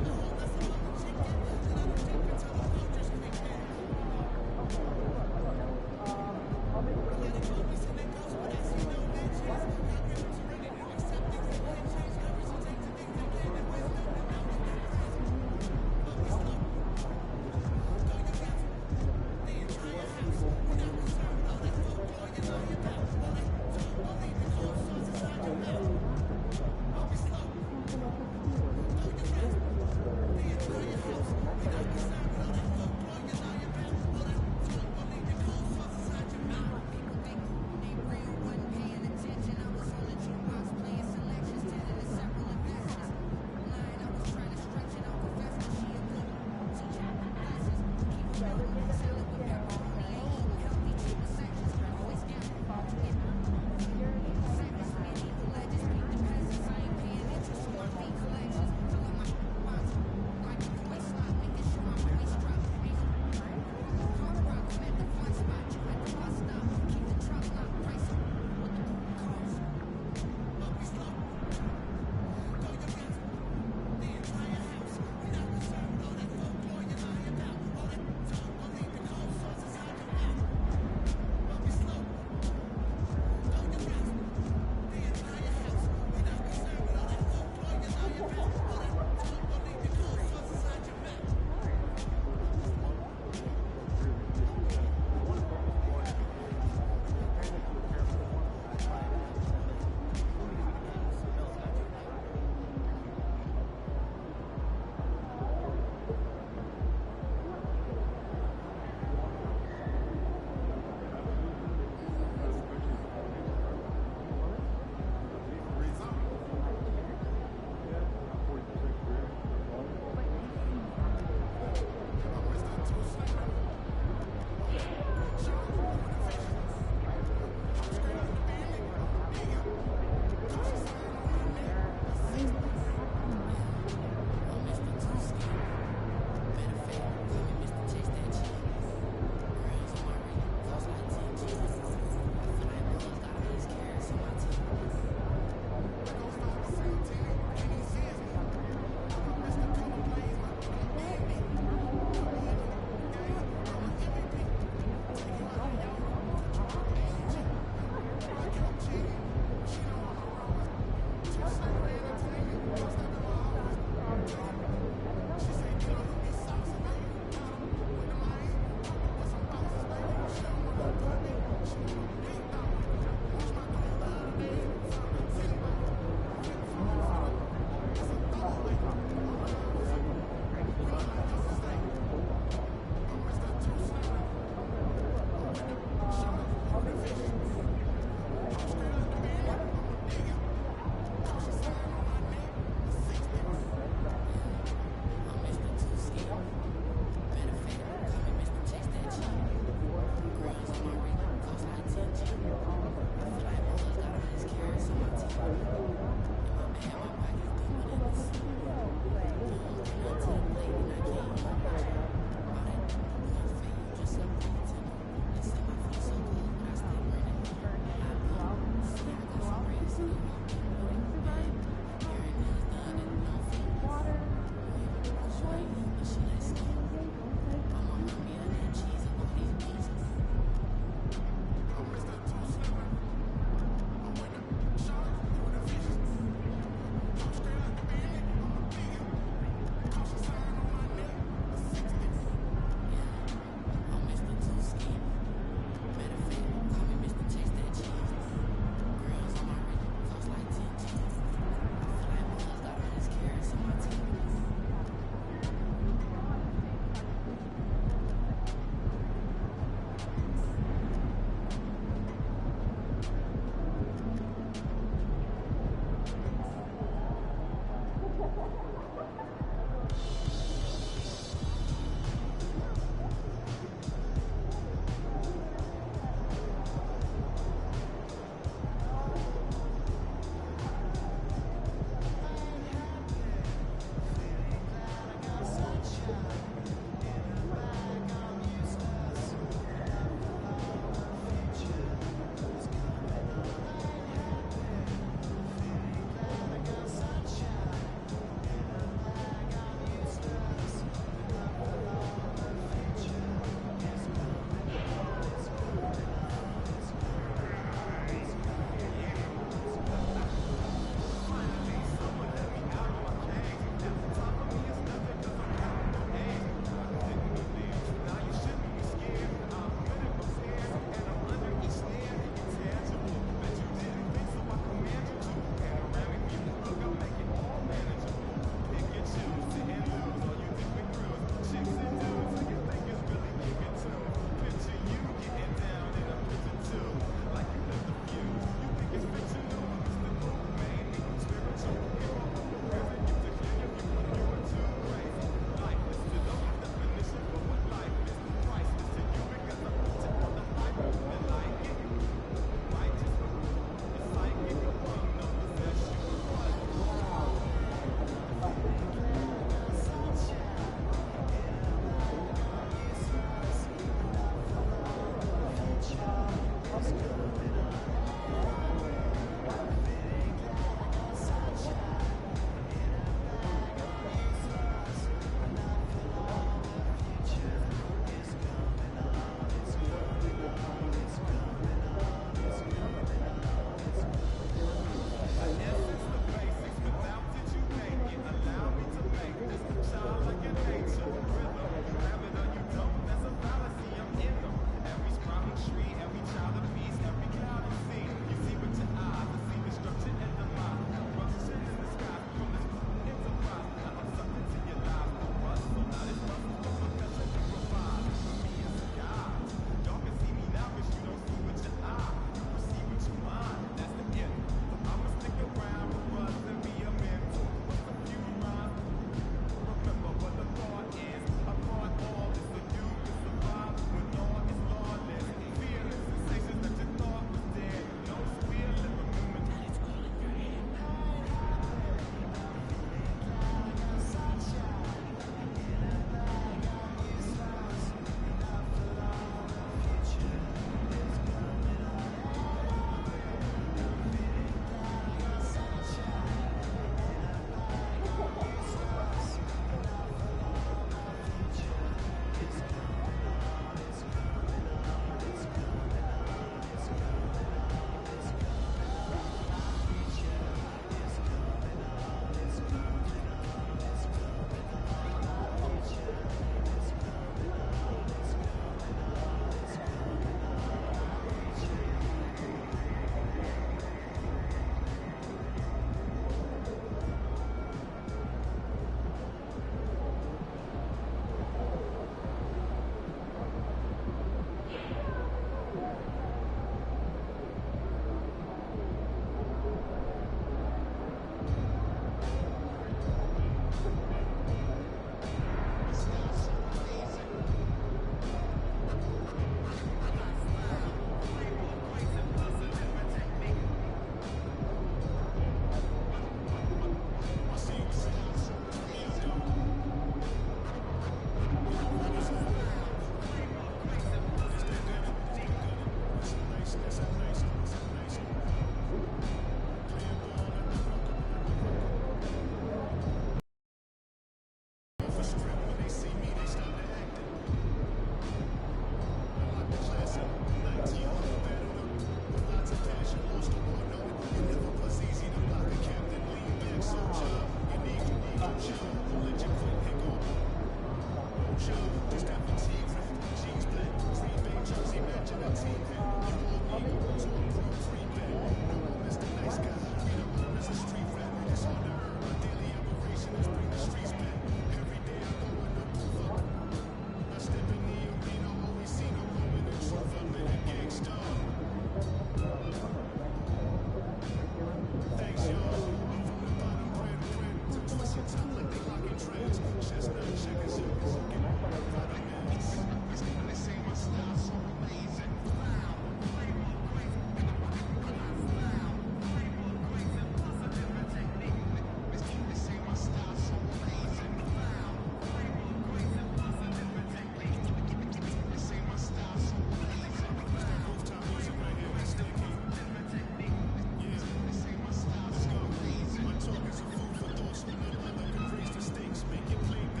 Make it play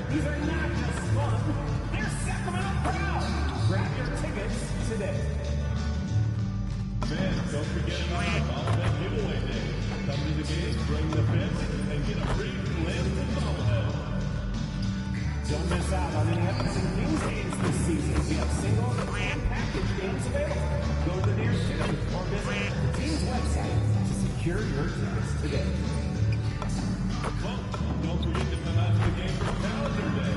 These are not just fun, they're Sacramento proud. Grab your tickets today. Fans, don't forget about Bobblehead Giveaway Day. Come to the game, bring the fence, and get a free Lansing Bobblehead. Don't miss out on any Evanston Kings games this season. We have single and package games available. Go to the nearest gym or visit the team's website to secure your tickets today. Folks, don't forget to come out to the game for Calendar Day.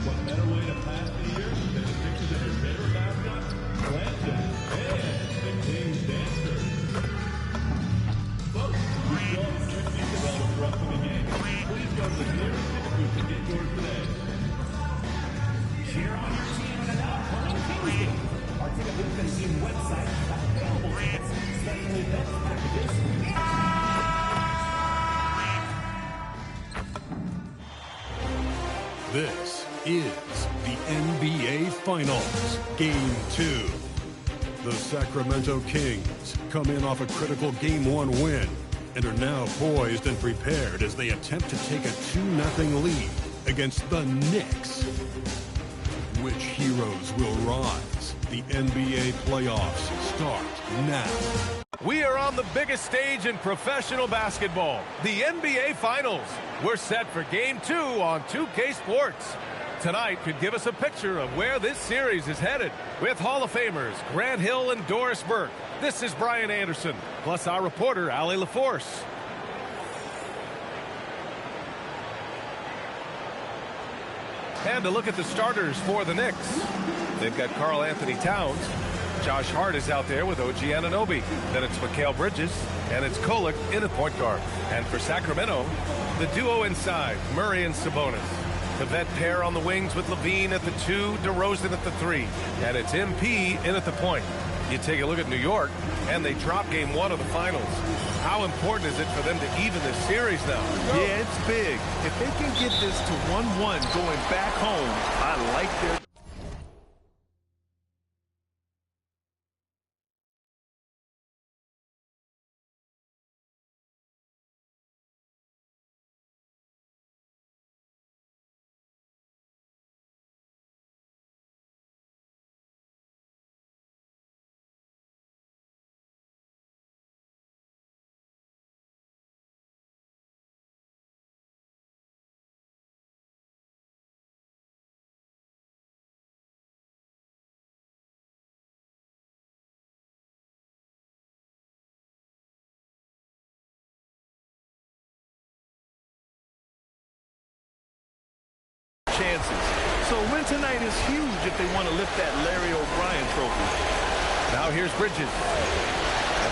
What better way to pass the year than to picture their favorite mascot, Lansing, and the Kings Dancers. Folks, we still have $50 for upcoming games. Please go to the nearest ticket booth to get yours today. Cheer on your team in an upcoming Kings game. Our ticket booth and team website have available tickets, special event packages, This is the NBA Finals, Game 2. The Sacramento Kings come in off a critical Game 1 win and are now poised and prepared as they attempt to take a 2-0 lead against the Knicks. Which heroes will rise? The NBA playoffs start now. We are on the biggest stage in professional basketball, the NBA Finals. We're set for Game 2 on 2K Sports. Tonight could give us a picture of where this series is headed. With Hall of Famers Grant Hill and Doris Burke, this is Brian Anderson, plus our reporter, Allie LaForce. And a look at the starters for the Knicks. They've got Karl Anthony Towns. Josh Hart is out there with OG Anunoby. Then it's Mikal Bridges, and it's Kolek in at point guard. And for Sacramento, the duo inside, Murray and Sabonis. The vet pair on the wings with Levine at the 2, DeRozan at the 3. And it's MP in at the point. You take a look at New York, and they drop Game 1 of the Finals. How important is it for them to even this series now? Yeah, it's big. If they can get this to 1-1 going back home, I like their... chances. So a win tonight is huge if they want to lift that Larry O'Brien trophy. Now here's Bridges.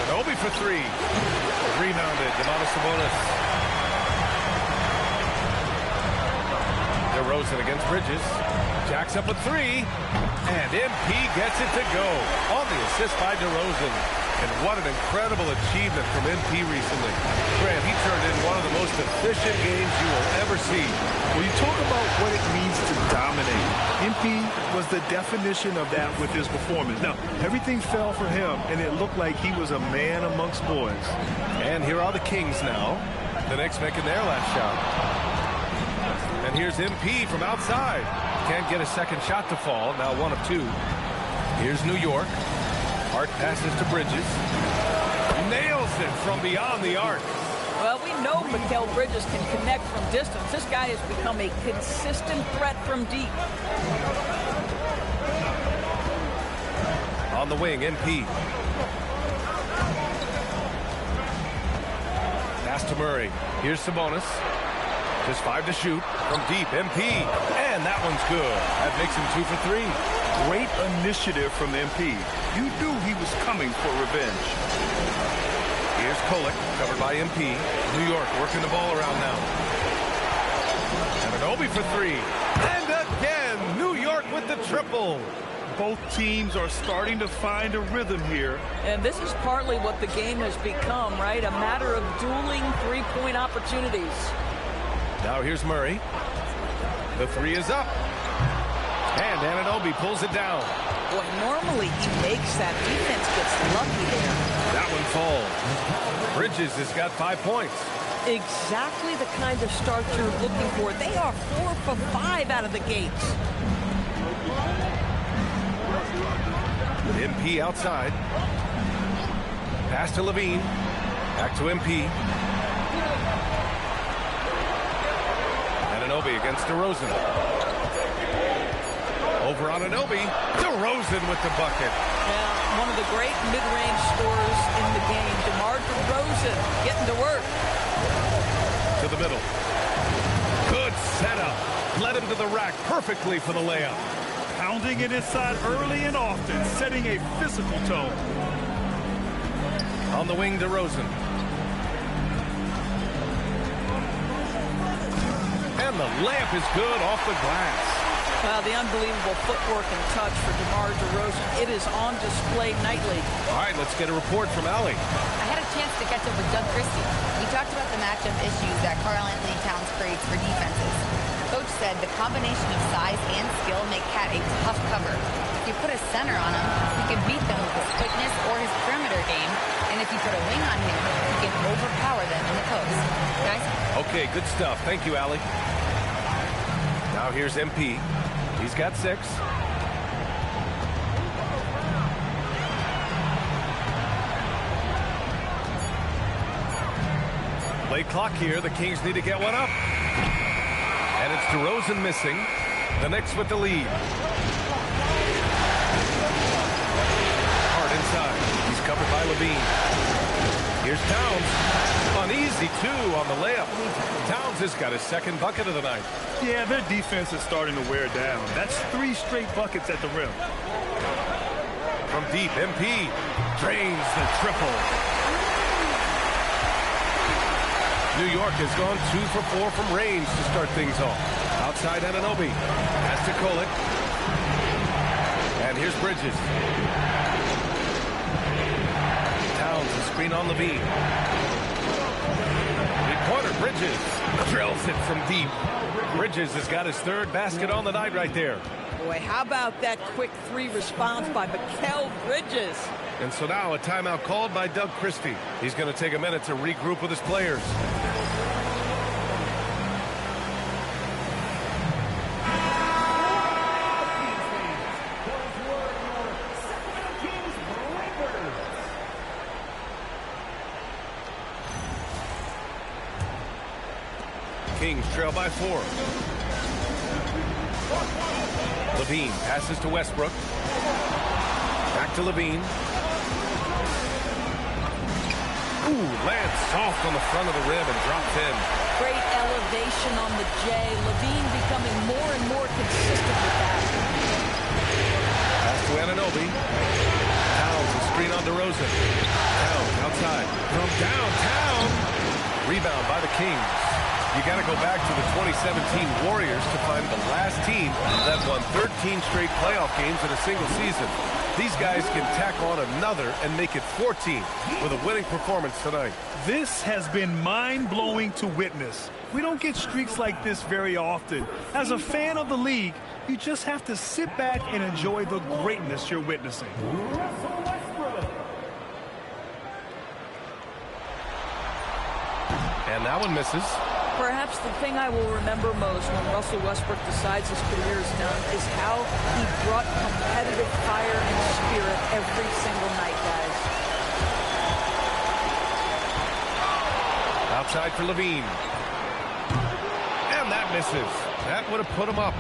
Anunoby for 3. Rebounded, Domantas Sabonis. DeRozan against Bridges. Jacks up a 3. And MP gets it to go on the assist by DeRozan. And what an incredible achievement from MP recently. Grant, he turned in one of the most efficient games you will ever see. When you talk about what it means to dominate, MP was the definition of that with his performance. Now, everything fell for him, and it looked like he was a man amongst boys. And here are the Kings now. The Knicks making their last shot. And here's MP from outside. Can't get a second shot to fall. Now 1 of 2. Here's New York. Hart passes to Bridges. Nails it from beyond the arc. Well, we know Mikal Bridges can connect from distance. This guy has become a consistent threat from deep. On the wing, MP. Pass to Murray. Here's Sabonis. Just 5 to shoot from deep. MP. And that one's good. That makes him 2 for 3. Great initiative from MP. You knew he was coming for revenge. Here's Kolek, covered by MP. New York working the ball around now. Anunoby for 3. And again, New York with the triple. Both teams are starting to find a rhythm here. And this is partly what the game has become, right? A matter of dueling three-point opportunities. Now here's Murray. The 3 is up. And Anunoby pulls it down. Boy, normally he makes that. Defense gets lucky there. That one falls. Bridges has got 5 points. Exactly the kind of start you're looking for. They are 4 for 5 out of the gates. MP outside. Pass to Levine. Back to MP. Anunoby against DeRozan. Over on Anunoby. DeRozan with the bucket. Yeah, one of the great mid-range scorers in the game. DeMar DeRozan getting to work. To the middle. Good setup. Led him to the rack perfectly for the layup. Pounding it inside early and often, setting a physical tone. On the wing, DeRozan. And the layup is good off the glass. Well, the unbelievable footwork and touch for DeMar DeRozan. It is on display nightly. All right, let's get a report from Allie. I had a chance to catch up with Doug Christie. He talked about the matchup issues that Karl-Anthony Towns creates for defenses. Coach said the combination of size and skill make Cat a tough cover. If you put a center on him, he can beat them with his quickness or his perimeter game. And if you put a wing on him, he can overpower them in the post. Guys? Okay, good stuff. Thank you, Allie. Now here's MP. He's got 6. Late clock here. The Kings need to get one up. And it's DeRozan missing. The Knicks with the lead. Hard inside. He's covered by Levine. Here's Towns. Uneasy, too, on the layup. Towns has got his second bucket of the night. Yeah, their defense is starting to wear down. That's 3 straight buckets at the rim. From deep, MP drains the triple. New York has gone 2 for 4 from range to start things off. Outside Anunoby. Pass to Kolek. And here's Bridges. Towns, a screen on Levine. Three-pointer, Bridges drills it from deep. Bridges has got his 3rd basket on the night right there. Boy, how about that quick 3 response by Mikal Bridges? And so now a timeout called by Doug Christie. He's going to take a minute to regroup with his players. Kings trail by 4. Levine passes to Westbrook. Back to Levine. Ooh, lands soft on the front of the rim and drops in. Great elevation on the J. Levine becoming more and more consistent with that. Pass to Anunoby. Towns, a screen on DeRozan. Towns outside. From downtown. Rebound by the Kings. You got to go back to the 2017 Warriors to find the last team that won 13 straight playoff games in a single season. These guys can tack on another and make it 14 with a winning performance tonight. This has been mind-blowing to witness. We don't get streaks like this very often. As a fan of the league, you just have to sit back and enjoy the greatness you're witnessing. And that one misses. Perhaps the thing I will remember most when Russell Westbrook decides his career is done is how he brought competitive fire and spirit every single night, guys. Outside for Levine. And that misses. That would have put him up.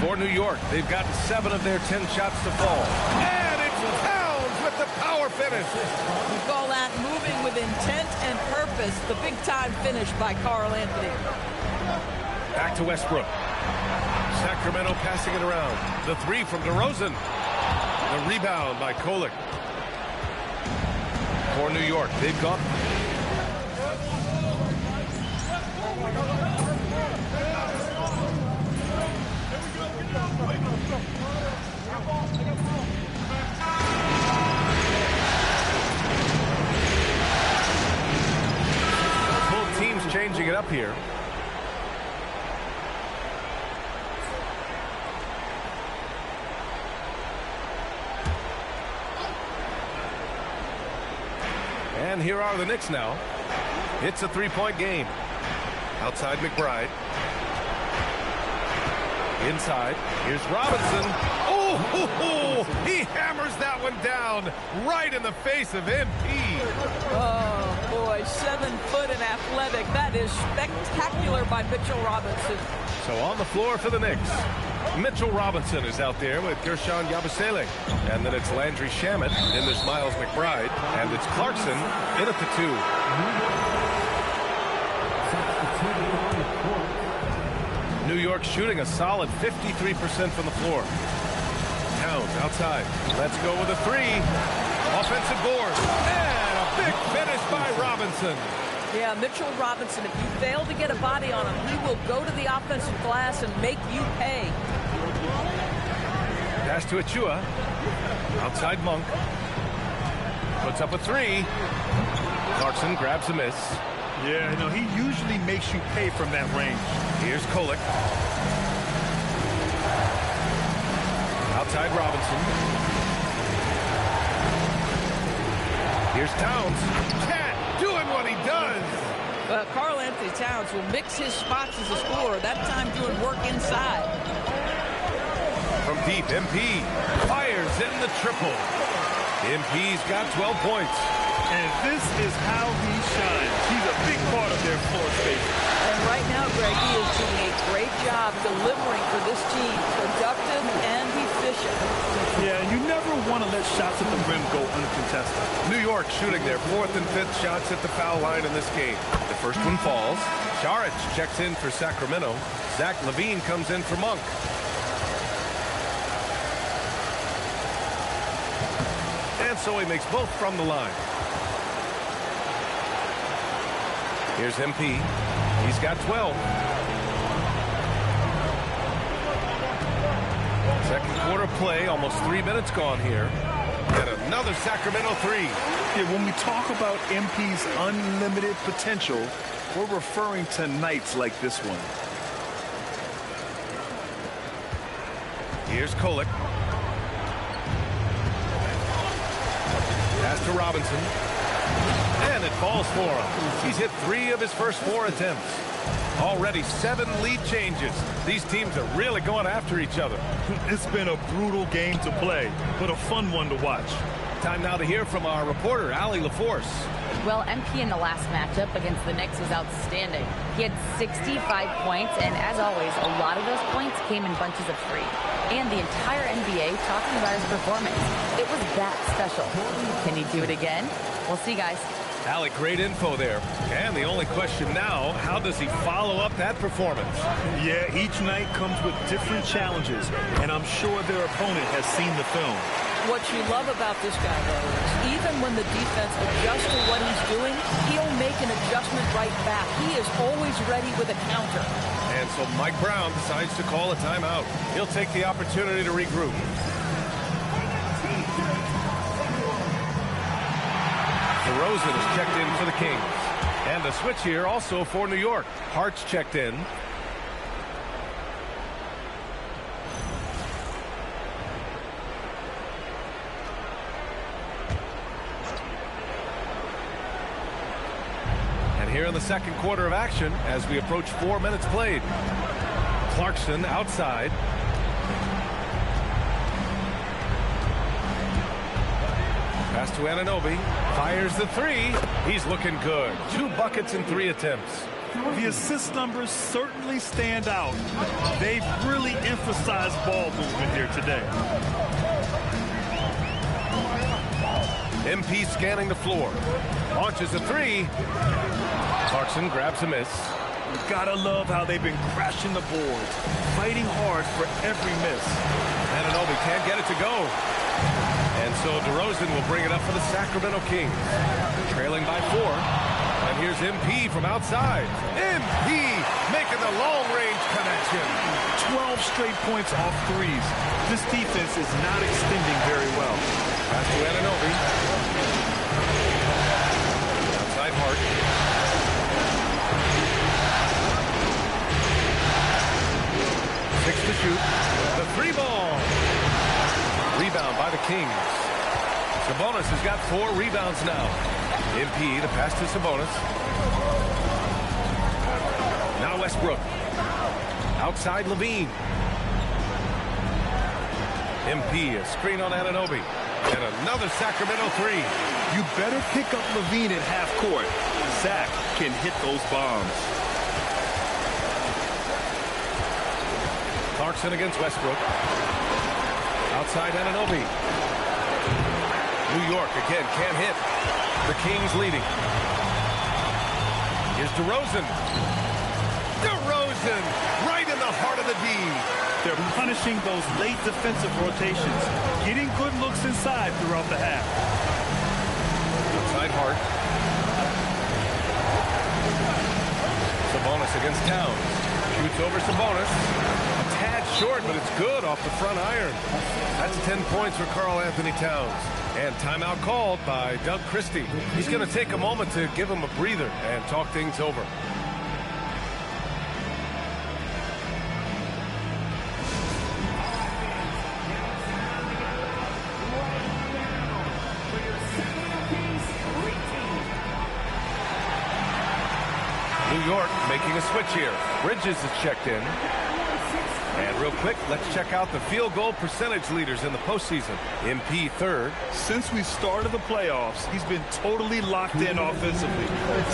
For New York, they've gotten 7 of their 10 shots to fall. And it's Towns with the power finish. We call that moving with intent and purpose. The big-time finish by Karl-Anthony. Back to Westbrook. Sacramento passing it around. The 3 from DeRozan. The rebound by Kolek. For New York, they've gone. Both teams changing it up here. And here are the Knicks now. It's a three-point game. Outside McBride. Inside. Here's Robinson. Oh, he hammers that one down right in the face of MP. Oh, boy, 7 foot and athletic. That is spectacular by Mitchell Robinson. So on the floor for the Knicks, Mitchell Robinson is out there with Gershon Yabusele. And then it's Landry Shamet, then there's Miles McBride, and it's Clarkson in at the 2. New York shooting a solid 53% from the floor. Towns outside. Let's go with a 3. Offensive board. And a big finish by Robinson. Yeah, Mitchell Robinson, if you fail to get a body on him, he will go to the offensive glass and make you pay. Pass to Achua. Outside Monk. Puts up a 3. Clarkson grabs a miss. Yeah, you know, he usually makes you pay from that range. Here's Kolek. Outside Robinson. Here's Towns. Cat doing what he does. Karl Anthony Towns will mix his spots as a scorer, that time doing work inside. From deep, MP fires in the triple. MP's got 12 points. And this is how he shines. He's a big part of their floor space. And right now, Greg, he is doing a great job delivering for this team. Productive and efficient. Yeah, and you never want to let shots at the rim go uncontested. New York shooting their 4th and 5th shots at the foul line in this game. The first one falls. Saric checks in for Sacramento. Zach LaVine comes in for Monk. And so he makes both from the line. Here's MP. He's got 12. Second quarter play, almost 3 minutes gone here. And another Sacramento 3. Yeah, when we talk about MP's unlimited potential, we're referring to nights like this one. Here's Kolek. Pass to Robinson. And it falls for him. He's hit 3 of his first 4 attempts. Already 7 lead changes. These teams are really going after each other. It's been a brutal game to play, but a fun one to watch. Time now to hear from our reporter, Allie LaForce. Well, MP in the last matchup against the Knicks was outstanding. He had 65 points, and as always, a lot of those points came in bunches of 3. And the entire NBA talking about his performance. It was that special. Can he do it again? We'll see, guys. Allie, great info there. And the only question now, how does he follow up that performance? Yeah, each night comes with different challenges, and I'm sure their opponent has seen the film. What you love about this guy, though, is even when the defense adjusts to what he's doing, he'll make an adjustment right back. He is always ready with a counter. And so Mike Brown decides to call a timeout. He'll take the opportunity to regroup. DeRozan is checked in for the Kings. And the switch here also for New York. Hart's checked in. And here in the second quarter of action, as we approach 4 minutes played. Clarkson outside. Pass to Anunoby. Fires the 3. He's looking good. 2 buckets in 3 attempts. The assist numbers certainly stand out. They've really emphasized ball movement here today. MP scanning the floor. Launches a 3. Clarkson grabs a miss. You gotta love how they've been crashing the boards, fighting hard for every miss. Anunoby can't get it to go. And so DeRozan will bring it up for the Sacramento Kings. Trailing by 4. And here's MP from outside. MP making the long-range connection. 12 straight points off 3s. This defense is not extending very well. Pass to Anunoby. Outside Hart. 6 to shoot. The 3 ball. Rebound by the Kings. Sabonis has got 4 rebounds now. MP, the pass to Sabonis. Now Westbrook. Outside Levine. MP, a screen on Anunoby. And another Sacramento 3. You better pick up Levine at half court. Zach can hit those bombs. Clarkson against Westbrook. Outside Anunoby. New York again can't hit. The Kings leading. Here's DeRozan. DeRozan right in the heart of the D. They're punishing those late defensive rotations, getting good looks inside throughout the half. Outside Hart. Sabonis against Towns. Shoots over Sabonis. A tad short, but it's good off the front iron. That's 10 points for Karl Anthony Towns. And timeout called by Doug Christie. He's going to take a moment to give him a breather and talk things over. New York making a switch here. Bridges is checked in. And real quick, let's check out the field goal percentage leaders in the postseason. MP third. Since we started the playoffs, he's been totally locked in offensively,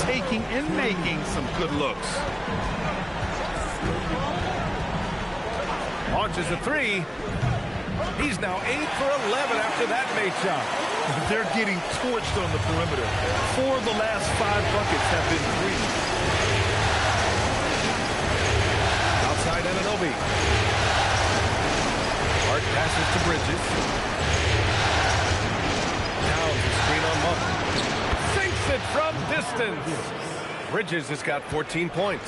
taking and making some good looks. Launches a 3. He's now 8 for 11 after that made shot. They're getting torched on the perimeter. 4 of the last 5 buckets have been threes. Outside Anunoby. Hart passes to Bridges. Towns a screen on Monk. Sinks it from distance. Bridges has got 14 points.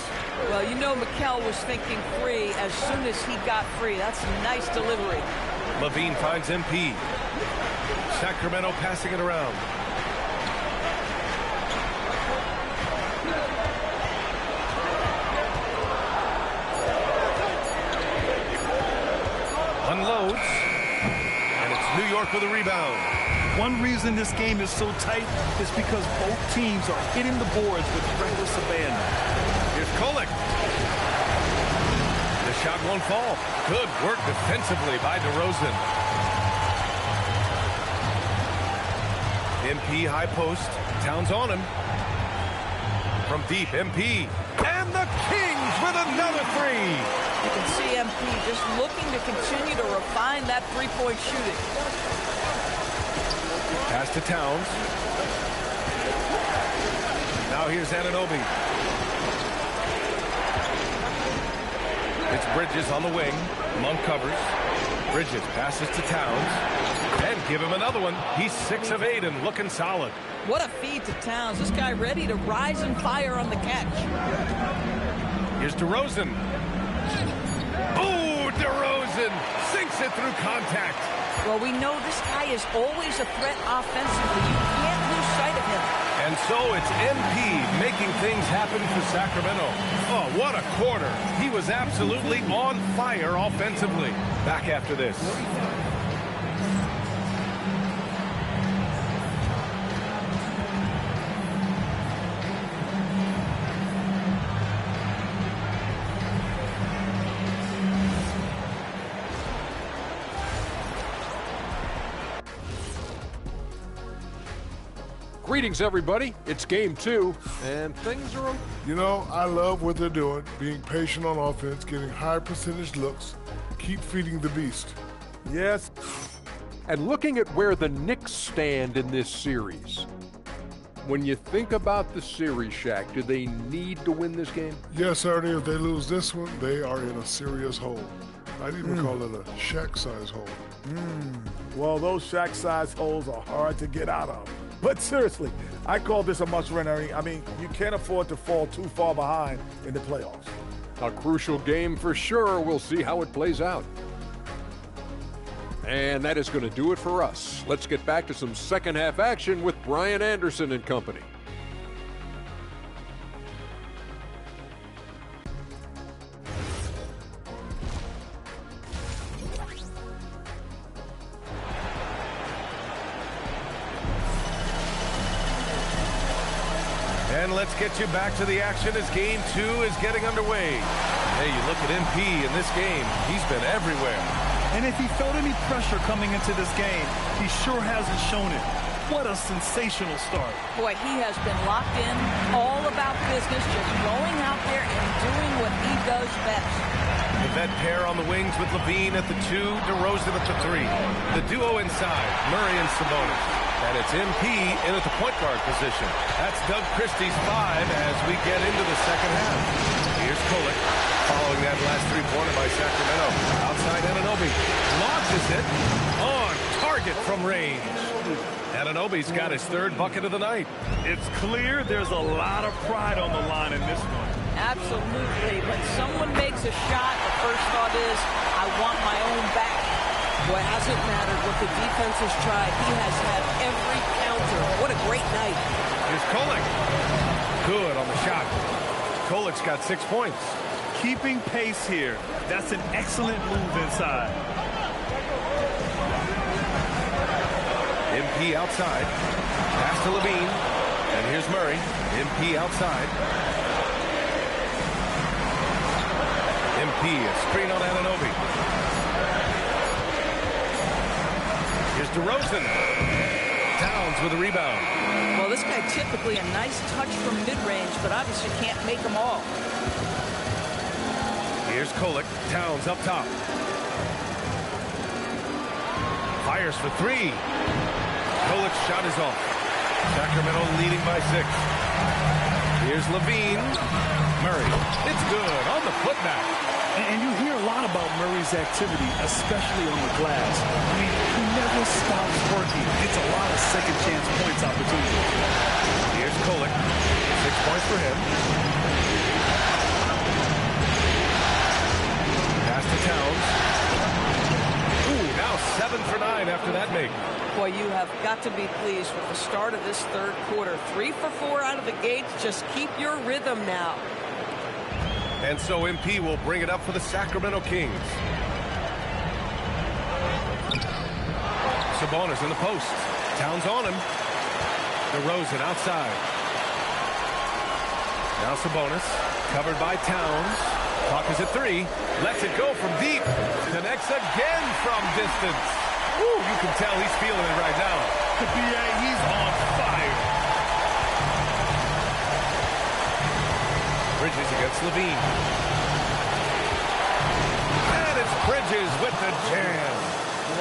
Well, you know Mikal was thinking free as soon as he got free. That's a nice delivery. Levine finds MP. Sacramento passing it around. Unloads. And it's New York with a rebound. One reason this game is so tight is because both teams are hitting the boards with reckless abandon. Here's Kolek. The shot won't fall. Good work defensively by DeRozan. MP high post. Towns on him. From deep, MP. And the Kings with another 3. You can see MP just looking to continue to refine that three-point shooting. Pass to Towns. Now here's Anunoby. It's Bridges on the wing. Monk covers. Bridges passes to Towns. And give him another one. He's 6 of 8 and looking solid. What a feed to Towns. This guy ready to rise and fire on the catch. Here's DeRozan. Oh, DeRozan sinks it through contact. Well, we know this guy is always a threat offensively. You can't lose sight of him. And so it's MP making things happen for Sacramento. Oh, what a quarter. He was absolutely on fire offensively. Back after this. Greetings, everybody. It's game 2, and things are... You know, I love what they're doing, being patient on offense, getting high percentage looks, keep feeding the beast. Yes. And looking at where the Knicks stand in this series, when you think about the series, Shaq, do they need to win this game? Yes, Ernie, if they lose this one, they are in a serious hole. I'd even call it a Shaq-size hole. Well, those Shaq-size holes are hard to get out of. But seriously, I call this a must-win, Ernie. I mean, you can't afford to fall too far behind in the playoffs. A crucial game for sure. We'll see how it plays out. And that is going to do it for us. Let's get back to some second half action with Brian Anderson and company. And let's get you back to the action as Game 2 is getting underway. Hey, you look at MP in this game, he's been everywhere. And if he felt any pressure coming into this game, he sure hasn't shown it. What a sensational start. Boy, he has been locked in, all about business, just going out there and doing what he does best. The vet pair on the wings with Levine at the 2, DeRozan at the 3. The duo inside, Murray and Sabonis. And it's MP in at the point guard position. That's Doug Christie's 5 as we get into the second half. Here's Kolek, following that last three-pointer by Sacramento. Outside Anunoby, launches it on target from range. Anunoby's got his 3rd bucket of the night. It's clear there's a lot of pride on the line in this one. Absolutely. When someone makes a shot, the first thought is, I want my own back. Boy, hasn't mattered what the defense has tried. He has had every counter. What a great night. Here's Kolek. Good on the shot. Kolek's got 6 points. Keeping pace here. That's an excellent move inside. MP outside. Pass to Levine. And here's Murray. MP outside. MP, a screen on Anunoby. Here's DeRozan. Towns with a rebound. Well, this guy typically a nice touch from mid-range, but obviously can't make them all. Here's Kolek. Towns up top. Fires for 3. Kolek's shot is off. Sacramento leading by 6. Here's Levine. Murray. It's good on the putback. And you hear a lot about Murray's activity, especially on the glass. I mean, he never stops working. It's a lot of second chance points opportunities. Here's Kolek. 6 points for him. Pass to Towns. Ooh, now 7 for 9 after that make. Boy, you have got to be pleased with the start of this 3rd quarter. 3 for 4 out of the gates. Just keep your rhythm now. And so MP will bring it up for the Sacramento Kings. Sabonis in the post. Towns on him. DeRozan outside. Now Sabonis, covered by Towns. Clock is at 3. Lets it go from deep. Connects again from distance. Ooh, you can tell he's feeling it right now. BA, he's on fire. Bridges against Levine. And it's Bridges with the jam.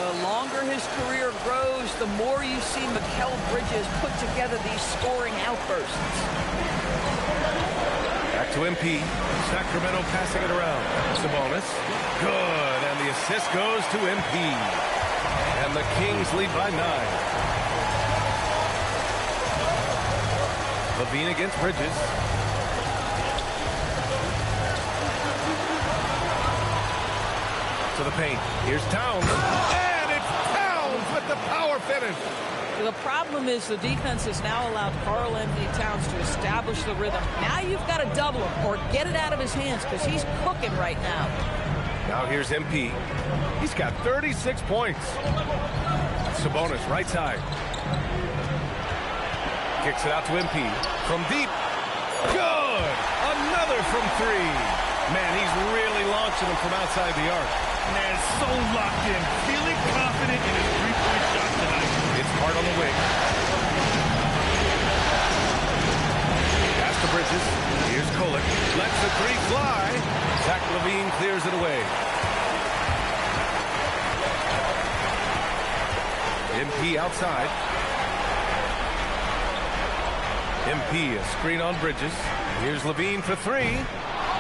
The longer his career grows, the more you see Mikal Bridges put together these scoring outbursts. Back to MP. Sacramento passing it around. Sabonis. Good. And the assist goes to MP. And the Kings lead by 9. Levine against Bridges. To the paint. Here's Towns. And it's Towns with the power finish. The problem is the defense has now allowed Karl-Anthony Towns to establish the rhythm. Now you've got to double him or get it out of his hands because he's cooking right now. Now here's MP. He's got 36 points. Sabonis right side. Kicks it out to MP. From deep. Good! Another from 3. Man, he's really launching them from outside the arc. Man, so locked in. Feeling confident in his three-point shot tonight. It's hard on the wing. Pass to Bridges. Here's Kolek. Lets the 3 fly. Zach LaVine clears it away. MP outside. MP, a screen on Bridges. Here's LaVine for 3.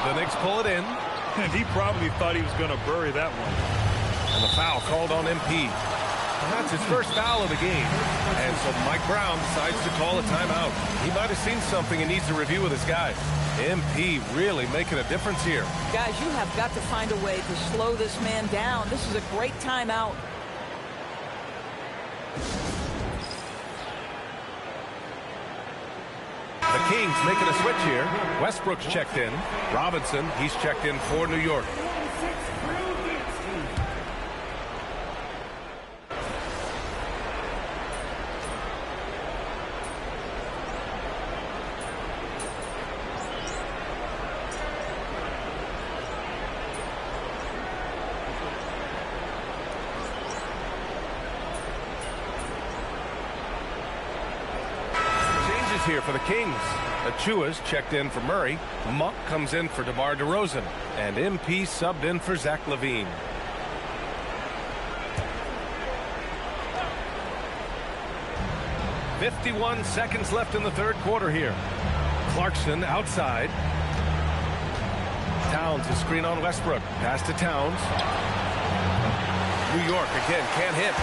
The Knicks pull it in. And he probably thought he was going to bury that one. And the foul called on MP. And that's his first foul of the game. And so Mike Brown decides to call a timeout. He might have seen something and needs to review with his guys. MP really making a difference here. Guys, you have got to find a way to slow this man down. This is a great timeout. The Kings making a switch here. Westbrook's checked in. Robinson, he's checked in for New York. changes here for the Kings. Achua's checked in for Murray. Monk comes in for DeMar DeRozan. And MP subbed in for Zach LaVine. "51 seconds left in the third quarter here. Clarkson outside. Towns is screen on Westbrook. Pass to Towns. New York again, can't hit.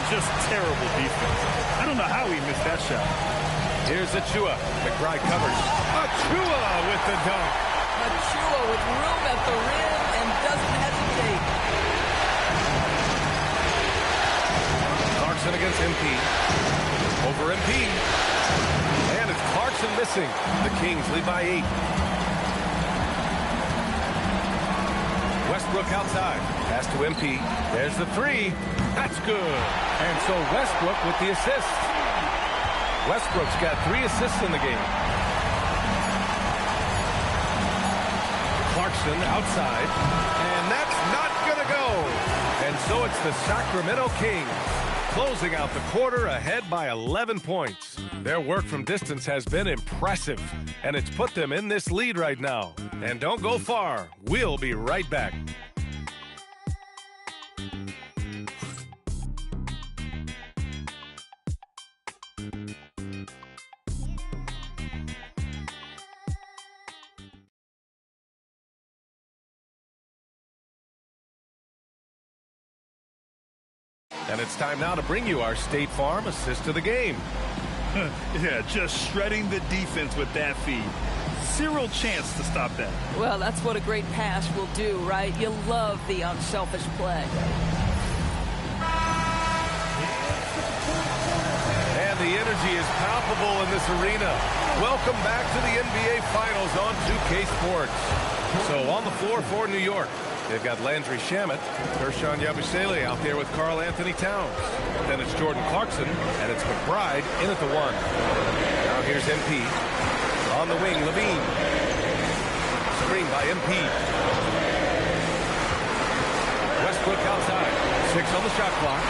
Just terrible defense. I don't know how he missed that shot. Here's Achua. McBride covers. Achua with the dunk. Achua with room at the rim and doesn't hesitate. Clarkson against MP. Over MP. And it's Clarkson missing. The Kings lead by 8. Westbrook outside. Pass to MP. There's the 3. That's good. And so Westbrook with the assist. Westbrook's got 3 assists in the game. Clarkson outside. And that's not going to go. And so it's the Sacramento Kings closing out the quarter ahead by 11 points. Their work from distance has been impressive, and it's put them in this lead right now. And don't go far. We'll be right back. And it's time now to bring you our State Farm assist of the game. Yeah, just shredding the defense with that feed. Zero chance to stop that. Well, that's what a great pass will do, right? You love the unselfish play. And the energy is palpable in this arena. Welcome back to the NBA Finals on 2K Sports. So on the floor for New York, they've got Landry Shamet, Kershawn Yabusele out there with Karl Anthony Towns. Then it's Jordan Clarkson, and it's McBride in at the 1. Now here's MP. On the wing, LaVine. Screen by MP. Westbrook outside. 6 on the shot clock.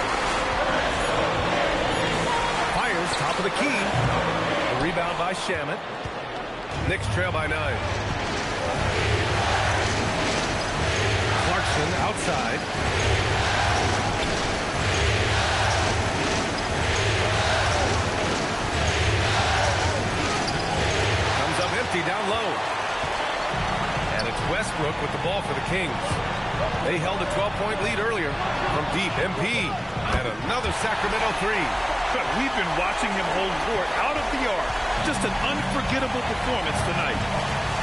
Fires, top of the key. The rebound by Shamet. Knicks trail by 9. Clarkson outside. Comes up empty down low. And it's Westbrook with the ball for the Kings. They held a 12-point lead earlier. From deep, MP. And another Sacramento 3. We've been watching him hold court out of the arc. Just an unforgettable performance tonight.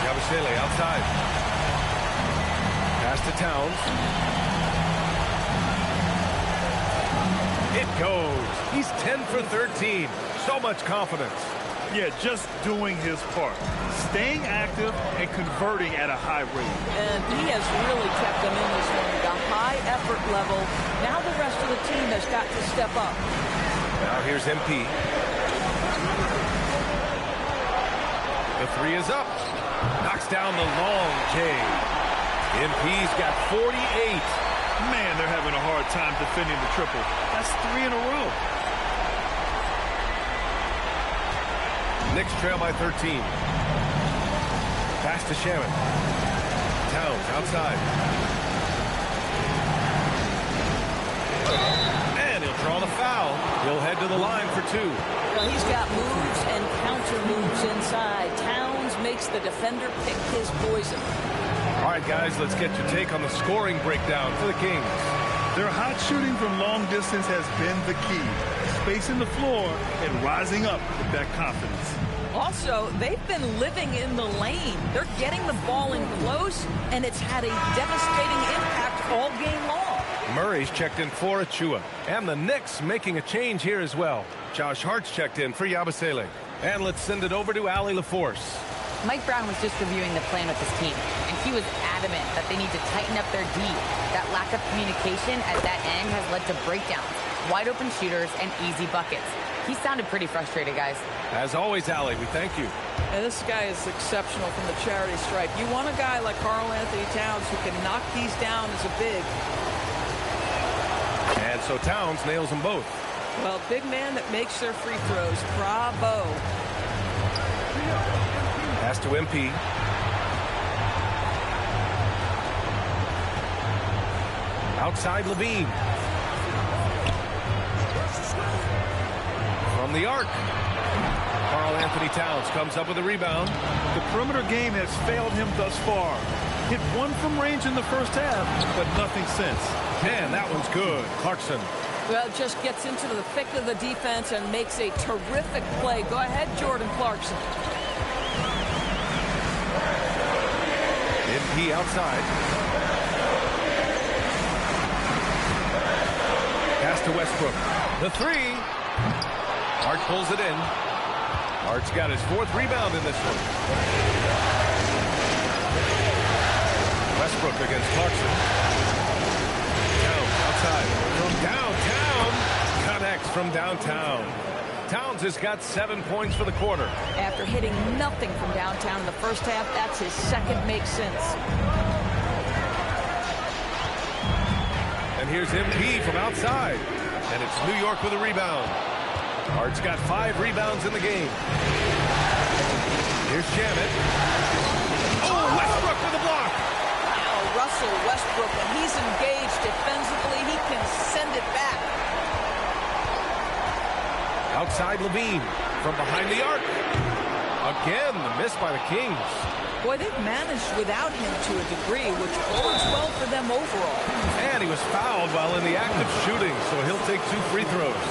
Yabusele outside. Pass to Towns. It goes. He's 10 for 13. So much confidence. Yeah, just doing his part. Staying active and converting at a high rate. And he has really kept them in this one. The high effort level. Now the rest of the team has got to step up. Now here's MP. The 3 is up. Knocks down the long J. MP's got 48. Man, they're having a hard time defending the triple. That's 3 in a row. Knicks trail by 13. Pass to Shamet. Towns outside. And he'll draw the foul. He'll head to the line for 2. Well, he's got moves and counter moves inside. Towns makes the defender pick his poison. All right, guys, let's get your take on the scoring breakdown for the Kings. Their hot shooting from long distance has been the key. Spacing the floor and rising up with that confidence. Also, they've been living in the lane. They're getting the ball in close, and it's had a devastating impact all game long. Murray's checked in for Achua. And the Knicks making a change here as well. Josh Hart's checked in for Yabusele. And let's send it over to Allie LaForce. Mike Brown was just reviewing the plan with his team, and he was adamant that they need to tighten up their D. That lack of communication at that end has led to breakdowns, wide open shooters, and easy buckets. He sounded pretty frustrated, guys. As always, Allie, we thank you. And this guy is exceptional from the charity stripe. You want a guy like Karl Anthony Towns who can knock these down as a big. And so Towns nails them both. Well, big man that makes their free throws. Bravo. Pass to MP. Outside Levine. From the arc. Karl Anthony Towns comes up with a rebound. The perimeter game has failed him thus far. Hit one from range in the first half, but nothing since. Man, that one's good. Clarkson. Well, just gets into the thick of the defense and makes a terrific play. Go ahead, Jordan Clarkson. MP outside. Pass to Westbrook. The three. Hart pulls it in. Hart's got his 4th rebound in this one. Westbrook against Clarkson. Towns outside. From downtown. Connects from downtown. Towns has got 7 points for the quarter. After hitting nothing from downtown in the first half, that's his second make since. And here's MP from outside. And it's New York with a rebound. Hart's got 5 rebounds in the game. Here's Shamet. Oh, Westbrook with a block. Wow, Russell Westbrook, when he's engaged defensively, he can send it back. Outside Levine from behind the arc. Again, the miss by the Kings. Boy, they've managed without him to a degree, which bodes well for them overall. And he was fouled while in the act of shooting, so he'll take 2 free throws.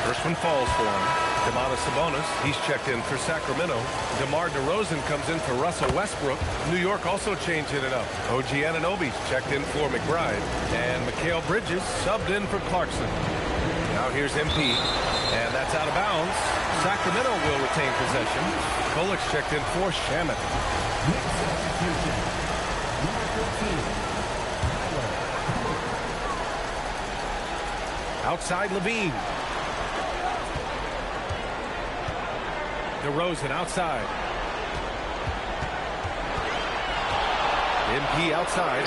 First one falls for him. Domantas Sabonis, he's checked in for Sacramento. DeMar DeRozan comes in for Russell Westbrook. New York also changing it up. OG Anunoby's checked in for McBride. And Mikal Bridges subbed in for Clarkson. Now here's MP. And that's out of bounds. Sacramento will retain possession. Kolic's checked in for Shamet. Outside Levine. DeRozan outside. MP outside.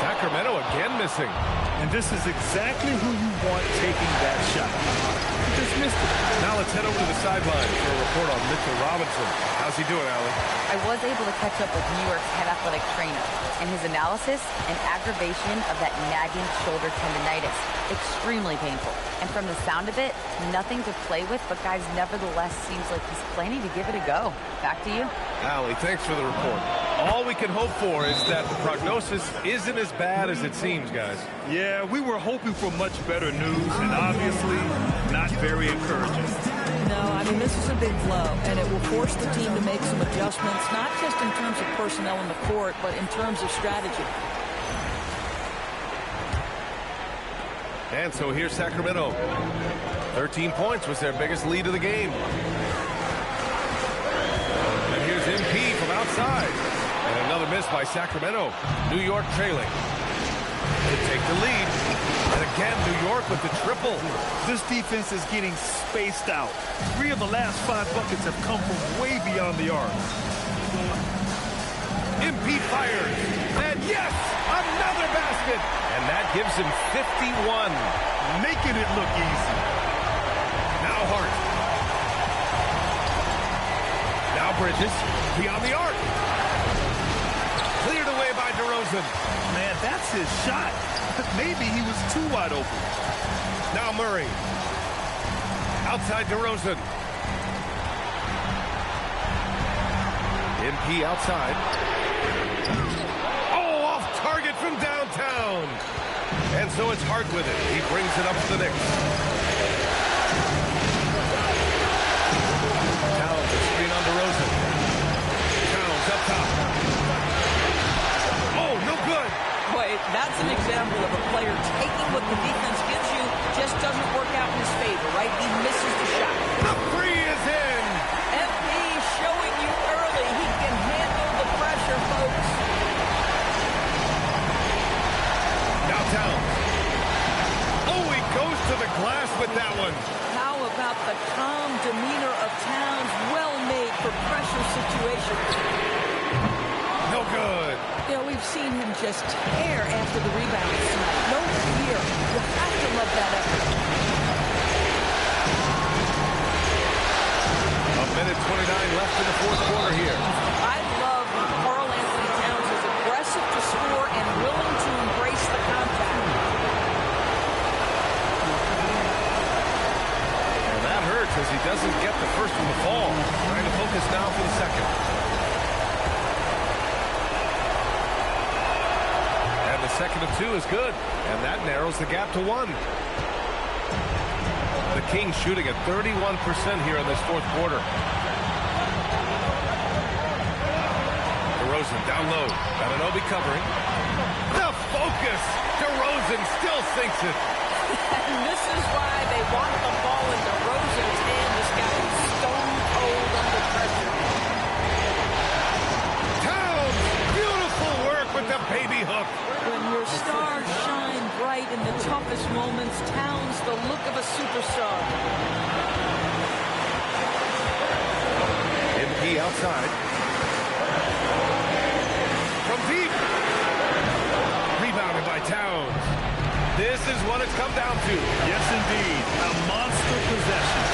Sacramento again missing. And this is exactly who you want taking that shot. He just missed it. Now let's head over to the sideline for a report on Mitchell Robinson. How's he doing, Allie? I was able to catch up with New York's head athletic trainer, and his analysis and aggravation of that nagging shoulder tendonitis. Extremely painful. And from the sound of it, nothing to play with, but guys, nevertheless, seems like he's planning to give it a go. Back to you. Allie, thanks for the report. All we can hope for is that the prognosis isn't as bad as it seems, guys. Yeah, we were hoping for much better news, and obviously not very encouraging. No, I mean, this is a big blow, and it will force the team to make some adjustments, not just in terms of personnel in the court, but in terms of strategy. And so here's Sacramento. 13 points was their biggest lead of the game. And here's MP from outside. And another miss by Sacramento. New York trailing to take the lead. And again, New York with the triple. This defense is getting spaced out. 3 of the last 5 buckets have come from way beyond the arc. MP fires. And yes, another basket. And that gives him 51. Making it look easy. Now Hart. Now Bridges. Beyond the arc. Cleared away by DeRozan. Man, that's his shot. Maybe he was too wide open. Now Murray. Outside DeRozan. MP outside. Oh, off target from downtown. And so it's Hart with it. He brings it up to the Knicks. Towns a screen on DeRozan. Towns up top. Oh, no good. Boy, that's an example of a player taking what the defense gives you, just doesn't work out in his favor, right? He misses the shot. The three is in. MP showing you early he can handle the pressure, folks. Now Towns. about the calm demeanor of Towns, well made for pressure situations. No good. You know, we've seen him just tear after the rebounds tonight. No fear. You have to love that effort. A minute 29 left in the fourth quarter here. I love when Karl Anthony Towns is aggressive to score and willing to embrace the contact. And that hurts as he doesn't get the first one to fall. Trying to focus now for the second. And the second of two is good. And that narrows the gap to 1. The Kings shooting at 31% here in this fourth quarter. DeRozan down low. Anunoby covering. The focus! DeRozan still sinks it. And this is why they want the ball in DeRozan's hand. This guy is stone cold under pressure. Towns! Beautiful work with the baby hook. When your stars shine bright in the toughest moments, Towns the look of a superstar. MP outside. From deep. Rebounded by Towns. This is what it's come down to. Yes, indeed. A monster possession.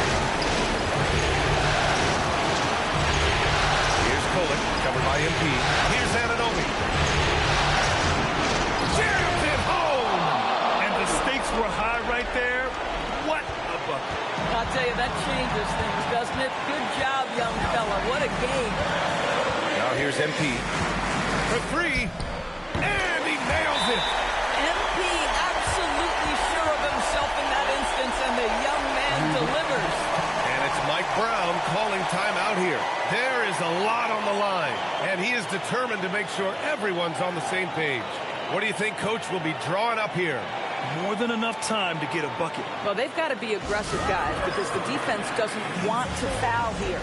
Here's Kolek, covered by MP. Here's Anunoby. Jams it home! And the stakes were high right there. What a bucket. I'll tell you, that changes things, doesn't it? Good job, young fella. What a game. Now here's MP. For three. And he nails it. MP absolutely sure of himself in that instance, and the young man delivers. And it's Mike Brown calling timeout here. There is a lot on the line, and he is determined to make sure everyone's on the same page. What do you think Coach will be drawing up here? More than enough time to get a bucket. Well, they've got to be aggressive, guys, because the defense doesn't want to foul here.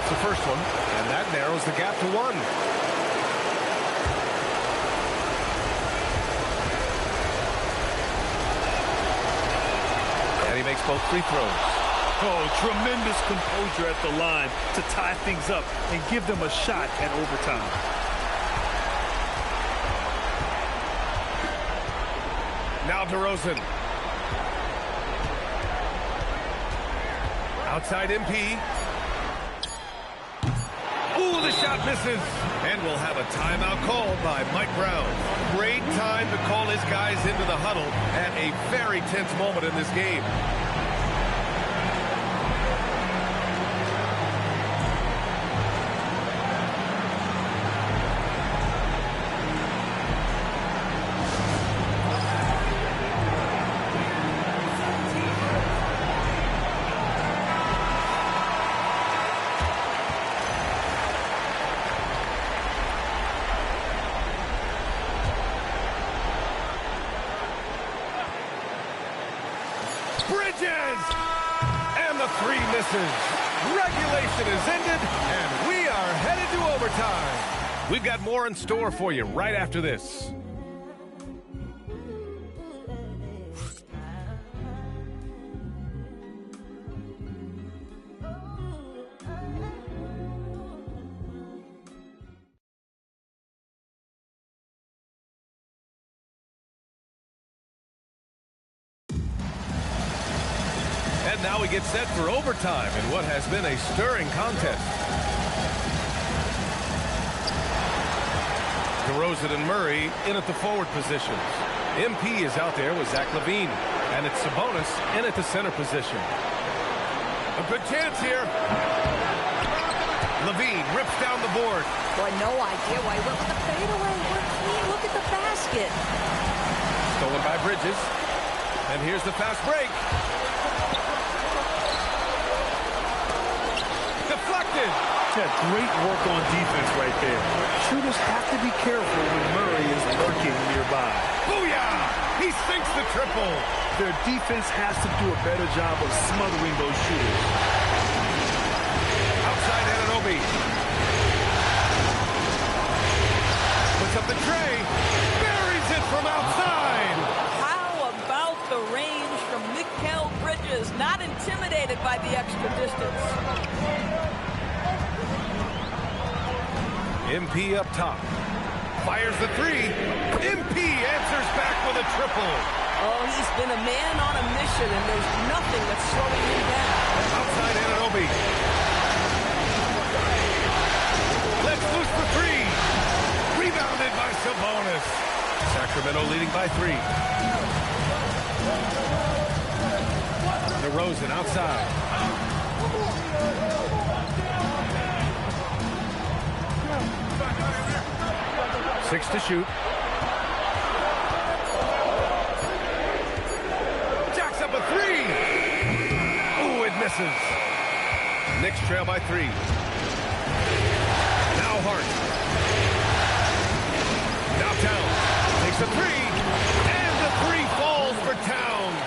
The first one, and that narrows the gap to 1. And he makes both free throws. Oh, tremendous composure at the line to tie things up and give them a shot at overtime. Now DeRozan. Outside MP. Ooh, the shot misses. And we'll have a timeout called by Mike Brown. Great time to call his guys into the huddle at a very tense moment in this game. Bridges! And the three misses. Regulation is ended, and we are headed to overtime. We've got more in store for you right after this. And now we get set for overtime in what has been a stirring contest. DeRozan and Murray in at the forward positions. MP is out there with Zach LaVine. And it's Sabonis in at the center position. A good chance here. LaVine rips down the board. Boy, no idea why he went with the fadeaway. Look at the basket. Stolen by Bridges. And here's the fast break. Deflected. Yeah, great work on defense right there. Shooters have to be careful when Murray is lurking nearby. Booyah! He sinks the triple. Their defense has to do a better job of smothering those shooters. Outside Anunoby. Puts up the tray. Buries it from outside. How about the range from Mikal Bridges? Not intimidated by the extra distance. MP up top. Fires the three. MP answers back with a triple. Oh, he's been a man on a mission, and there's nothing that's slowing him down. Outside Anunoby. Let's loose for three. Rebounded by Sabonis. Sacramento leading by 3. DeRozan outside. Six to shoot. Jacks up a 3. Ooh, it misses. Knicks trail by 3. Now Hart. Now Towns takes a 3. And the 3 falls for Towns.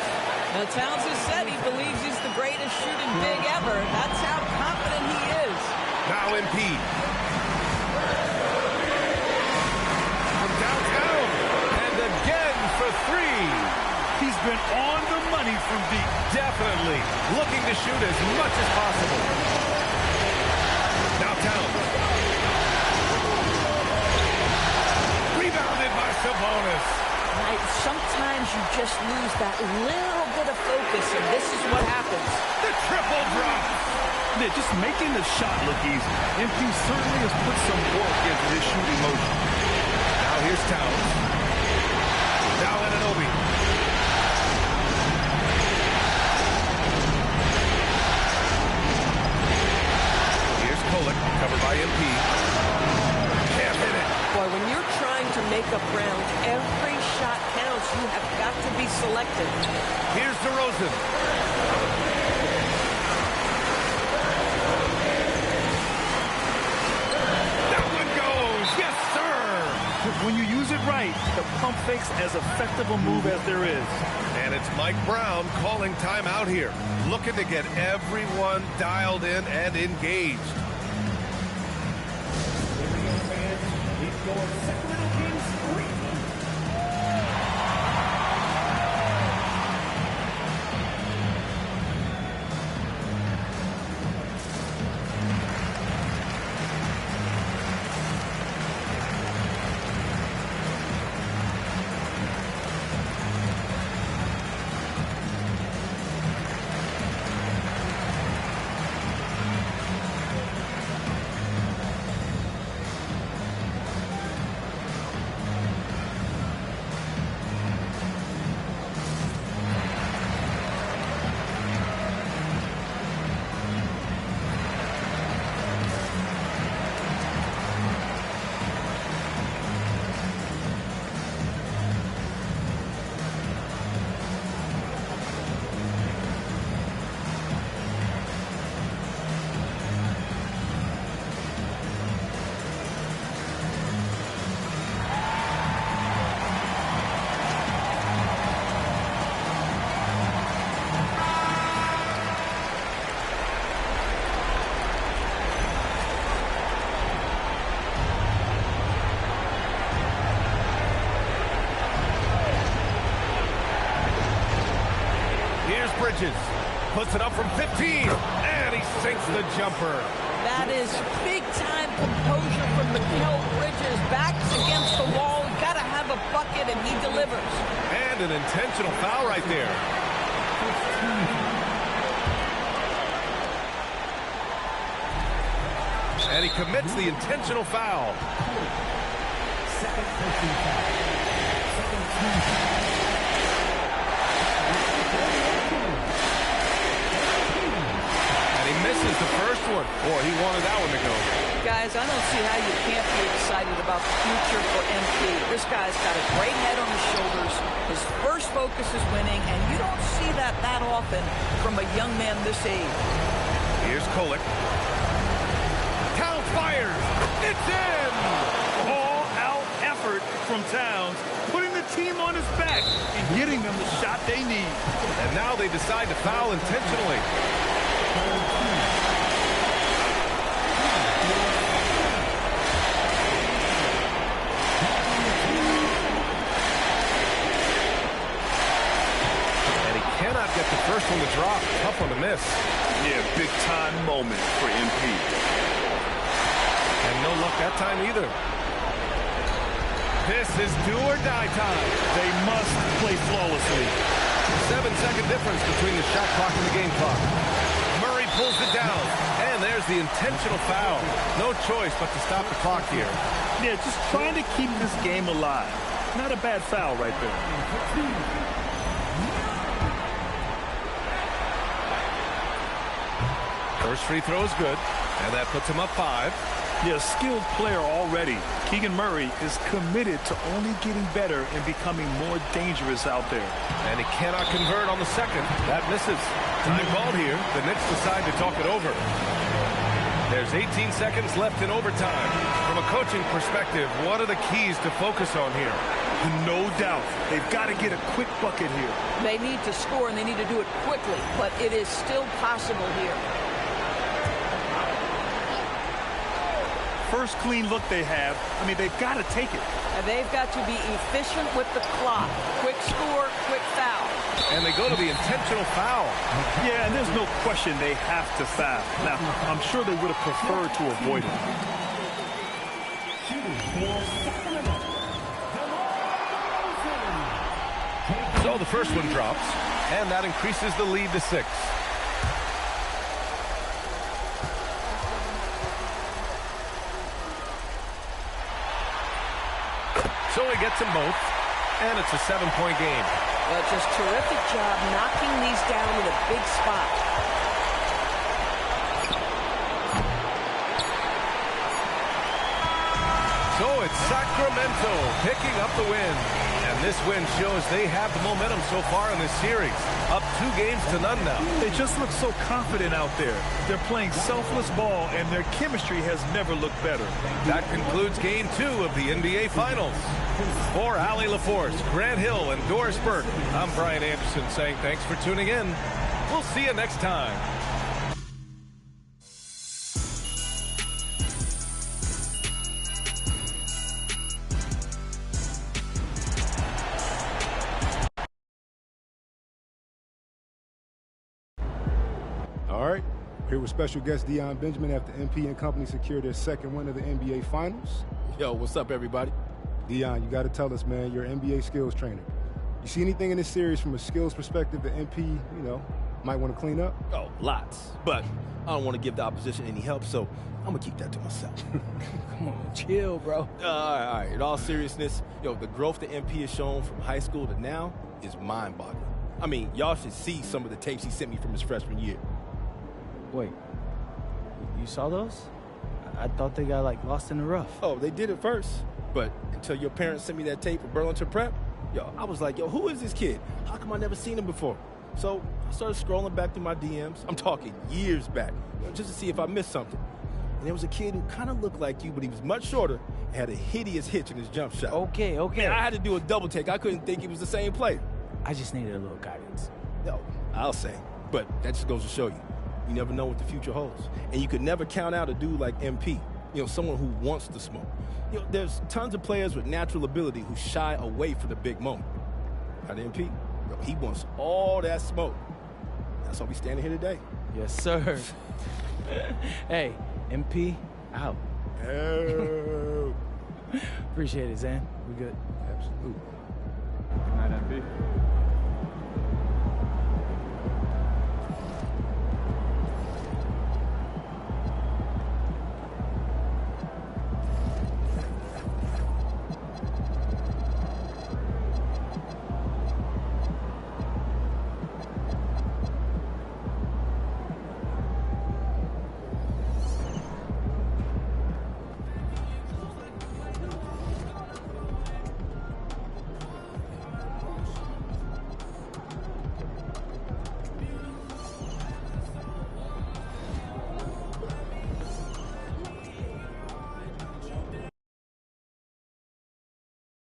Now, Towns has said he believes he's the greatest shooting big ever. That's how confident he is. Now MP. From downtown. And again for 3. He's been on the money from deep. Definitely. Looking to shoot as much as possible. Now Towns. Rebounded by Sabonis. Right, sometimes you just lose that little bit of focus, and this is what happens. The triple drop. They're just making the shot look easy. MP certainly has put some work into his shooting motion. Now here's Towns. Now Anunoby. Here's Kolek, covered by MP. Can't hit it. Boy, when you're trying to make up ground, every shot counts. You have got to be selective. Here's DeRozan. That one goes. Yes, sir. When you use it right, the pump fake's as effective a move as there is. And it's Mike Brown calling timeout here. Looking to get everyone dialed in and engaged. Sacramento Kings 3. Bridges puts it up from 15, and he sinks the jumper. That is big-time composure from Mikal Bridges. Backs against the wall. Got to have a bucket, and he delivers. And an intentional foul right there. And he commits the intentional foul. second personal foul. Second team foul. And he misses the first one. Boy, he wanted that one to go. Guys, I don't see how you can't be excited about the future for MP. This guy's got a great head on his shoulders. His first focus is winning, and you don't see that often from a young man this age. Here's Kolek. Towns fires. It's in! All-out effort from Towns, putting the team on his back and getting them the shot they need. And now they decide to foul intentionally. Get the first one to drop. Tough one to miss. Yeah, big-time moment for MP. And no luck that time either. This is do or die time. They must play flawlessly. 7-second difference between the shot clock and the game clock. Murray pulls it down. And there's the intentional foul. No choice but to stop the clock here. Yeah, just trying to keep this game alive. Not a bad foul right there. First free throw is good, and that puts him up 5. Yeah, skilled player already. Keegan Murray is committed to only getting better and becoming more dangerous out there. And he cannot convert on the second. That misses. Time ball here. The Knicks decide to talk it over. There's 18 seconds left in overtime. From a coaching perspective, what are the keys to focus on here? No doubt. They've got to get a quick bucket here. They need to score, and they need to do it quickly, but it is still possible here. First clean look they have, I mean, they've got to take it. And they've got to be efficient with the clock. Quick score, quick foul. And they go to the intentional foul. Yeah, and there's no question they have to foul. Now, I'm sure they would have preferred to avoid it. So the first one drops, and that increases the lead to 6. So he gets them both, and it's a 7-point game. Well, just terrific job knocking these down in a big spot. So it's Sacramento picking up the win. And this win shows they have the momentum so far in this series. Up 2-0 now. They just look so confident out there. They're playing selfless ball, and their chemistry has never looked better. That concludes Game 2 of the NBA Finals. For Allie LaForce, Grant Hill, and Doris Burke, I'm Brian Anderson saying thanks for tuning in. We'll see you next time. All right, here with special guest Deion Benjamin after MP and company secured their second win of the NBA Finals. Yo, what's up, everybody? Deion, you got to tell us, man, you're an NBA skills trainer. You see anything in this series from a skills perspective that MP, might want to clean up? Oh, lots. But I don't want to give the opposition any help, so I'm going to keep that to myself. Come on, chill, bro. All right. In all seriousness, the growth that MP has shown from high school to now is mind-boggling. I mean, y'all should see some of the tapes he sent me from his freshman year. Wait, you saw those? I thought they got, lost in the rough. Oh, they did it first. But until your parents sent me that tape for Burlington Prep, I was like, who is this kid? How come I never seen him before? So I started scrolling back through my DMs. I'm talking years back, just to see if I missed something. And there was a kid who kind of looked like you, but he was much shorter and had a hideous hitch in his jump shot. Okay. Man, I had to do a double take. I couldn't think he was the same player. I just needed a little guidance. No, I'll say. But that just goes to show you. You never know what the future holds. And you could never count out a dude like MP, someone who wants to smoke. There's tons of players with natural ability who shy away from the big moment. Not MP. He wants all that smoke. That's why we standing here today. Yes, sir. Hey, MP, out. Oh. Appreciate it, Zan. We good? Absolutely. Good night, MP.